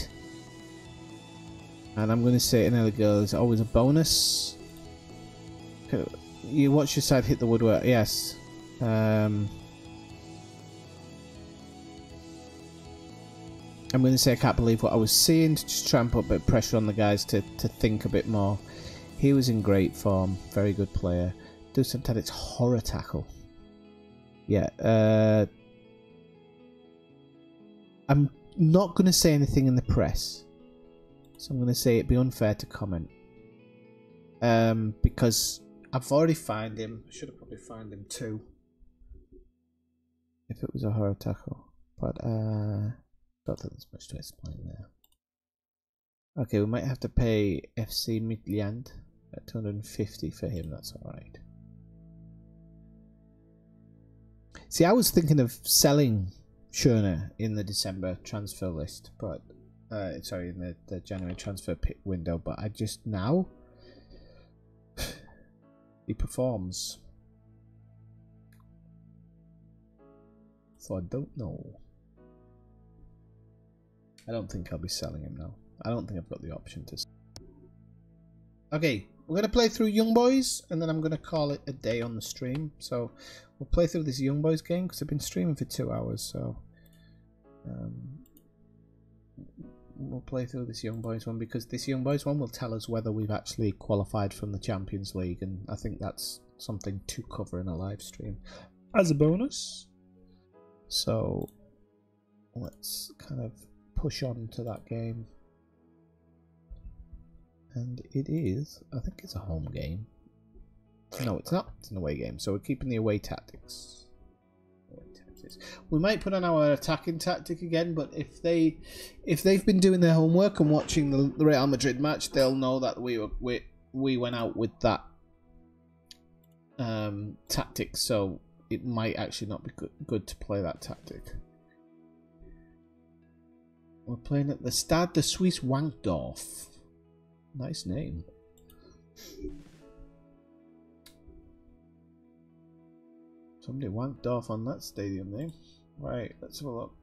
And I'm going to say an early goal is always a bonus. You watch your side hit the woodwork. Yes. I'm going to say I can't believe what I was seeing, to just try and put a bit of pressure on the guys to think a bit more. He was in great form. Very good player. Dusan Tadic's horror tackle. Yeah. I'm not going to say anything in the press. So I'm going to say it'd be unfair to comment. Because I've already fined him. I should have probably fined him too. If it was a horror tackle. But, don't think there's much to explain there. Okay, we might have to pay FC Midtjylland at 250 for him. That's alright. See, I was thinking of selling Schöne in the December transfer list, but sorry, in the January transfer window. But I just now he performs, so I don't know. I don't think I'll be selling him now. I don't think I've got the option to. Okay, we're going to play through Young Boys, and then I'm going to call it a day on the stream. So we'll play through this Young Boys game, because I've been streaming for 2 hours. So we'll play through this Young Boys one, because this Young Boys one will tell us whether we've actually qualified from the Champions League. And I think that's something to cover in a live stream as a bonus. So let's kind of push on to that game. And it is, I think it's a home game. No, it's not. It's an away game. So we're keeping the away tactics. Away tactics. tactics. We might put on our attacking tactic again, but if they've been doing their homework and watching the Real Madrid match, they'll know that we went out with that tactic. So it might actually not be good to play that tactic. We're playing at the Stade de Suisse Wankdorf. Nice name. Somebody wanked off on that stadium name. Right, let's have a look.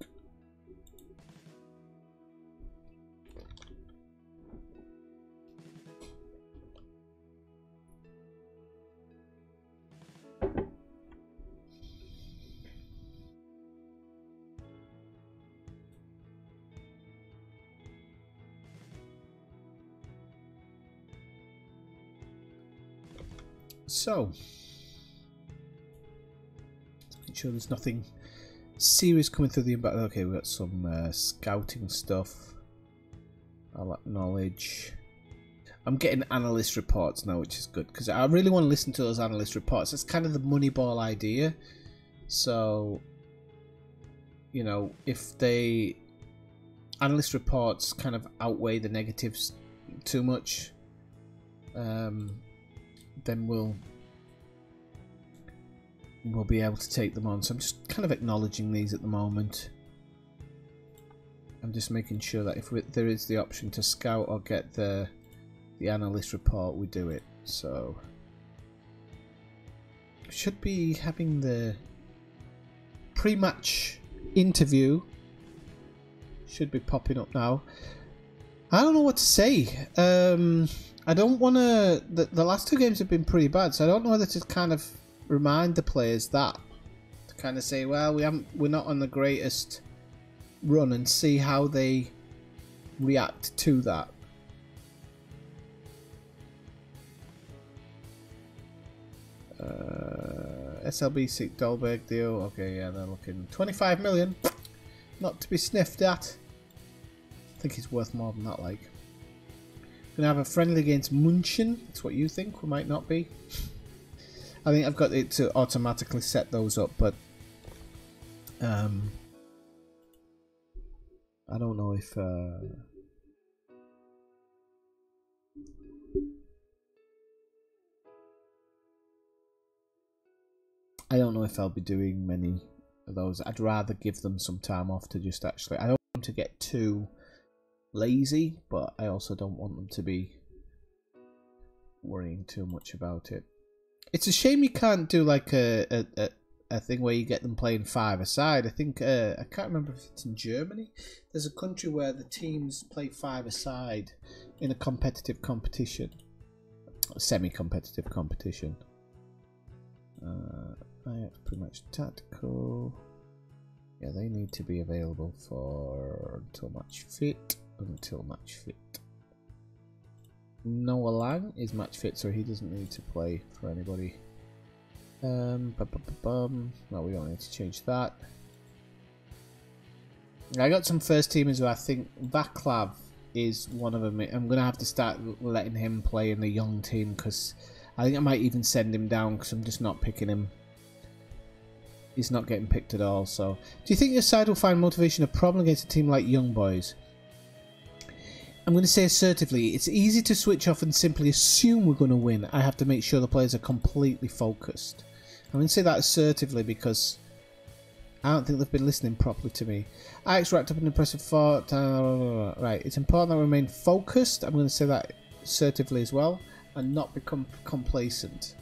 So, make sure there's nothing serious coming through the inbox. Okay, we've got some scouting stuff. I like knowledge. I'm getting analyst reports now, which is good because I really want to listen to those analyst reports. That's kind of the Moneyball idea. So, you know, if they analyst reports kind of outweigh the negatives too much, then we'll be able to take them on. So I'm just kind of acknowledging these at the moment. I'm just making sure that if there is the option to scout or get the analyst report, we do it. So should be having the pre-match interview. Should be popping up now. I don't know what to say. I don't want to... The last two games have been pretty bad, so I don't know whether to kind of remind the players that. To kind of say, well, we're not on the greatest run, and see how they react to that. SLB Seek Dolberg deal. Okay, yeah, they're looking 25 million. Not to be sniffed at. I think he's worth more than that, like. Gonna have a friendly against Munchen. That's what you think. We might not be. I think I've got it to automatically set those up, but I don't know if I'll be doing many of those. I'd rather give them some time off to just actually. I don't want them to get too lazy, but I also don't want them to be worrying too much about it. It's a shame you can't do like a thing where you get them playing 5-a-side. I think I can't remember if it's in Germany. There's a country where the teams play 5-a-side in a competitive competition, a semi-competitive competition. Ajax pretty much tactical. Yeah, they need to be available for until match fit. Noah Lang is match fit, so he doesn't need to play for anybody. No, we don't need to change that. I got some first teamers who I think Vaclav is one of them. I'm going to have to start letting him play in the young team because I think I might even send him down because I'm just not picking him. He's not getting picked at all. So, do you think your side will find motivation a problem against a team like Young Boys? I'm going to say assertively, it's easy to switch off and simply assume we're going to win. I have to make sure the players are completely focused. I'm going to say that assertively because I don't think they've been listening properly to me. Ajax wrapped up an impressive fort. Right, it's important that we remain focused. I'm going to say that assertively as well and not become complacent.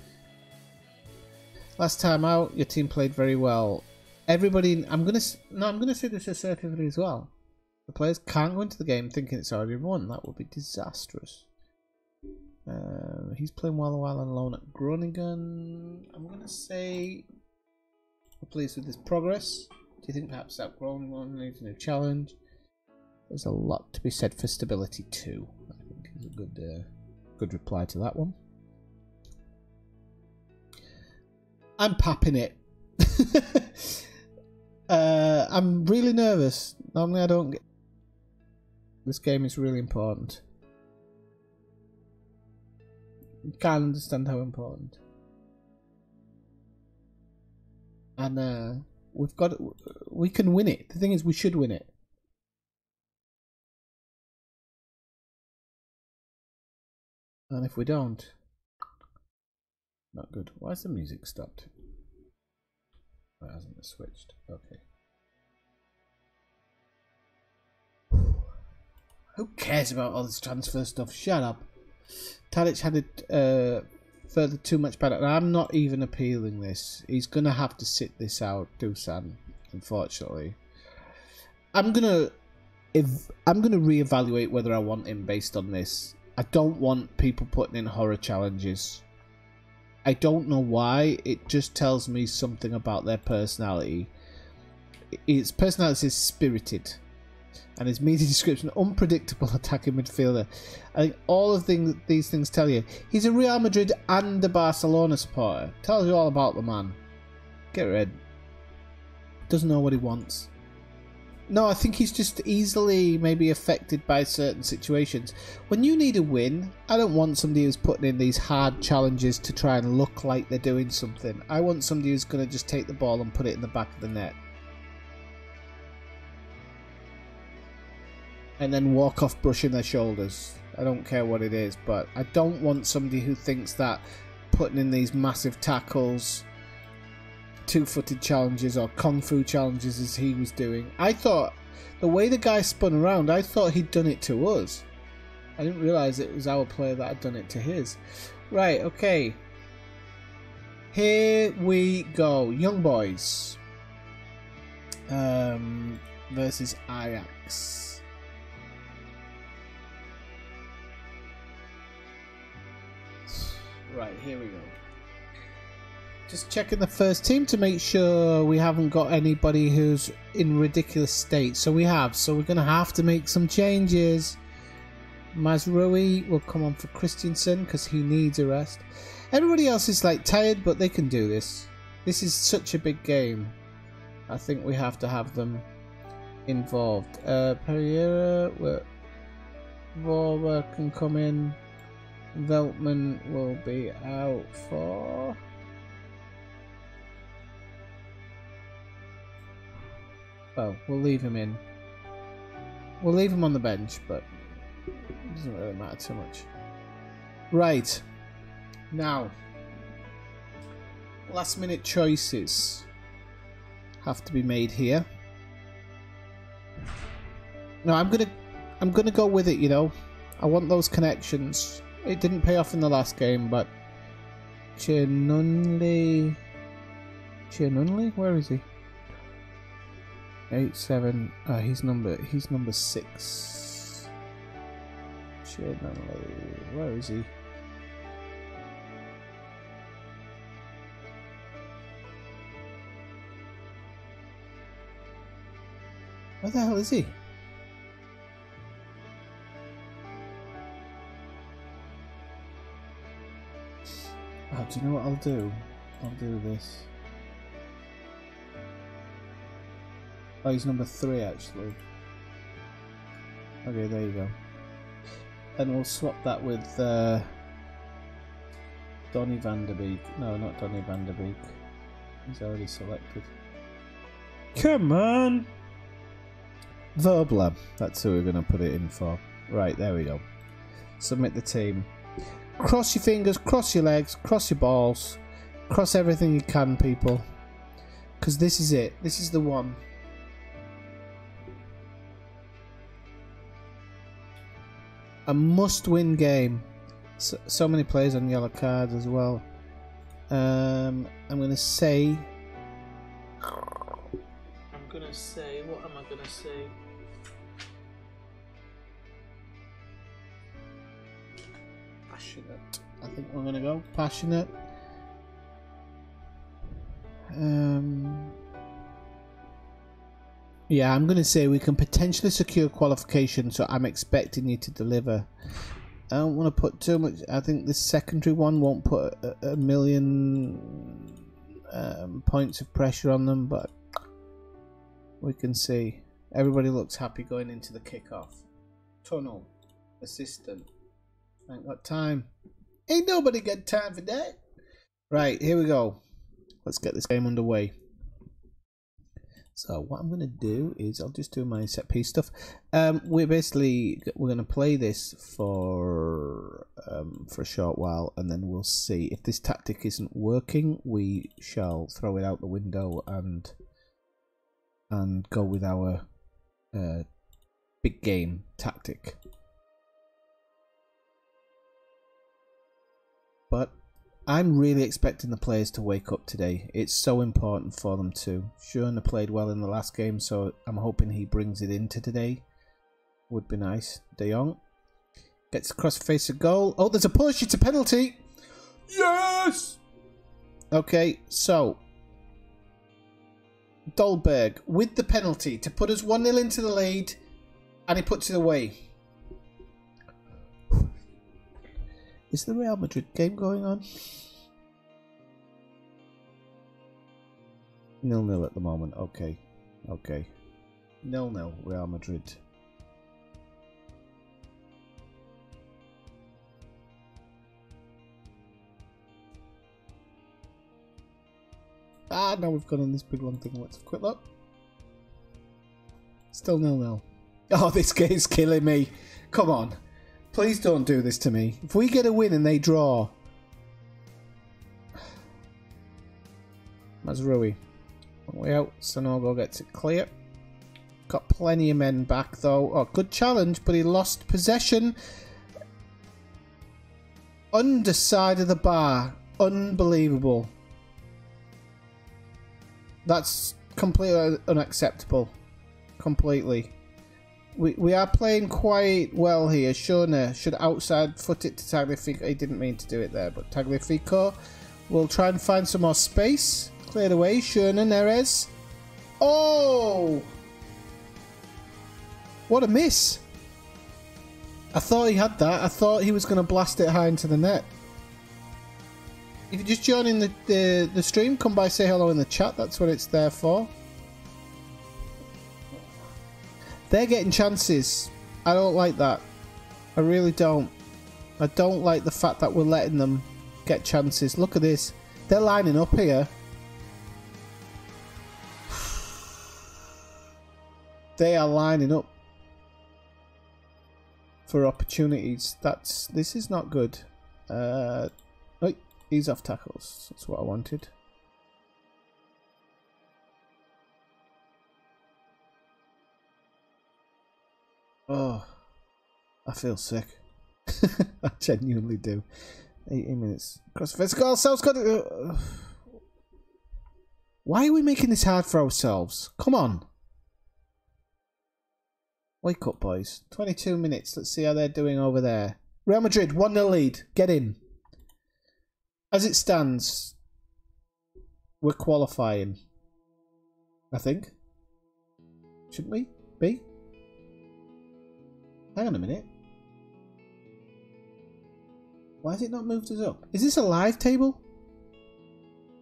Last time out, your team played very well. Everybody, I'm going to say this assertively as well. The players can't go into the game thinking it's already won. That would be disastrous. He's playing well while on loan at Groningen. I'm going to say we're pleased with his progress. Do you think perhaps that Groningen needs a new challenge? There's a lot to be said for stability too. I think is a good reply to that one. I'm papping it. I'm really nervous. Normally I don't get... This game is really important. You can't understand how important. And we can win it. The thing is, we should win it. And if we don't, not good. Why has the music stopped? Why hasn't it switched? Okay. Who cares about all this transfer stuff? Shut up. Tadic had it further too much better. I'm not even appealing this. He's gonna have to sit this out, Dusan. Unfortunately, I'm gonna reevaluate whether I want him based on this. I don't want people putting in horror challenges. I don't know why. It just tells me something about their personality. His personality is spirited. And his media description, unpredictable attacking midfielder. I think all of these things tell you. He's a Real Madrid and a Barcelona supporter. Tells you all about the man. Get rid. Doesn't know what he wants. No, I think he's just easily maybe affected by certain situations. When you need a win, I don't want somebody who's putting in these hard challenges to try and look like they're doing something. I want somebody who's going to just take the ball and put it in the back of the net. And then walk off brushing their shoulders. I don't care what it is, but I don't want somebody who thinks that putting in these massive tackles, two-footed challenges or kung fu challenges as he was doing. I thought, the way the guy spun around, I thought he'd done it to us. I didn't realise it was our player that had done it to his. Right, okay. Here we go. Young Boys. Versus Ajax. Right, here we go. Just checking the first team to make sure we haven't got anybody who's in ridiculous state. So we have. So we're going to have to make some changes. Mazrui will come on for Christensen because he needs a rest. Everybody else is like tired, but they can do this. This is such a big game. I think we have to have them involved. Pereira, Vorber can come in. Veltman will be out for... Well, we'll leave him in. We'll leave him on the bench, but it doesn't really matter too much. Right. Now, last minute choices have to be made here. No, I'm gonna go with it, you know. I want those connections. It didn't pay off in the last game, but Chinunli, where is he? 8-7. He's number 6. Chinunli, where is he? Where the hell is he? Oh, do you know what I'll do? I'll do this. Oh, he's number 3 actually. Okay, there you go. And we'll swap that with Donny van der Beek. No, not Donny van der Beek. He's already selected. Come on! Verbler. That's who we're going to put it in for. Right, there we go. Submit the team. Cross your fingers, cross your legs, cross your balls, cross everything you can, people. Because this is it. This is the one. A must-win game. So many players on yellow cards as well. I'm going to say... What am I going to say? Passionate. I think we're gonna go passionate. Yeah, I'm gonna say we can potentially secure qualification, so I'm expecting you to deliver. I don't want to put too much. I think this secondary one won't put a million points of pressure on them, but we can see. Everybody looks happy going into the kickoff. Tunnel, assistant. Ain't got time. Ain't nobody got time for that. Right, here we go. Let's get this game underway. So what I'm going to do is I'll just do my set piece stuff. We're going to play this for a short while, and then we'll see if this tactic isn't working. We shall throw it out the window and go with our big game tactic. But I'm really expecting the players to wake up today. It's so important for them to. Schöne played well in the last game, so I'm hoping he brings it into today. Would be nice. De Jong gets across the face of goal. Oh, there's a push. It's a penalty. Yes! Okay, so Dolberg with the penalty to put us 1-0 into the lead, and he puts it away. Is the Real Madrid game going on? 0-0 at the moment. Okay. Okay. 0-0 Real Madrid. Ah, now we've gone on this big long thing. Let's have a quick look. Still 0-0. Oh, this game's killing me. Come on. Please don't do this to me. If we get a win and they draw. Mazraoui. Way out. Sanogo gets it clear. Got plenty of men back though. Oh, good challenge, but he lost possession. Underside of the bar. Unbelievable. That's completely unacceptable. Completely. We are playing quite well here. Schöne should outside foot it to Tagliafico. He didn't mean to do it there, but Tagliafico will try and find some more space. Cleared away. Schöne, Neres. Oh! What a miss. I thought he had that. I thought he was going to blast it high into the net. If you're just joining the stream, come by, say hello in the chat. That's what it's there for. They're getting chances. I don't like that. I really don't. I don't like the fact that we're letting them get chances. Look at this. They're lining up here. They are lining up for opportunities. This is not good. Oh, he's off tackles. That's what I wanted. Oh, I feel sick. I genuinely do. 18 minutes. Crossface goal. Sel's got it. Why are we making this hard for ourselves? Come on. Wake up, boys. 22 minutes. Let's see how they're doing over there. Real Madrid, 1-0 lead. Get in. As it stands, we're qualifying. I think. Shouldn't we be? Hang on a minute. Why has it not moved us up? Is this a live table?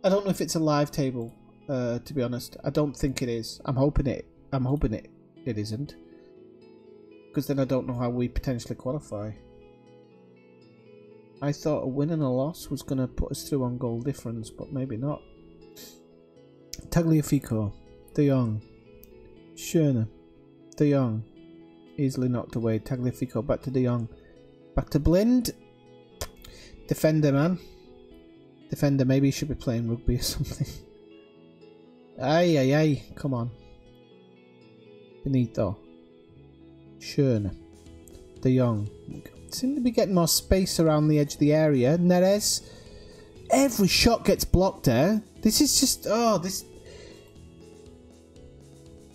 I don't know if it's a live table, to be honest. I don't think it is. I'm hoping it isn't. Because then I don't know how we potentially qualify. I thought a win and a loss was going to put us through on goal difference, but maybe not. Tagliafico. De Jong. Schöne. De Jong. Easily knocked away. Tagliafico back to De Jong. Back to Blind. Defender, man. Defender, maybe he should be playing rugby or something. Ay, ay, ay. Come on. Benito. Schöne. De Jong. Seem to be getting more space around the edge of the area. Neres. Every shot gets blocked there. This is just... Oh, this...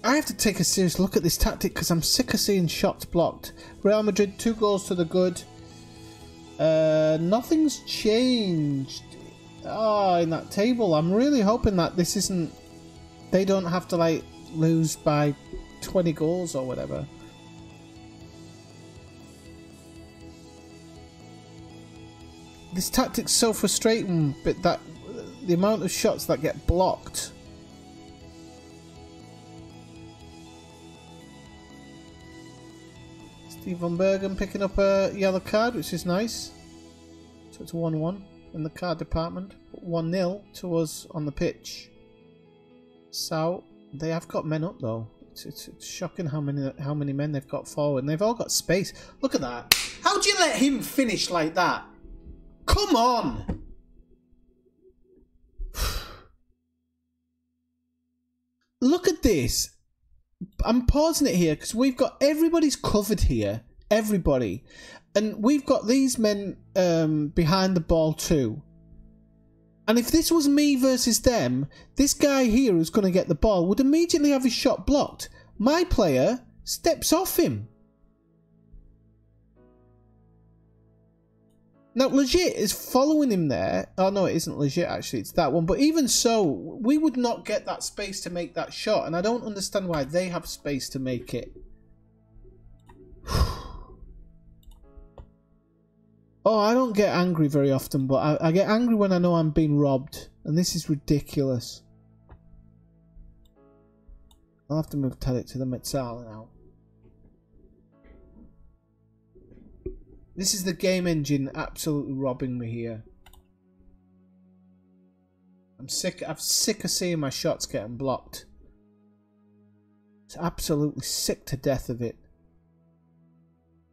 I have to take a serious look at this tactic because I'm sick of seeing shots blocked. Real Madrid, 2 goals to the good. Nothing's changed in that table. I'm really hoping that this isn't... They don't have to, like, lose by 20 goals or whatever. This tactic's so frustrating, but that the amount of shots that get blocked. Steve Van Bergen picking up a yellow card, which is nice. So it's 1-1 in the card department. 1-0 to us on the pitch. So They have got men up though. It's shocking how many men they've got forward, and they've all got space. Look at that. How do you let him finish like that? Come on. Look at this. I'm pausing it here because we've got everybody's covered here. Everybody. And we've got these men behind the ball too. And if this was me versus them, this guy here who's going to get the ball would immediately have his shot blocked. My player steps off him. Now, Legit is following him there. Oh, no, it isn't Legit, actually. It's that one. But even so, we would not get that space to make that shot. And I don't understand why they have space to make it. Oh, I don't get angry very often, but I get angry when I know I'm being robbed. And this is ridiculous. I'll have to move Tadic to the Metzala now. This is the game engine absolutely robbing me here. I'm sick of seeing my shots getting blocked. It's absolutely sick to death of it.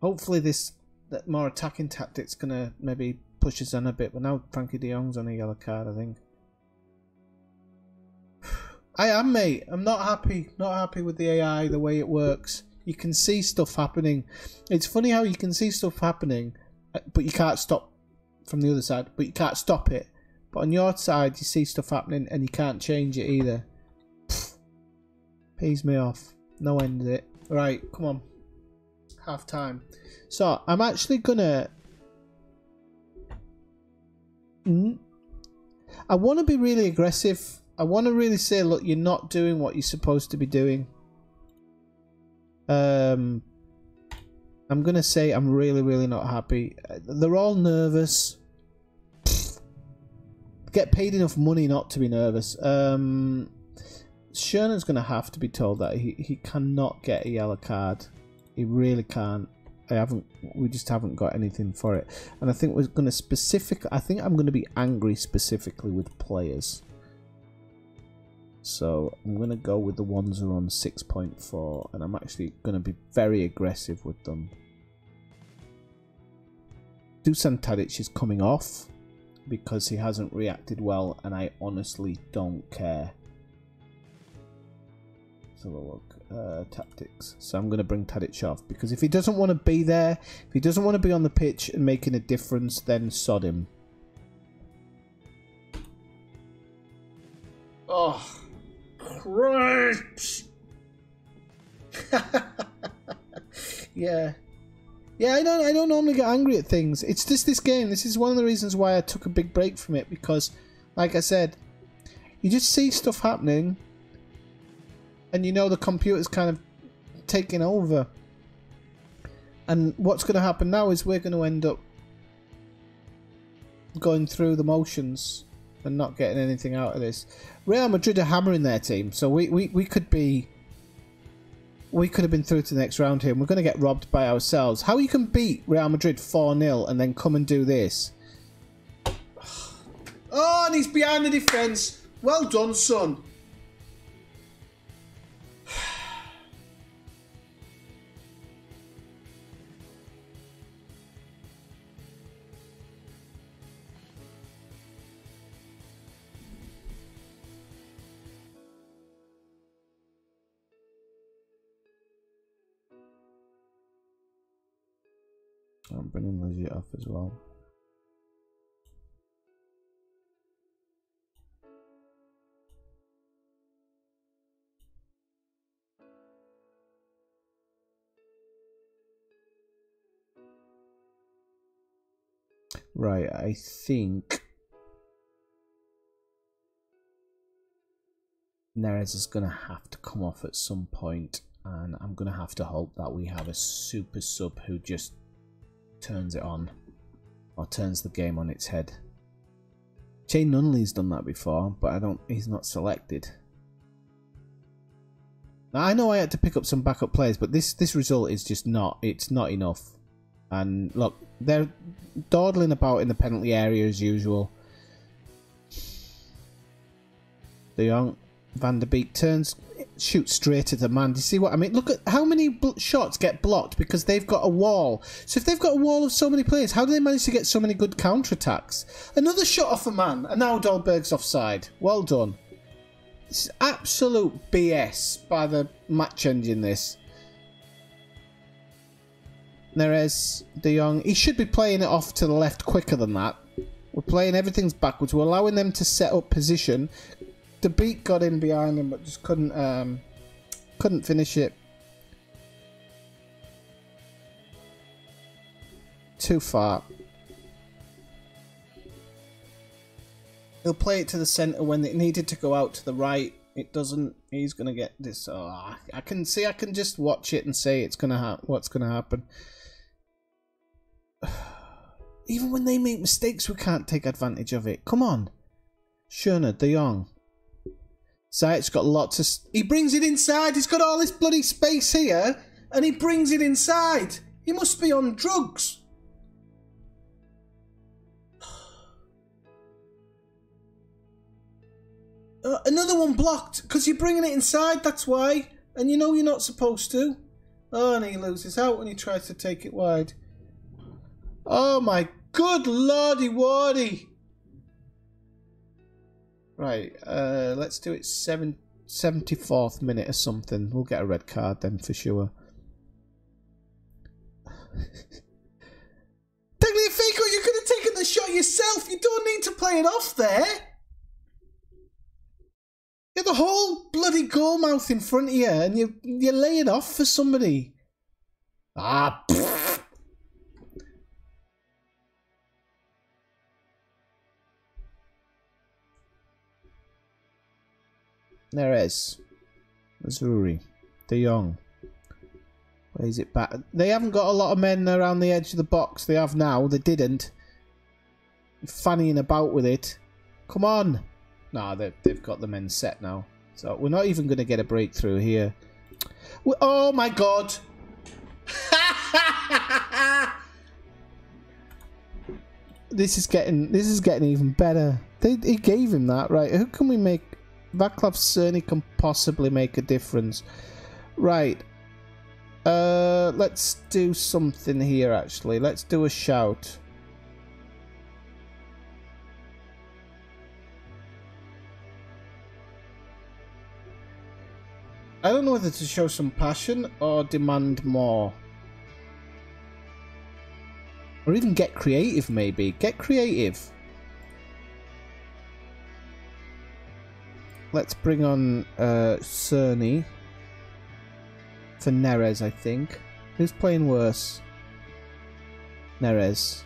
Hopefully that more attacking tactic's gonna maybe push us on a bit, but now Frankie de Jong's on a yellow card, I think. I am, mate. I'm not happy. Not happy with the AI, the way it works. You can see stuff happening. It's funny how you can see stuff happening, but you can't stop from the other side. But you can't stop it. But on your side, you see stuff happening and you can't change it either. Pees me off. No end of it. Right, come on. Half time. So I'm actually gonna. I want to be really aggressive. I want to really say, look, you're not doing what you're supposed to be doing. I'm gonna say I'm really not happy. They're all nervous. Get paid enough money not to be nervous. Schörner's gonna have to be told that he cannot get a yellow card. He really can't. We just haven't got anything for it. And I think we're gonna I'm gonna be angry specifically with players. So I'm going to go with the ones who are on 6.4, and I'm actually going to be very aggressive with them. Dusan Tadic is coming off because he hasn't reacted well, and I honestly don't care. Let's have a look. Tactics. So I'm going to bring Tadic off because if he doesn't want to be there, if he doesn't want to be on the pitch and making a difference, then sod him. Oh. Right. Yeah, I don't normally get angry at things. It's just this game. This is one of the reasons why I took a big break from it, because, like I said, you just see stuff happening, and you know the computer's kind of taking over. And what's going to happen now is we're going to end up going through the motions and not getting anything out of this. Real Madrid are hammering their team, so we could have been through to the next round here, and we're going to get robbed by ourselves. How you can beat Real Madrid 4-0 and then come and do this? Oh, and he's behind the defence. Well done, son. I'm bringing Legit off as well. Right, I think Neres is going to have to come off at some point, and I'm going to have to hope that we have a super sub who just turns it on, or turns the game on its head. Jay Nunley's done that before, but he's not selected. Now, I know I had to pick up some backup players, but this result is just not enough. And look, they're dawdling about in the penalty area as usual. De Jong, Van der Beek turns shoot straight at the man. Do you see what I mean? Look at how many shots get blocked because they've got a wall. So if they've got a wall of so many players, how do they manage to get so many good counter-attacks? Another shot off a man, and now Dahlberg's offside. Well done. This is absolute BS by the match engine, this. Neres, De Jong. He should be playing it off to the left quicker than that. We're playing everything's backwards. We're allowing them to set up position. The beat got in behind him, but just couldn't finish it. Too far. He'll play it to the centre when it needed to go out to the right. It doesn't. He's gonna get this. Oh, I can see. I can just watch it and say it's gonna what's gonna happen. Even when they make mistakes, we can't take advantage of it. Come on, Schöne, De Jong. Zayt's got lots of. He brings it inside. He's got all this bloody space here, and he brings it inside. He must be on drugs. Another one blocked because you're bringing it inside, that's why. And you know you're not supposed to. Oh, and he loses out when he tries to take it wide. Oh my good lordy wardy. Right, let's do it 74th minute or something. We'll get a red card then for sure. Tagliafico, you could have taken the shot yourself. You don't need to play it off there. You have the whole bloody goal mouth in front of you and you lay it off for somebody. Ah, pfft. Neres. Missouri. De Jong. Plays it back. They haven't got a lot of men around the edge of the box. They have now. They didn't. Fannying about with it. Come on. Nah, they've got the men set now. So we're not even going to get a breakthrough here. Oh my god! This is getting even better. He gave him that, right? Who can we make? Vaclav Cerny can possibly make a difference, right? Let's do something here. Actually, let's do a shout. I don't know whether to show some passion or demand more. Or even get creative, maybe. Get creative. Let's bring on Cerny. For Neres, I think. Who's playing worse? Neres.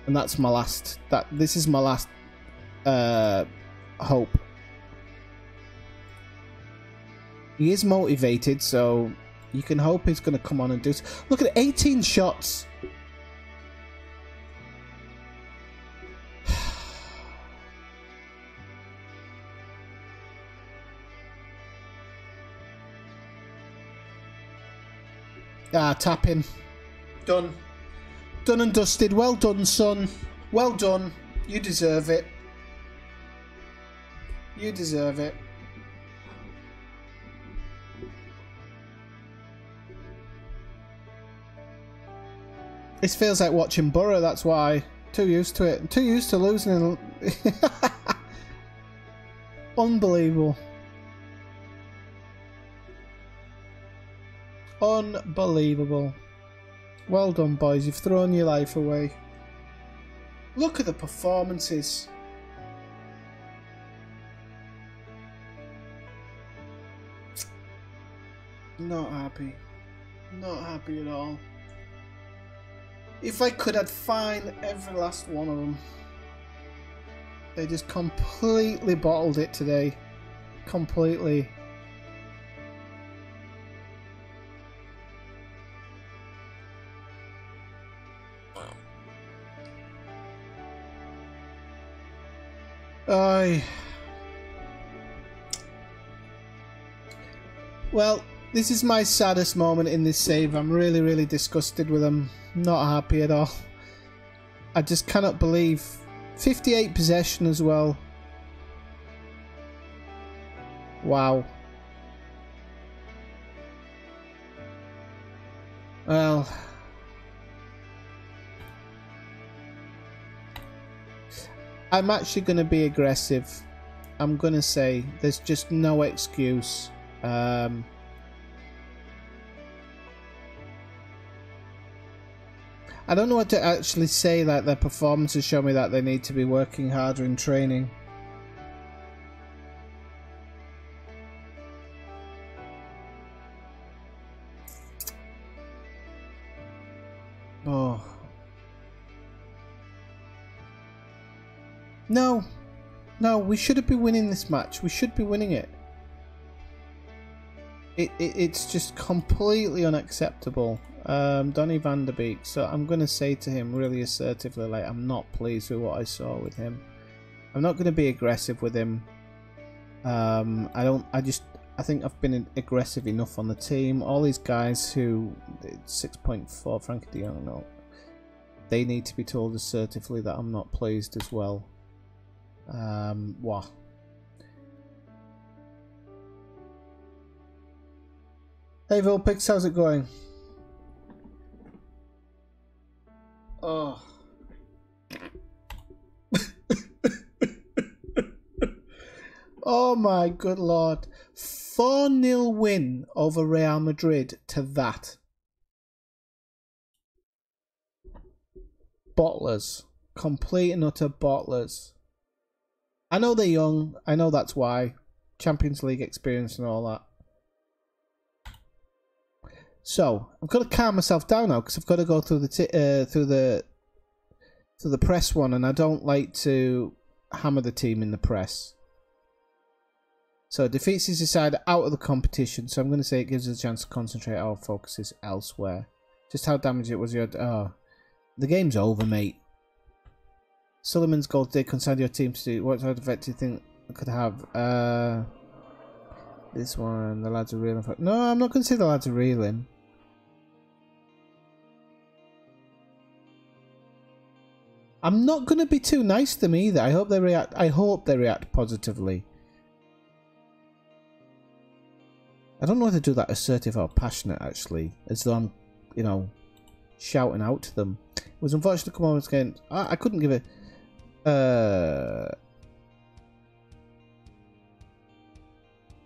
And that's my last... This is my last hope. He is motivated, so you can hope he's going to come on and do... Look at it, 18 shots. Ah, tapping. Done. Done and dusted. Well done, son. Well done. You deserve it. You deserve it. This feels like watching Borough, that's why. Too used to it. Too used to losing. Unbelievable. Unbelievable. Well done, boys. You've thrown your life away. Look at the performances. Not happy. Not happy at all. If I could, I'd find every last one of them. They just completely bottled it today. Completely. Well, this is my saddest moment in this save. I'm really, really disgusted with them. Not happy at all. I just cannot believe 58 possession as well. Wow. Well, I'm actually going to be aggressive. I'm going to say there's just no excuse. I don't know what to actually say. That their performances show me that they need to be working harder in training. Oh. No. No, we shouldn't be winning this match. We should be winning it. It's just completely unacceptable. Donny van der Beek. So I'm going to say to him really assertively, like, I'm not pleased with what I saw with him. I'm not going to be aggressive with him. I think I've been aggressive enough on the team. All these guys who 6.4 Frankie de Jong, no, they need to be told assertively that I'm not pleased as well. Wow. Hey Vulpix, how's it going? Oh. Oh my good lord. 4-0 win over Real Madrid to that. Bottlers. Complete and utter bottlers. I know they're young. I know that's why. Champions League experience and all that. So I've got to calm myself down now because I've got to go through the press one, and I don't like to hammer the team in the press. So defeats his side out of the competition. So I'm going to say it gives us a chance to concentrate our focuses elsewhere. Just how damaged it was your... Oh, the game's over, mate. Sullivan's goal did concern your team to do. What sort of effect do you think it could have? This one, the lads are reeling. No, I'm not going to say the lads are reeling. I'm not going to be too nice to them either. I hope they react. I hope they react positively. I don't know whether to do that assertive or passionate, actually, as though I'm, you know, shouting out to them. It was unfortunate to come on again. I couldn't give it.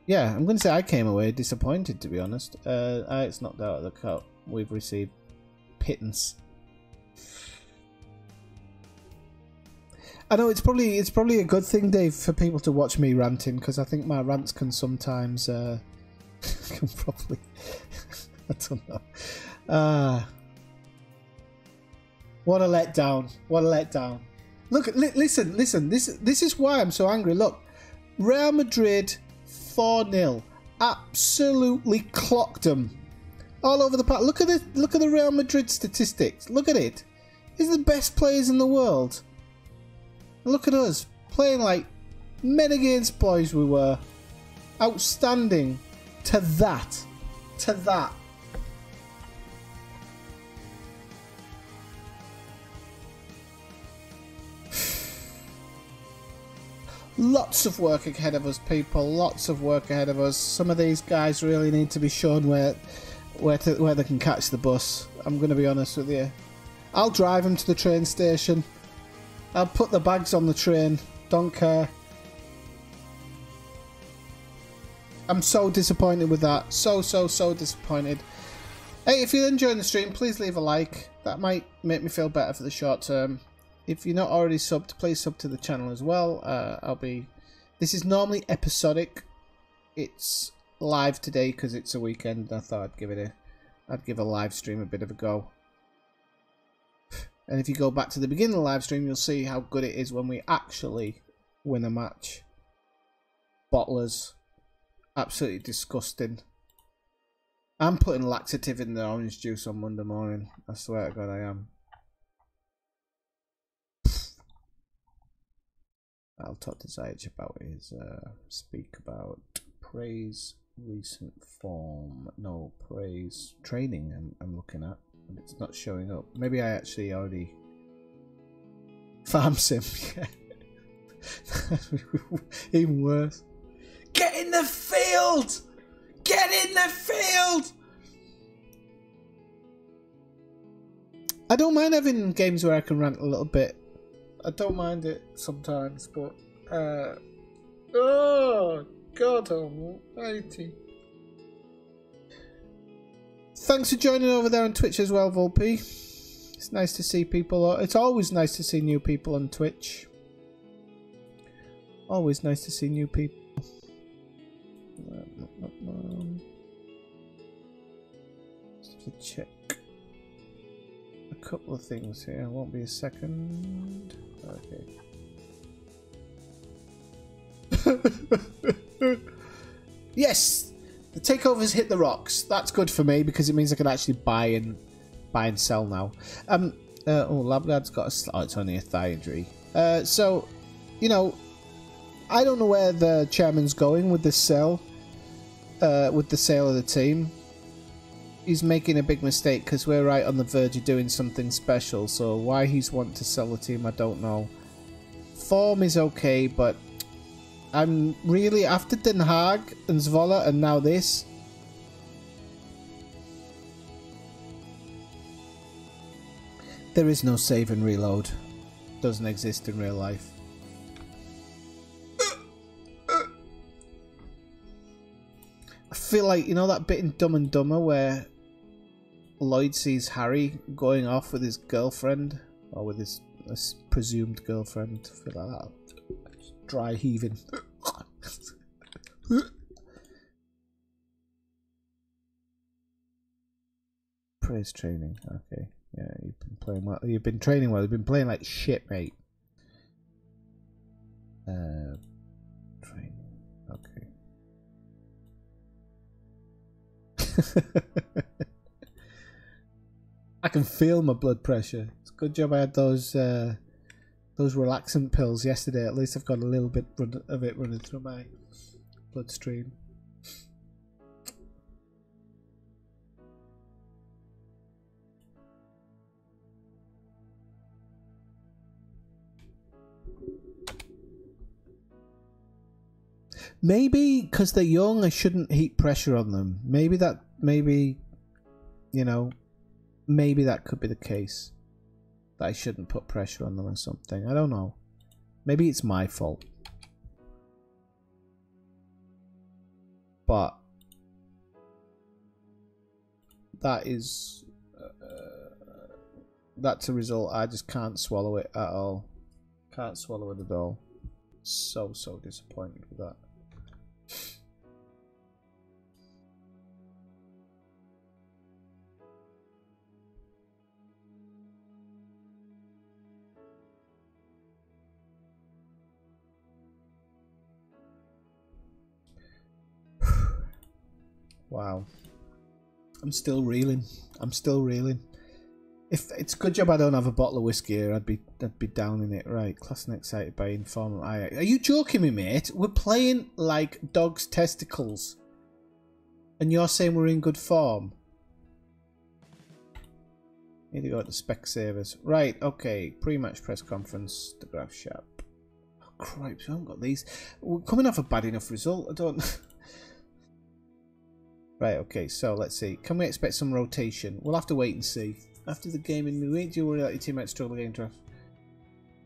Yeah, I'm going to say I came away disappointed, to be honest. Ajax knocked out of the cup. We've received pittance. I know it's probably a good thing, Dave, for people to watch me ranting, because I think my rants can sometimes can probably I don't know. What a letdown! What a letdown! Look, listen. This is why I'm so angry. Look, Real Madrid 4-0, absolutely clocked them all over the park. Look at it. Look at the Real Madrid statistics. Look at it. These are the best players in the world. Look at us playing like men against boys. We were outstanding. To that. Lots of work ahead of us, people. Lots of work ahead of us. Some of these guys really need to be shown where they can catch the bus. I'm going to be honest with you. I'll drive them to the train station. I'll put the bags on the train. Don't care. I'm so disappointed with that. So disappointed. Hey, if you're enjoying the stream, please leave a like. That might make me feel better for the short term. If you're not already subbed, please sub to the channel as well. This is normally episodic. It's live today because it's a weekend. I thought I'd give a live stream a bit of a go. And if you go back to the beginning of the live stream, you'll see how good it is when we actually win a match. Bottlers. Absolutely disgusting. I'm putting laxative in the orange juice on Monday morning. I swear to God I am. I'll talk to Zayach about his speak about praise recent form. No, praise training I'm looking at. And it's not showing up. Maybe I actually already farm sim. Yeah. Even worse. Get in the field! Get in the field! I don't mind having games where I can rant a little bit. I don't mind it sometimes, but oh God almighty. Thanks for joining over there on Twitch as well, Volpe. It's nice to see people. It's always nice to see new people on Twitch. Always nice to see new people. Just to check a couple of things here. Won't be a second. Okay. Yes, the takeover's hit the rocks. That's good for me because it means I can actually buy and sell now. Oh, Labrad's got a. Oh, it's only a thigh injury. So, you know, I don't know where the chairman's going with this sale. With the sale of the team. He's making a big mistake because we're right on the verge of doing something special. So why he's wanting to sell the team, I don't know. Form is okay, but I'm really after Den Haag and Zwolle and now this. There is no save and reload. Doesn't exist in real life. I feel like, you know that bit in Dumb and Dumber where Lloyd sees Harry going off with his girlfriend, or with his presumed girlfriend. I feel like that. Dry heaving. Praise training. Okay. Yeah, you've been playing well. You've been training well. You've been playing like shit, mate. Training. Okay. I can feel my blood pressure. It's a good job I had those relaxant pills yesterday. At least I've got a little bit of it running through my bloodstream. Maybe because they're young, I shouldn't heap pressure on them. Maybe, you know, maybe that could be the case. That I shouldn't put pressure on them or something. I don't know. Maybe it's my fault. But that is... that's a result. I just can't swallow it at all. Can't swallow it at all. So disappointed with that. Wow. I'm still reeling. I'm still reeling. If it's a good job I don't have a bottle of whiskey here, I'd be down in it. Right, class and excited by informal Ajax. Are you joking me, mate? We're playing like dog's testicles. And you're saying we're in good form? Need to go to the Specsavers. Right, okay. Pre-match press conference. The graph sharp. Oh, cripes, we haven't got these. We're coming off a bad enough result. I don't... Right, okay, so let's see. Can we expect some rotation? We'll have to wait and see. After the game in the week, do you worry that your team might struggle against draft?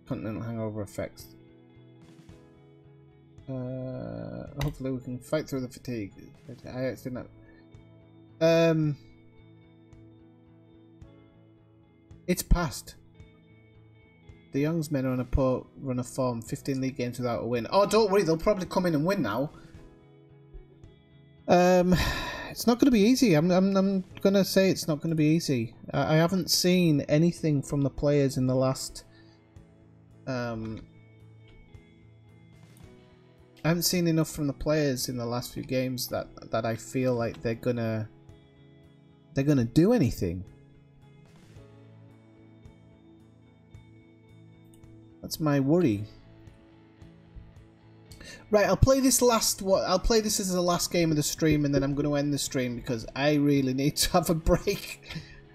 Continental hangover effects. Hopefully we can fight through the fatigue. Ajax didn't have... It's past. The Young's men are on a poor run of form. 15 league games without a win. Oh, don't worry, they'll probably come in and win now. It's not going to be easy. I'm going to say it's not going to be easy. I haven't seen anything from the players in the last... I haven't seen enough from the players in the last few games that I feel like they're gonna do anything. That's my worry. Right, I'll play this I'll play this as the last game of the stream, and then I'm going to end the stream because I really need to have a break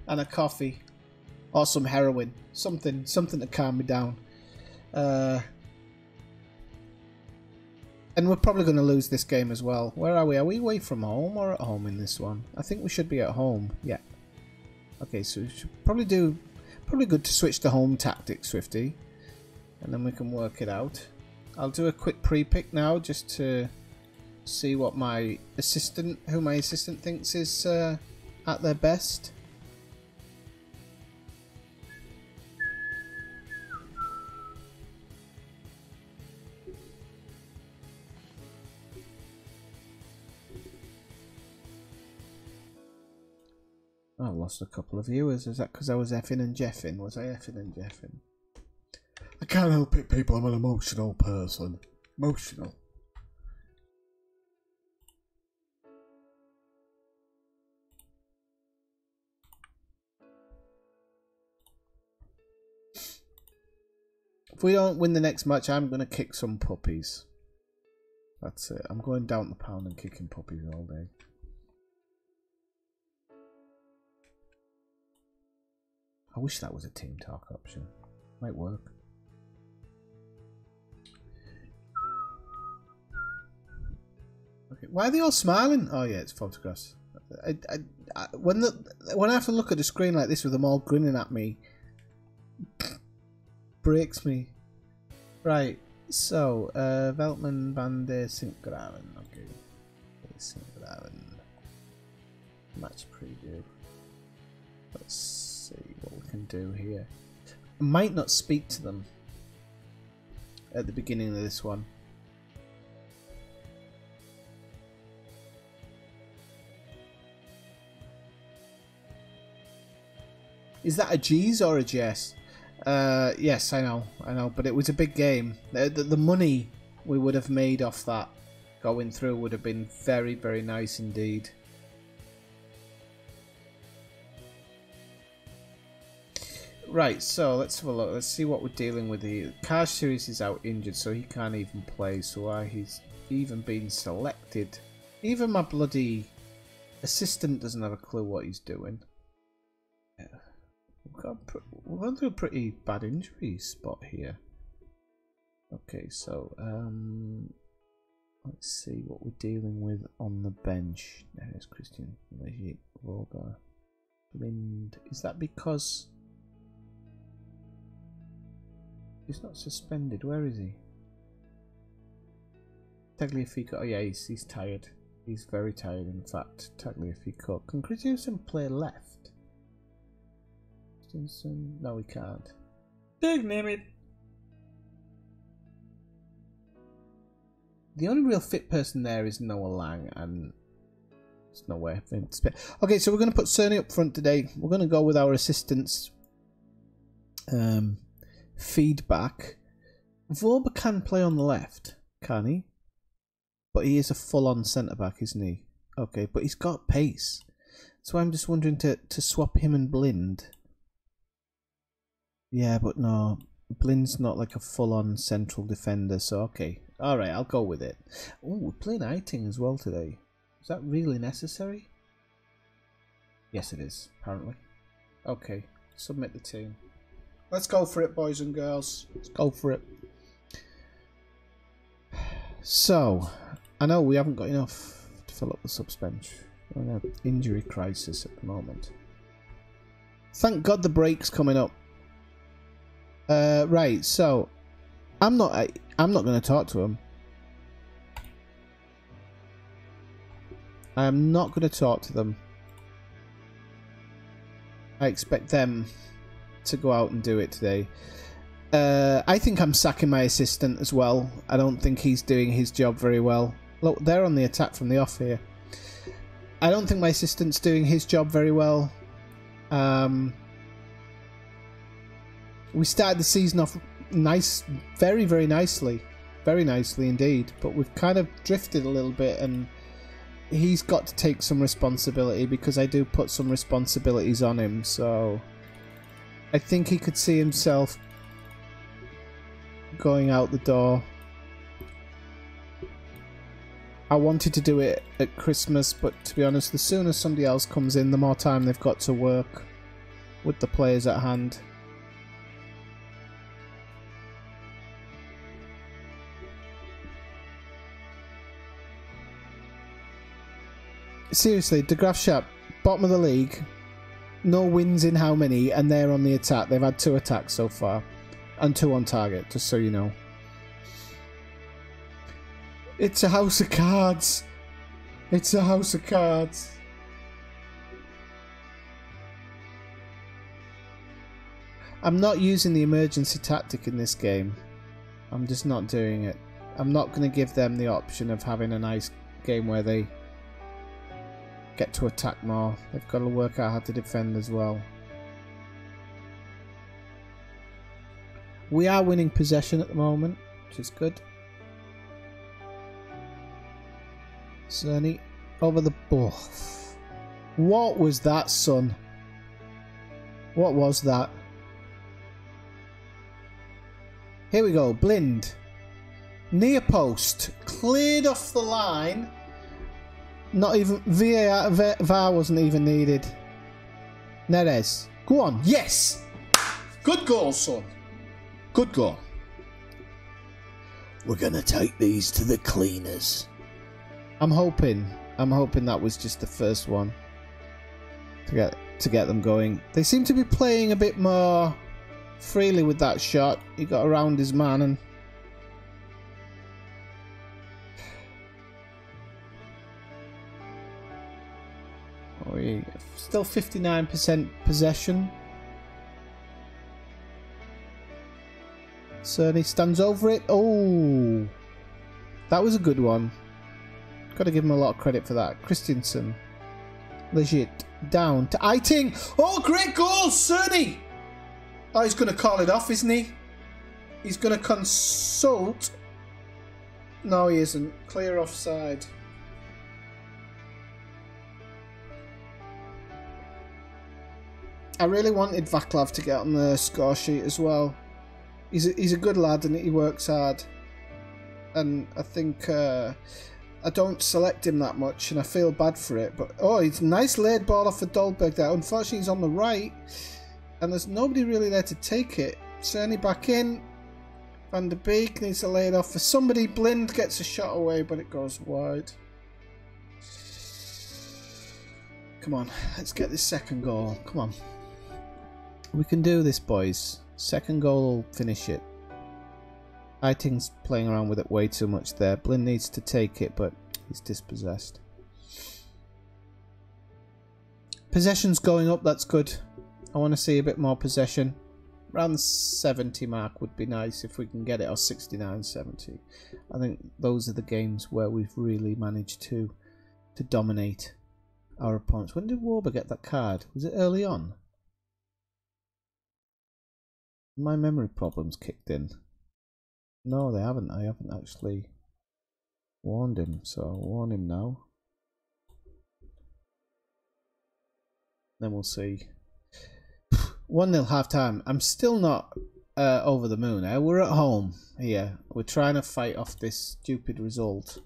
and a coffee or some heroin, something to calm me down. And And we're probably going to lose this game as well. Where are we? Are we away from home or at home in this one? I think we should be at home. Yeah. Okay, so we should probably do... Probably good to switch to home tactics, Swifty. And then we can work it out. I'll do a quick pre-pick now just to see what my assistant... Who my assistant thinks is at their best. I lost a couple of viewers. Is that because I was effing and jeffing? Was I effing and jeffing? I can't help it, people. I'm an emotional person. Emotional. If we don't win the next match, I'm going to kick some puppies. That's it. I'm going down the pound and kicking puppies all day. I wish that was a team talk option. Might work. Okay, why are they all smiling? Oh yeah, it's photographs. When I have to look at the screen like this with them all grinning at me, breaks me. Right. So, Veltman van der Sint-Graven. Okay. Sint-Graven. Match preview. Let's see what we can do here. I might not speak to them at the beginning of this one. Is that a G's or a Jess? Yes, I know, but it was a big game. The money we would have made off that going through would have been very, very nice indeed. Right, so let's have a look. Let's see what we're dealing with here. Kaj Series is out injured, so he can't even play. So why he's even been selected. Even my bloody assistant doesn't have a clue what he's doing. Yeah. We're going through a pretty bad injury spot here. Okay, so let's see what we're dealing with on the bench. There's Christian Voga. Lind. Is that because he's not suspended? Where is he? Tagliafico. Oh yeah, he's tired. He's very tired, in fact. Tagliafico. Can Christensen play left? No, we can't. Big name it. The only real fit person there is Noah Lang, and there's no way for him to spit. Okay, so we're going to put Cerny up front today. We're going to go with our assistants. Feedback. Vorba can play on the left, can he? But he is a full-on centre-back, isn't he? Okay, but he's got pace. So I'm just wondering to swap him and Blind. Yeah, but no. Blind's not like a full-on central defender, so okay. Alright, I'll go with it. Oh, we're playing Eiting as well today. Is that really necessary? Yes, it is, apparently. Okay, submit the team. Let's go for it, boys and girls. Let's go for it. So, I know we haven't got enough to fill up the subs bench. We're in an injury crisis at the moment. Thank God the break's coming up. Right, so I'm not going to talk to him. I am not going to talk to them. I expect them to go out and do it today. I think I'm sacking my assistant as well. I don't think he's doing his job very well. Look, they're on the attack from the off here. I don't think my assistant's doing his job very well. We started the season off very, very nicely. Very nicely indeed. But we've kind of drifted a little bit, and he's got to take some responsibility, because I do put some responsibilities on him. So I think he could see himself going out the door. I wanted to do it at Christmas, but to be honest, the sooner somebody else comes in, the more time they've got to work with the players at hand. seriously, De Graaf Schaap, bottom of the league. No wins in how many, and they're on the attack. They've had 2 attacks so far. And 2 on target, just so you know. It's a house of cards. It's a house of cards. I'm not using the emergency tactic in this game. I'm just not doing it. I'm not going to give them the option of having a nice game where they get to attack more. They've got to work out how to defend as well. We are winning possession at the moment, which is good. Cerny over the ball. What was that, son? What was that? Here we go, Blind. Near post. Cleared off the line. Not even... VAR wasn't even needed. Neres. Go on. Yes! Good goal, son. Good goal. We're going to take these to the cleaners. I'm hoping that was just the first one. To get them going. They seem to be playing a bit more... freely with that shot. He got around his man and still 59% possession. Cerny stands over it. Oh, that was a good one. Got to give him a lot of credit for that. Christensen, legit down to Eiting. Oh, great goal, Cerny. Oh, he's going to call it off, isn't he? He's going to consult. No, he isn't. Clear offside. I really wanted Vaclav to get on the score sheet as well. He's a good lad and he works hard. And I think I don't select him that much and I feel bad for it. But oh, it's a nice laid ball off of Dolberg there. Unfortunately, he's on the right. And there's nobody really there to take it. Cerny back in. Van der Beek needs to lay it off for somebody. Blind gets a shot away, but it goes wide. Come on, let's get this second goal. Come on. We can do this, boys. Second goal will finish it. Eiting's playing around with it way too much there. Blind needs to take it, but he's dispossessed. Possession's going up, that's good. I want to see a bit more possession. Around the 70 mark would be nice if we can get it, or 69, 70. I think those are the games where we've really managed to dominate our opponents. When did Warber get that card? Was it early on? My memory problems kicked in. No, they haven't. I haven't actually warned him, so I'll warn him now. Then we'll see. 1-0 half time. I'm still not over the moon. We're at home here. We're trying to fight off this stupid result.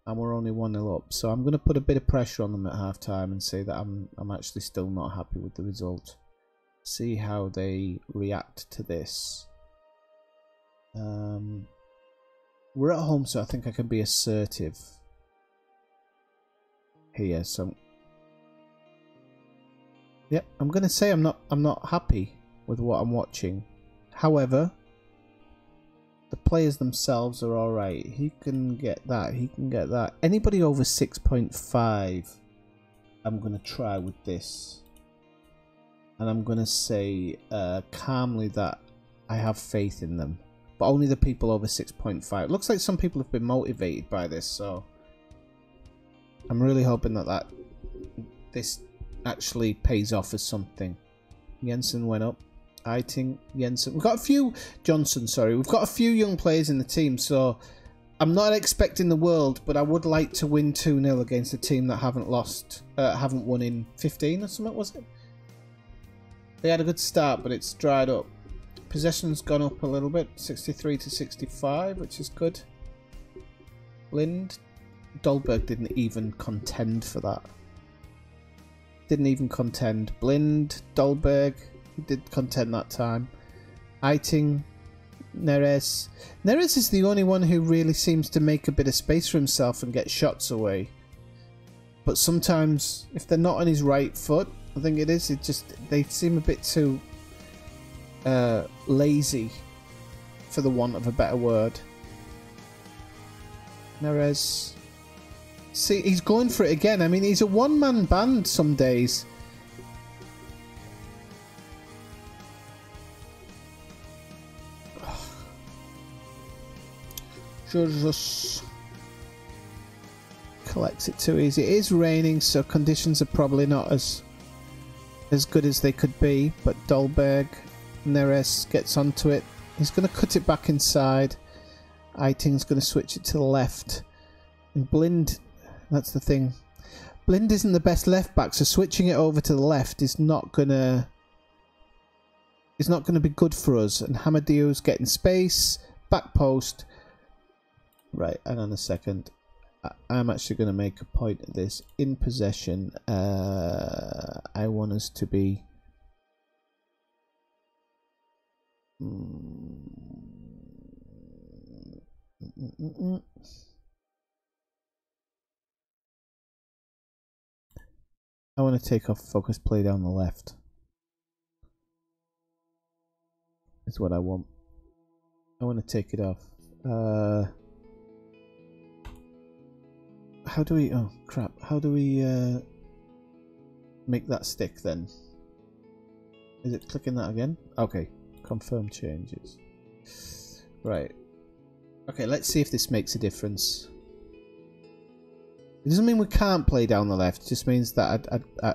And we're only 1-0 up. So I'm going to put a bit of pressure on them at half time and say that I'm actually still not happy with the result. See how they react to this. We're at home, so I think I can be assertive here. So yep, I'm gonna say I'm not happy with what I'm watching. However, the players themselves are alright. He can get that, he can get that. Anybody over 6.5 I'm gonna try with this. And I'm gonna say calmly that I have faith in them. But only the people over 6.5. Looks like some people have been motivated by this, so I'm really hoping that this actually pays off as something. Jensen went up. Eiting, Jensen. We've got a few... Johnson, sorry. We've got a few young players in the team, so I'm not expecting the world, but I would like to win 2-0 against a team that haven't won in 15 or something, was it? They had a good start, but it's dried up. Possession's gone up a little bit, 63 to 65, which is good. Blind. Dolberg didn't even contend for that. Didn't even contend. Blind, Dolberg, he did contend that time. Eiting, Neres. Neres is the only one who really seems to make a bit of space for himself and get shots away. But sometimes, if they're not on his right foot, I think it is, they seem a bit too lazy, for the want of a better word. Neres. See, he's going for it again. I mean, he's a one-man band some days. Jesus. Collects it too easy. It is raining, so conditions are probably not as good as they could be. But Dolberg, Neres gets onto it. He's going to cut it back inside. Eiting's going to switch it to the left. And Blind, that's the thing. Blind isn't the best left back, so switching it over to the left is not going to be good for us. And Hamadou's getting space. Back post. Right, hang on a second. I'm actually going to make a point of this. In possession, I want us to be... I want to take off focus play down the left. Is what I want. I want to take it off. How do we... Oh, crap. How do we make that stick then? Is it clicking that again? Okay. Confirm changes. Right. Okay, let's see if this makes a difference. It doesn't mean we can't play down the left. It just means that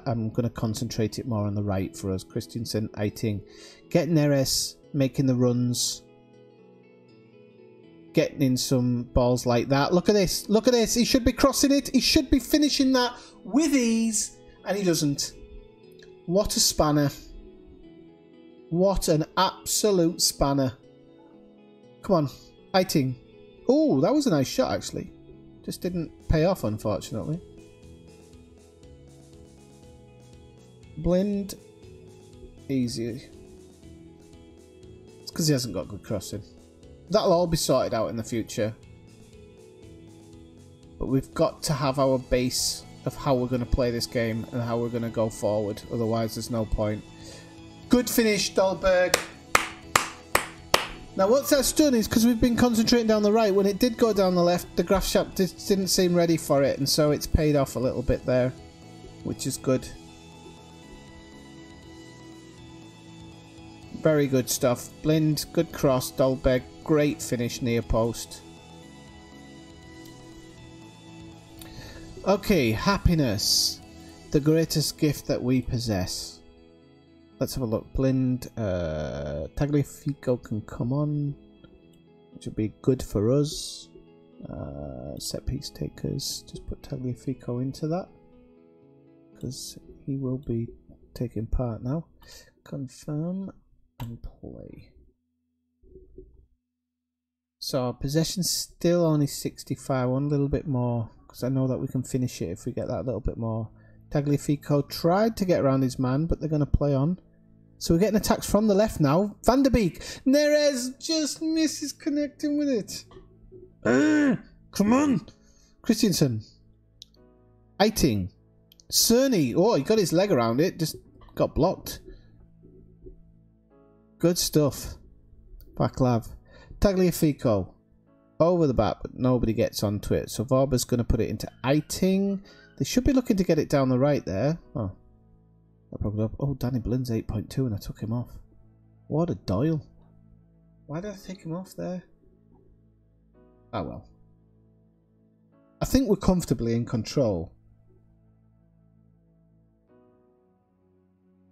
I'm going to concentrate it more on the right for us. Christensen, Eiting. Get Neres making the runs. Getting in some balls like that. Look at this. Look at this. He should be crossing it. He should be finishing that with ease. And he doesn't. What a spanner. What an absolute spanner. Come on. Eiting. Oh, that was a nice shot, actually. Just didn't pay off, unfortunately. Blind. Easy. It's because he hasn't got good crossing. That'll all be sorted out in the future. But we've got to have our base of how we're going to play this game and how we're going to go forward. Otherwise, there's no point. Good finish, Dolberg. Now, what that's done is, because we've been concentrating down the right, when it did go down the left, the graph shop didn't seem ready for it. And so it's paid off a little bit there, which is good. Very good stuff. Blind, good cross. Dolberg, great finish near post. Okay, happiness. The greatest gift that we possess. Let's have a look. Blind, Tagliafico can come on, which would be good for us. Set piece takers, just put Tagliafico into that, because he will be taking part now. Confirm and play. So our possession's still only 65. I want a little bit more, because I know that we can finish it if we get that little bit more. Tagliafico tried to get around his man, but they're going to play on. So we're getting attacks from the left now. Van der Beek. Neres just misses connecting with it. Come on. Christensen. Eiting. Cerny. Oh, he got his leg around it. Just got blocked. Good stuff. Vaclav. Tagliafico. Over the bat, but nobody gets onto it. So Varber's going to put it into Eiting. They should be looking to get it down the right there. Oh. Oh, Danny Blind's 8.2 and I took him off. What a dial. Why did I take him off there? Oh well. I think we're comfortably in control.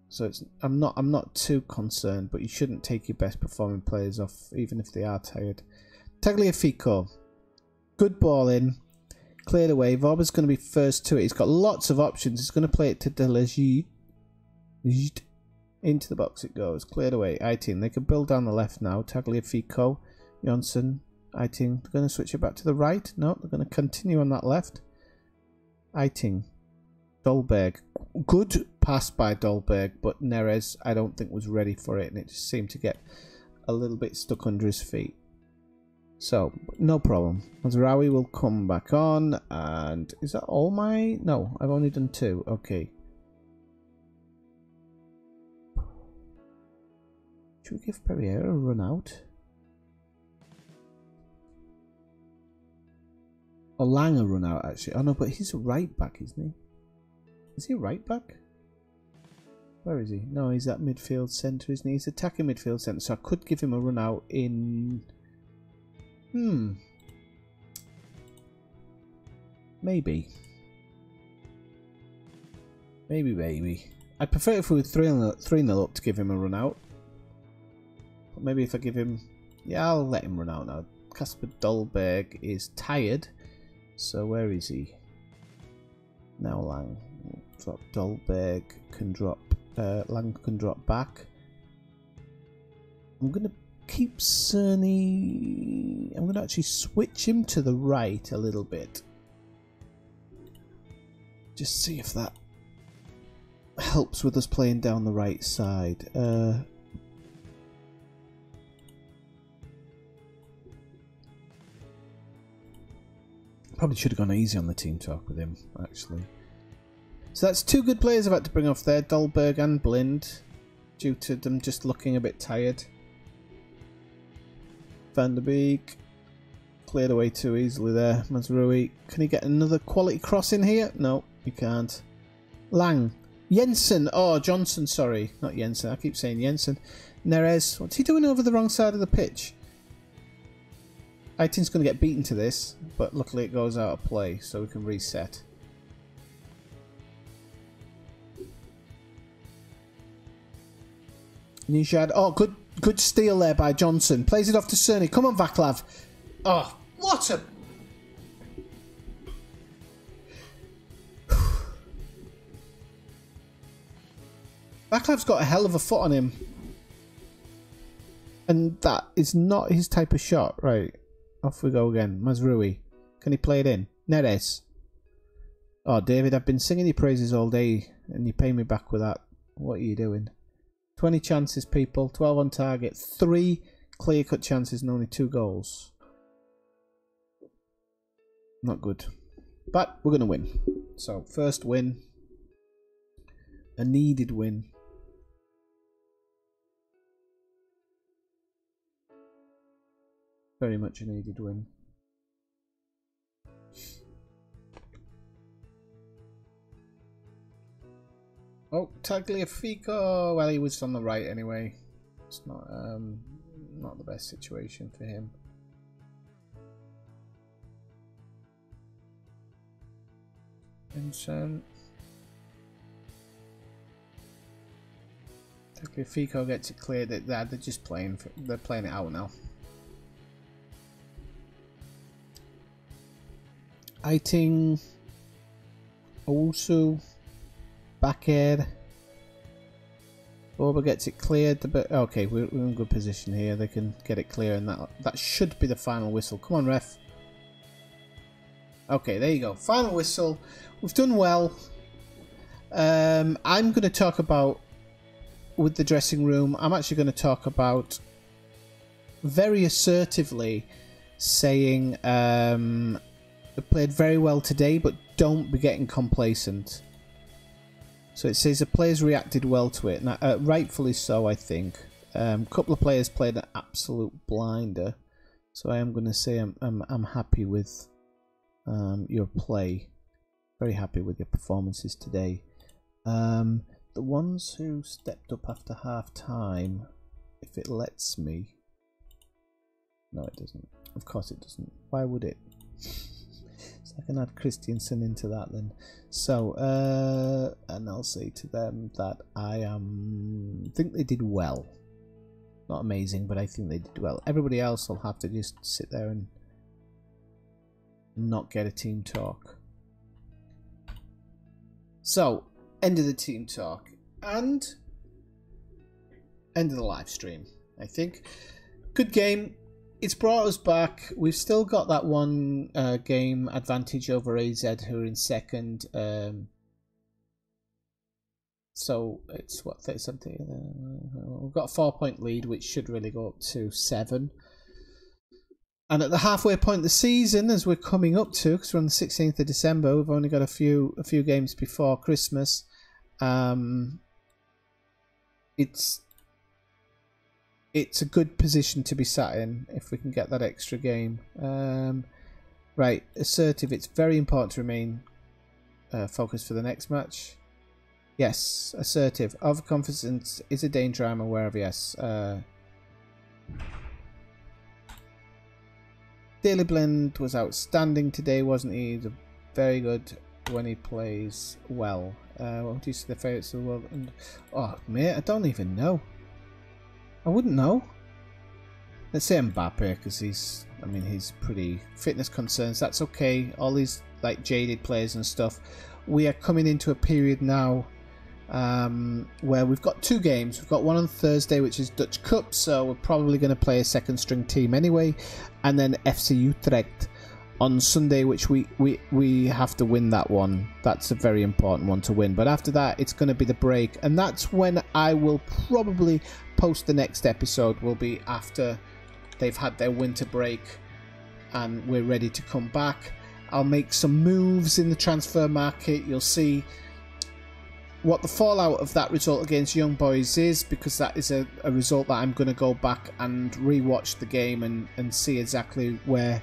So it's I'm not too concerned, but you shouldn't take your best performing players off even if they are tired. Tagliafico. Good ball in. Cleared away. Varber's going to be first to it. He's got lots of options. He's going to play it to Delegi. Into the box it goes. Cleared away. Eiting. They can build down the left now. Tagliafico. Jonsson. Eiting. They're going to switch it back to the right. No, they're going to continue on that left. Eiting. Dolberg. Good pass by Dolberg, but Neres I don't think was ready for it, and it just seemed to get a little bit stuck under his feet. So, no problem. Mazraoui will come back on, and is that all my... No, I've only done 2. Okay. Should we give Pereira a run out? Or Lang a run out, actually. Oh no, but he's a right back, isn't he? Is he a right back? Where is he? No, he's at midfield centre, isn't he? He's attacking midfield centre, so I could give him a run out in... Maybe. Maybe. I'd prefer if we were 3-0 up to give him a run out. But maybe if I give him... Yeah, I'll let him run out now. Kasper Dolberg is tired. So where is he? Now Lang. Drop Dolberg. Can drop... Lang can drop back. I'm going to keep Cerny... I'm going to actually switch him to the right a little bit. Just see if that helps with us playing down the right side. Probably should have gone easy on the team talk with him, actually. So that's 2 good players I've had to bring off there, Dolberg and Blind, due to them just looking a bit tired. Van der Beek cleared away too easily there. Mazraoui, can he get another quality cross in here? No, he can't. Lang. Jensen. Oh, Johnson, sorry. Not Jensen. I keep saying Jensen. Neres. What's he doing over the wrong side of the pitch? Aitin's going to get beaten to this, but luckily it goes out of play, so we can reset. Nijad. Oh, good steal there by Johnson. Plays it off to Cerny. Come on, Vaclav. Oh, what a... Vaclav's got a hell of a foot on him. And that is not his type of shot. Right. Off we go again. Mazraoui. Can he play it in? Neres. Oh, David, I've been singing your praises all day and you pay me back with that. What are you doing? 20 chances, people. 12 on target. 3 clear-cut chances and only 2 goals. Not good. But we're going to win. So, first win. A needed win. Very much a needed win. Oh, Tagliafico. Well, he was on the right anyway. It's not the best situation for him. Vincent. Tagliafico gets it cleared. They're just playing. They're playing it out now. Aiting, Owusu, Backhead. Boba gets it cleared. Okay, we're in good position here. They can get it clear, and that should be the final whistle. Come on, ref. Okay, there you go. Final whistle. We've done well. I'm going to talk about with the dressing room. I'm actually going to talk about very assertively saying. They played very well today, but don't be getting complacent. So it says the players reacted well to it, and rightfully so, I think. A couple of players played an absolute blinder, so I am going to say I'm happy with your play. Very happy with your performances today. The ones who stepped up after half time, if it lets me. No, it doesn't. Of course it doesn't. Why would it? So I can add Christiansen into that then. So, and I'll say to them that I think they did well. Not amazing, but I think they did well. Everybody else will have to just sit there and not get a team talk. So, end of the team talk. And end of the live stream, I think. Good game. It's brought us back. We've still got that one game advantage over AZ, who are in second. So it's what, 30-something? We've got a 4-point lead, which should really go up to 7. And at the halfway point of the season, as we're coming up to, because we're on the 16th of December, we've only got a few games before Christmas. It's a good position to be sat in if we can get that extra game. Right, assertive. It's very important to remain focused for the next match. Yes, assertive. Overconfidence is a danger, I'm aware of, yes. Daily Blend was outstanding today, wasn't he? He's very good when he plays well. What do you say the favourites of the world? And, oh, mate, I don't even know. I wouldn't know. Let's say Mbappe, because he's pretty fitness concerns. That's okay. All these like jaded players and stuff. We are coming into a period now where we've got 2 games. We've got one on Thursday, which is Dutch Cup, so we're probably going to play a second string team anyway, and then FC Utrecht on Sunday, which we have to win that one. That's a very important one to win. But after that, it's going to be the break, and that's when I will probably post the next episode. Will be after they've had their winter break and we're ready to come back. I'll make some moves in the transfer market. You'll see what the fallout of that result against Young Boys is, because that is a result that I'm going to go back and rewatch the game and see exactly where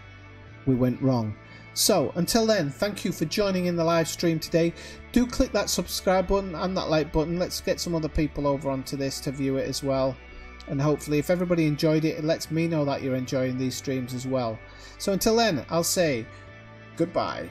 we went wrong. So until then, thank you for joining in the live stream today. Do click that subscribe button and that like button. Let's get some other people over onto this to view it as well, and hopefully if everybody enjoyed it, it lets me know that you're enjoying these streams as well. So until then, I'll say goodbye.